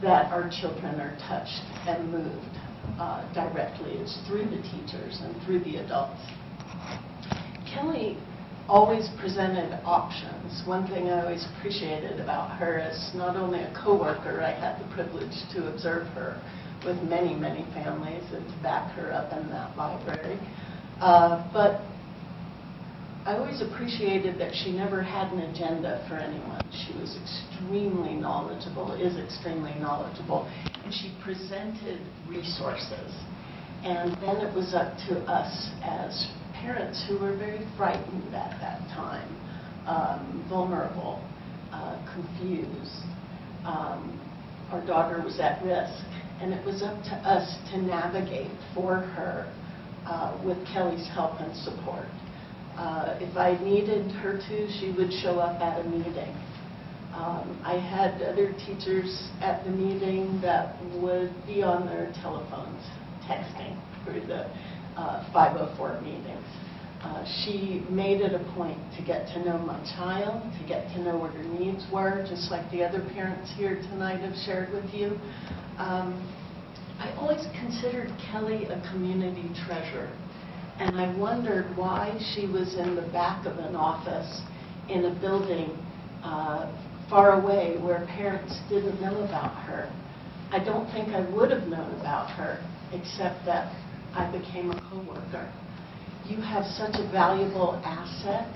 [SPEAKER 21] that our children are touched and moved directly. It's through the teachers and through the adults. Kelly always presented options. One thing I always appreciated about her is not only a coworker, I had the privilege to observe her with many, many families and to back her up in that library. But I always appreciated that she never had an agenda for anyone. She was extremely knowledgeable, is extremely knowledgeable, and she presented resources. And then it was up to us as parents who were very frightened at that time, vulnerable, confused. Our daughter was at risk, and it was up to us to navigate for her with Kelly's help and support. If I needed her to, she would show up at a meeting. I had other teachers at the meeting that would be on their telephones texting through the 504 meetings. She made it a point to get to know my child, to get to know what her needs were, just like the other parents here tonight have shared with you. I always considered Kelly a community treasure. And I wondered why she was in the back of an office in a building far away where parents didn't know about her. I don't think I would have known about her except that I became a coworker. you have such a valuable asset.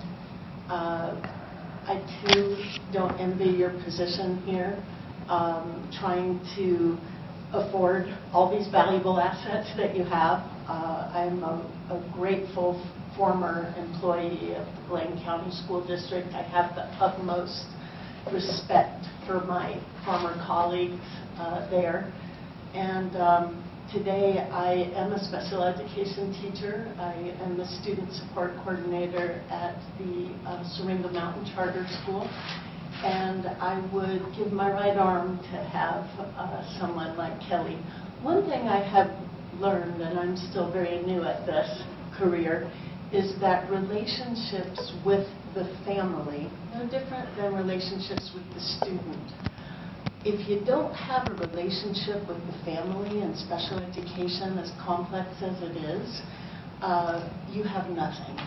[SPEAKER 21] I too don't envy your position here, trying to afford all these valuable assets that you have. I'm a grateful former employee of the Blaine County School District. I have the utmost respect for my former colleagues there. And today I am a special education teacher. I am a student support coordinator at the Syringa Mountain Charter School. And I would give my right arm to have someone like Kelly. One thing I have learned, and I'm still very new at this career, is that relationships with the family, no different than relationships with the student. If you don't have a relationship with the family in special education, as complex as it is, you have nothing.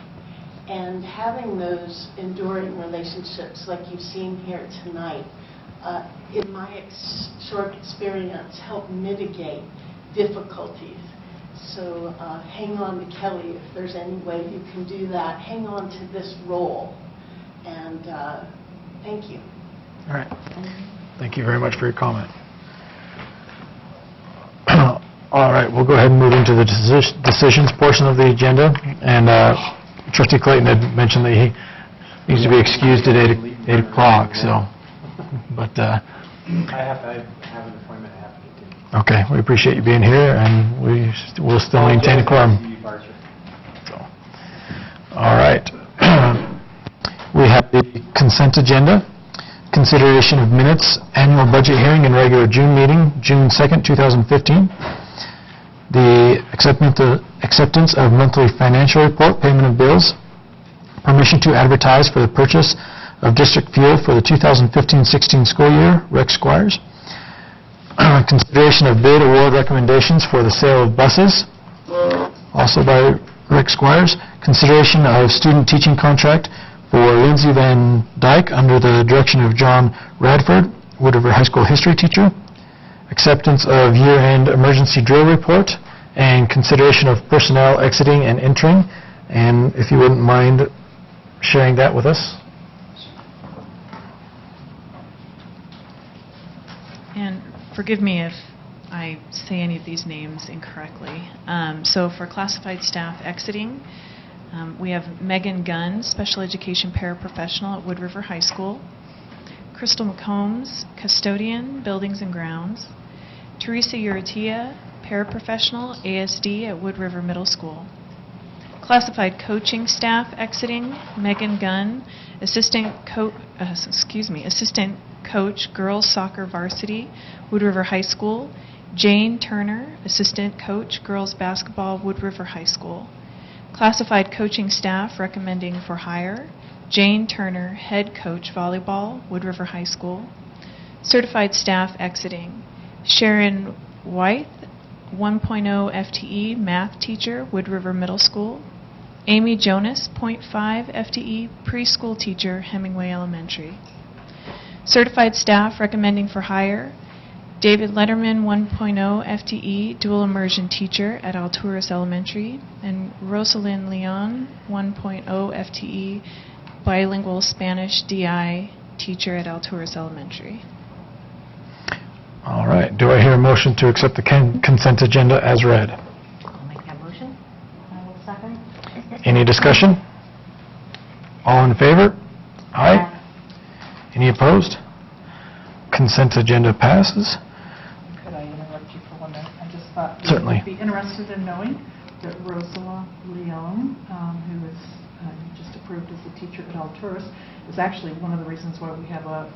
[SPEAKER 21] And having those enduring relationships like you've seen here tonight, in my short experience, help mitigate difficulties. So hang on to Kelly if there's any way you can do that. Hang on to this role. And thank you.
[SPEAKER 1] All right. Thank you very much for your comment. All right, we'll go ahead and move into the decisions portion of the agenda. And Trustee Clayton had mentioned that he needs to be excused at 8 o'clock. So, but
[SPEAKER 5] I have an appointment I have to get to.
[SPEAKER 1] Okay, we appreciate you being here, and we'll still maintain a quorum. So, all right. We have the consent agenda. Consideration of minutes, annual budget hearing and regular June meeting, June 2nd, 2015. The acceptance of monthly financial report, payment of bills, permission to advertise for the purchase of district fuel for the 2015-16 school year, Rex Squires. Consideration of bid award recommendations for the sale of buses, also by Rex Squires. Consideration of student teaching contract for Lindsay Van Dyke under the direction of John Radford, Wood River High School history teacher. Acceptance of year-end emergency drill report, and consideration of personnel exiting and entering. And if you wouldn't mind sharing that with us.
[SPEAKER 2] And forgive me if I say any of these names incorrectly. So for classified staff exiting, we have Megan Gunn, special education paraprofessional at Wood River High School. Crystal McCombs, custodian, buildings and grounds. Teresa Uritia, paraprofessional, ASD at Wood River Middle School. Classified coaching staff exiting, Megan Gunn, assistant coach, girls soccer varsity, Wood River High School. Jane Turner, assistant coach, girls basketball, Wood River High School. Classified coaching staff recommending for hire, Jane Turner, head coach volleyball, Wood River High School. Certified staff exiting, Sharon Wythe, 1.0 FTE math teacher, Wood River Middle School. Amy Jonas, 0.5 FTE preschool teacher, Hemingway Elementary. Certified staff recommending for hire, David Letterman, 1.0 FTE dual immersion teacher at Alturas Elementary, and Rosalind Leon, 1.0 FTE bilingual Spanish DI teacher at Alturas Elementary.
[SPEAKER 1] All right. Do I hear a motion to accept the consent agenda as read?
[SPEAKER 4] I'll make that motion. I will second.
[SPEAKER 1] Any discussion? All in favor? Aye. Any opposed? Consent agenda passes.
[SPEAKER 6] Could I interrupt you for 1 minute? I just thought
[SPEAKER 1] Certainly.
[SPEAKER 6] you'd be interested in knowing that Rosala Leon, who is just approved as a teacher at Alturas, is actually one of the reasons why we have a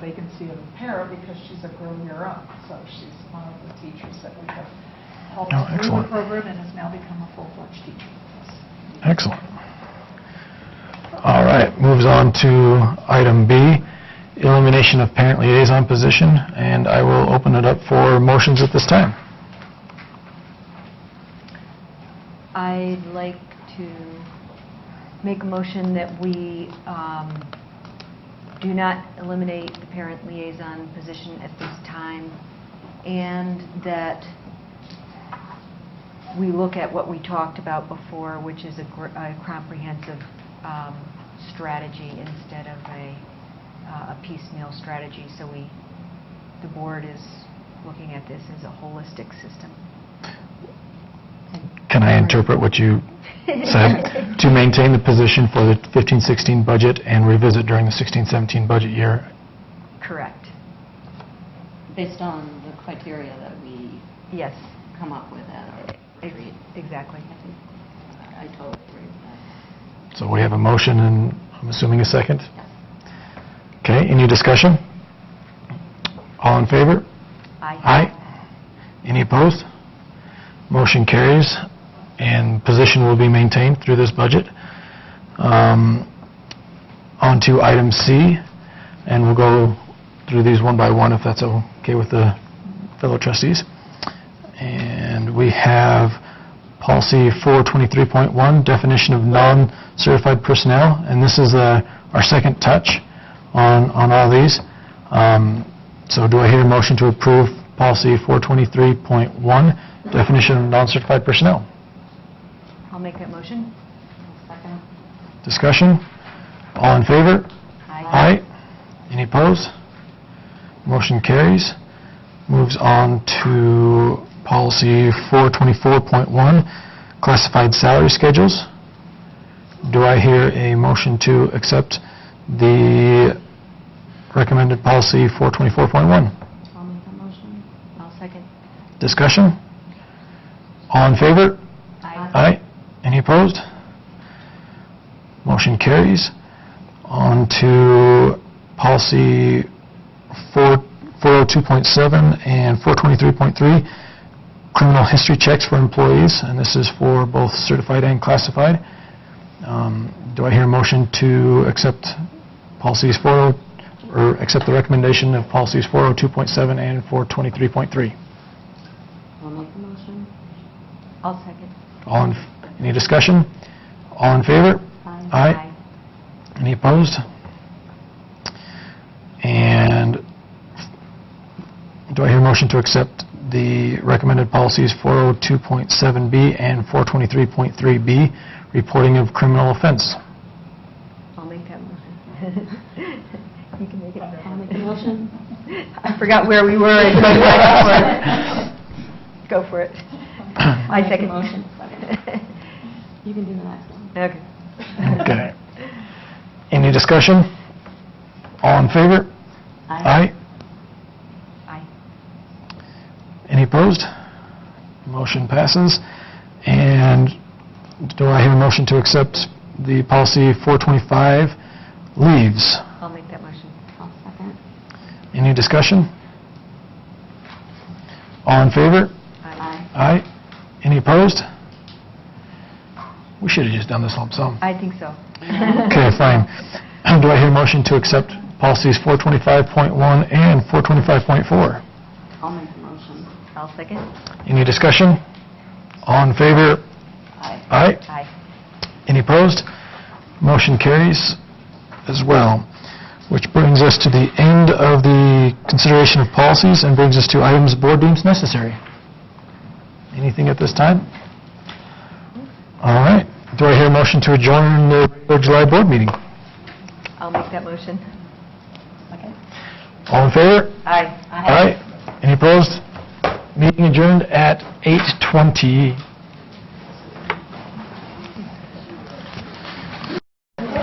[SPEAKER 6] vacancy of a para, because she's a Grow Year Up. So she's one of the teachers that we have helped through the program and has now become a full-fledged teacher.
[SPEAKER 1] Excellent. All right. Moves on to item B, elimination of parent liaison position, and I will open it up for motions at this time.
[SPEAKER 4] I'd like to make a motion that we do not eliminate the parent liaison position at this time, and that we look at what we talked about before, which is a comprehensive strategy instead of a piecemeal strategy. So the board is looking at this as a holistic system.
[SPEAKER 1] Can I interpret what you said? To maintain the position for the 15-16 budget and revisit during the 16-17 budget year?
[SPEAKER 4] Correct.
[SPEAKER 8] Based on the criteria that we
[SPEAKER 4] Yes.
[SPEAKER 8] come up with at our retreat.
[SPEAKER 4] Exactly.
[SPEAKER 8] I totally agree with that.
[SPEAKER 1] So we have a motion and I'm assuming a second? Okay, any discussion? All in favor?
[SPEAKER 4] Aye.
[SPEAKER 1] Any opposed? Motion carries and position will be maintained through this budget. On to item C, and we'll go through these one by one if that's okay with the fellow trustees. And we have policy 423.1, definition of non-certified personnel, and this is our second touch on all these. So do I hear a motion to approve policy 423.1, definition of non-certified personnel?
[SPEAKER 4] I'll make that motion.
[SPEAKER 8] Second.
[SPEAKER 1] Discussion? All in favor?
[SPEAKER 4] Aye.
[SPEAKER 1] Any opposed? Motion carries. Moves on to policy 424.1, classified salary schedules. Do I hear a motion to accept the recommended policy 424.1?
[SPEAKER 8] I'll make that motion.
[SPEAKER 4] I'll second.
[SPEAKER 1] Discussion? All in favor?
[SPEAKER 4] Aye.
[SPEAKER 1] Any opposed? Motion carries. On to policy 402.7 and 423.3, criminal history checks for employees, and this is for both certified and classified. Do I hear a motion to accept policies accept the recommendation of policies 402.7 and 423.3?
[SPEAKER 8] I'll make the motion.
[SPEAKER 4] I'll second.
[SPEAKER 1] Any discussion? All in favor?
[SPEAKER 8] Aye.
[SPEAKER 1] Any opposed? And do I hear a motion to accept the recommended policies 402.7B and 423.3B, reporting of criminal offense?
[SPEAKER 4] I'll make that motion. You can make it.
[SPEAKER 8] I'll make the motion.
[SPEAKER 4] I forgot where we were. Go for it. I second.
[SPEAKER 8] Motion. You can do the next one.
[SPEAKER 4] Okay.
[SPEAKER 1] Okay. Any discussion? All in favor?
[SPEAKER 8] Aye.
[SPEAKER 4] Aye.
[SPEAKER 1] Any opposed? Motion passes. And do I hear a motion to accept the policy 425, leaves?
[SPEAKER 4] I'll make that motion.
[SPEAKER 8] I'll second.
[SPEAKER 1] Any discussion? All in favor?
[SPEAKER 8] Aye.
[SPEAKER 1] Aye. Any opposed? We should have just done this lump sum.
[SPEAKER 4] I think so.
[SPEAKER 1] Okay, fine. Do I hear a motion to accept policies 425.1 and 425.4?
[SPEAKER 8] I'll make the motion.
[SPEAKER 4] I'll second.
[SPEAKER 1] Any discussion? All in favor?
[SPEAKER 8] Aye.
[SPEAKER 1] Aye.
[SPEAKER 4] Aye.
[SPEAKER 1] Any opposed? Motion carries as well, which brings us to the end of the consideration of policies and brings us to items the board deems necessary. Anything at this time? All right. Do I hear a motion to adjourn the regular July board meeting?
[SPEAKER 4] I'll make that motion.
[SPEAKER 8] Second.
[SPEAKER 1] All in favor?
[SPEAKER 4] Aye.
[SPEAKER 1] Aye. Any opposed? Meeting adjourned at 8:20.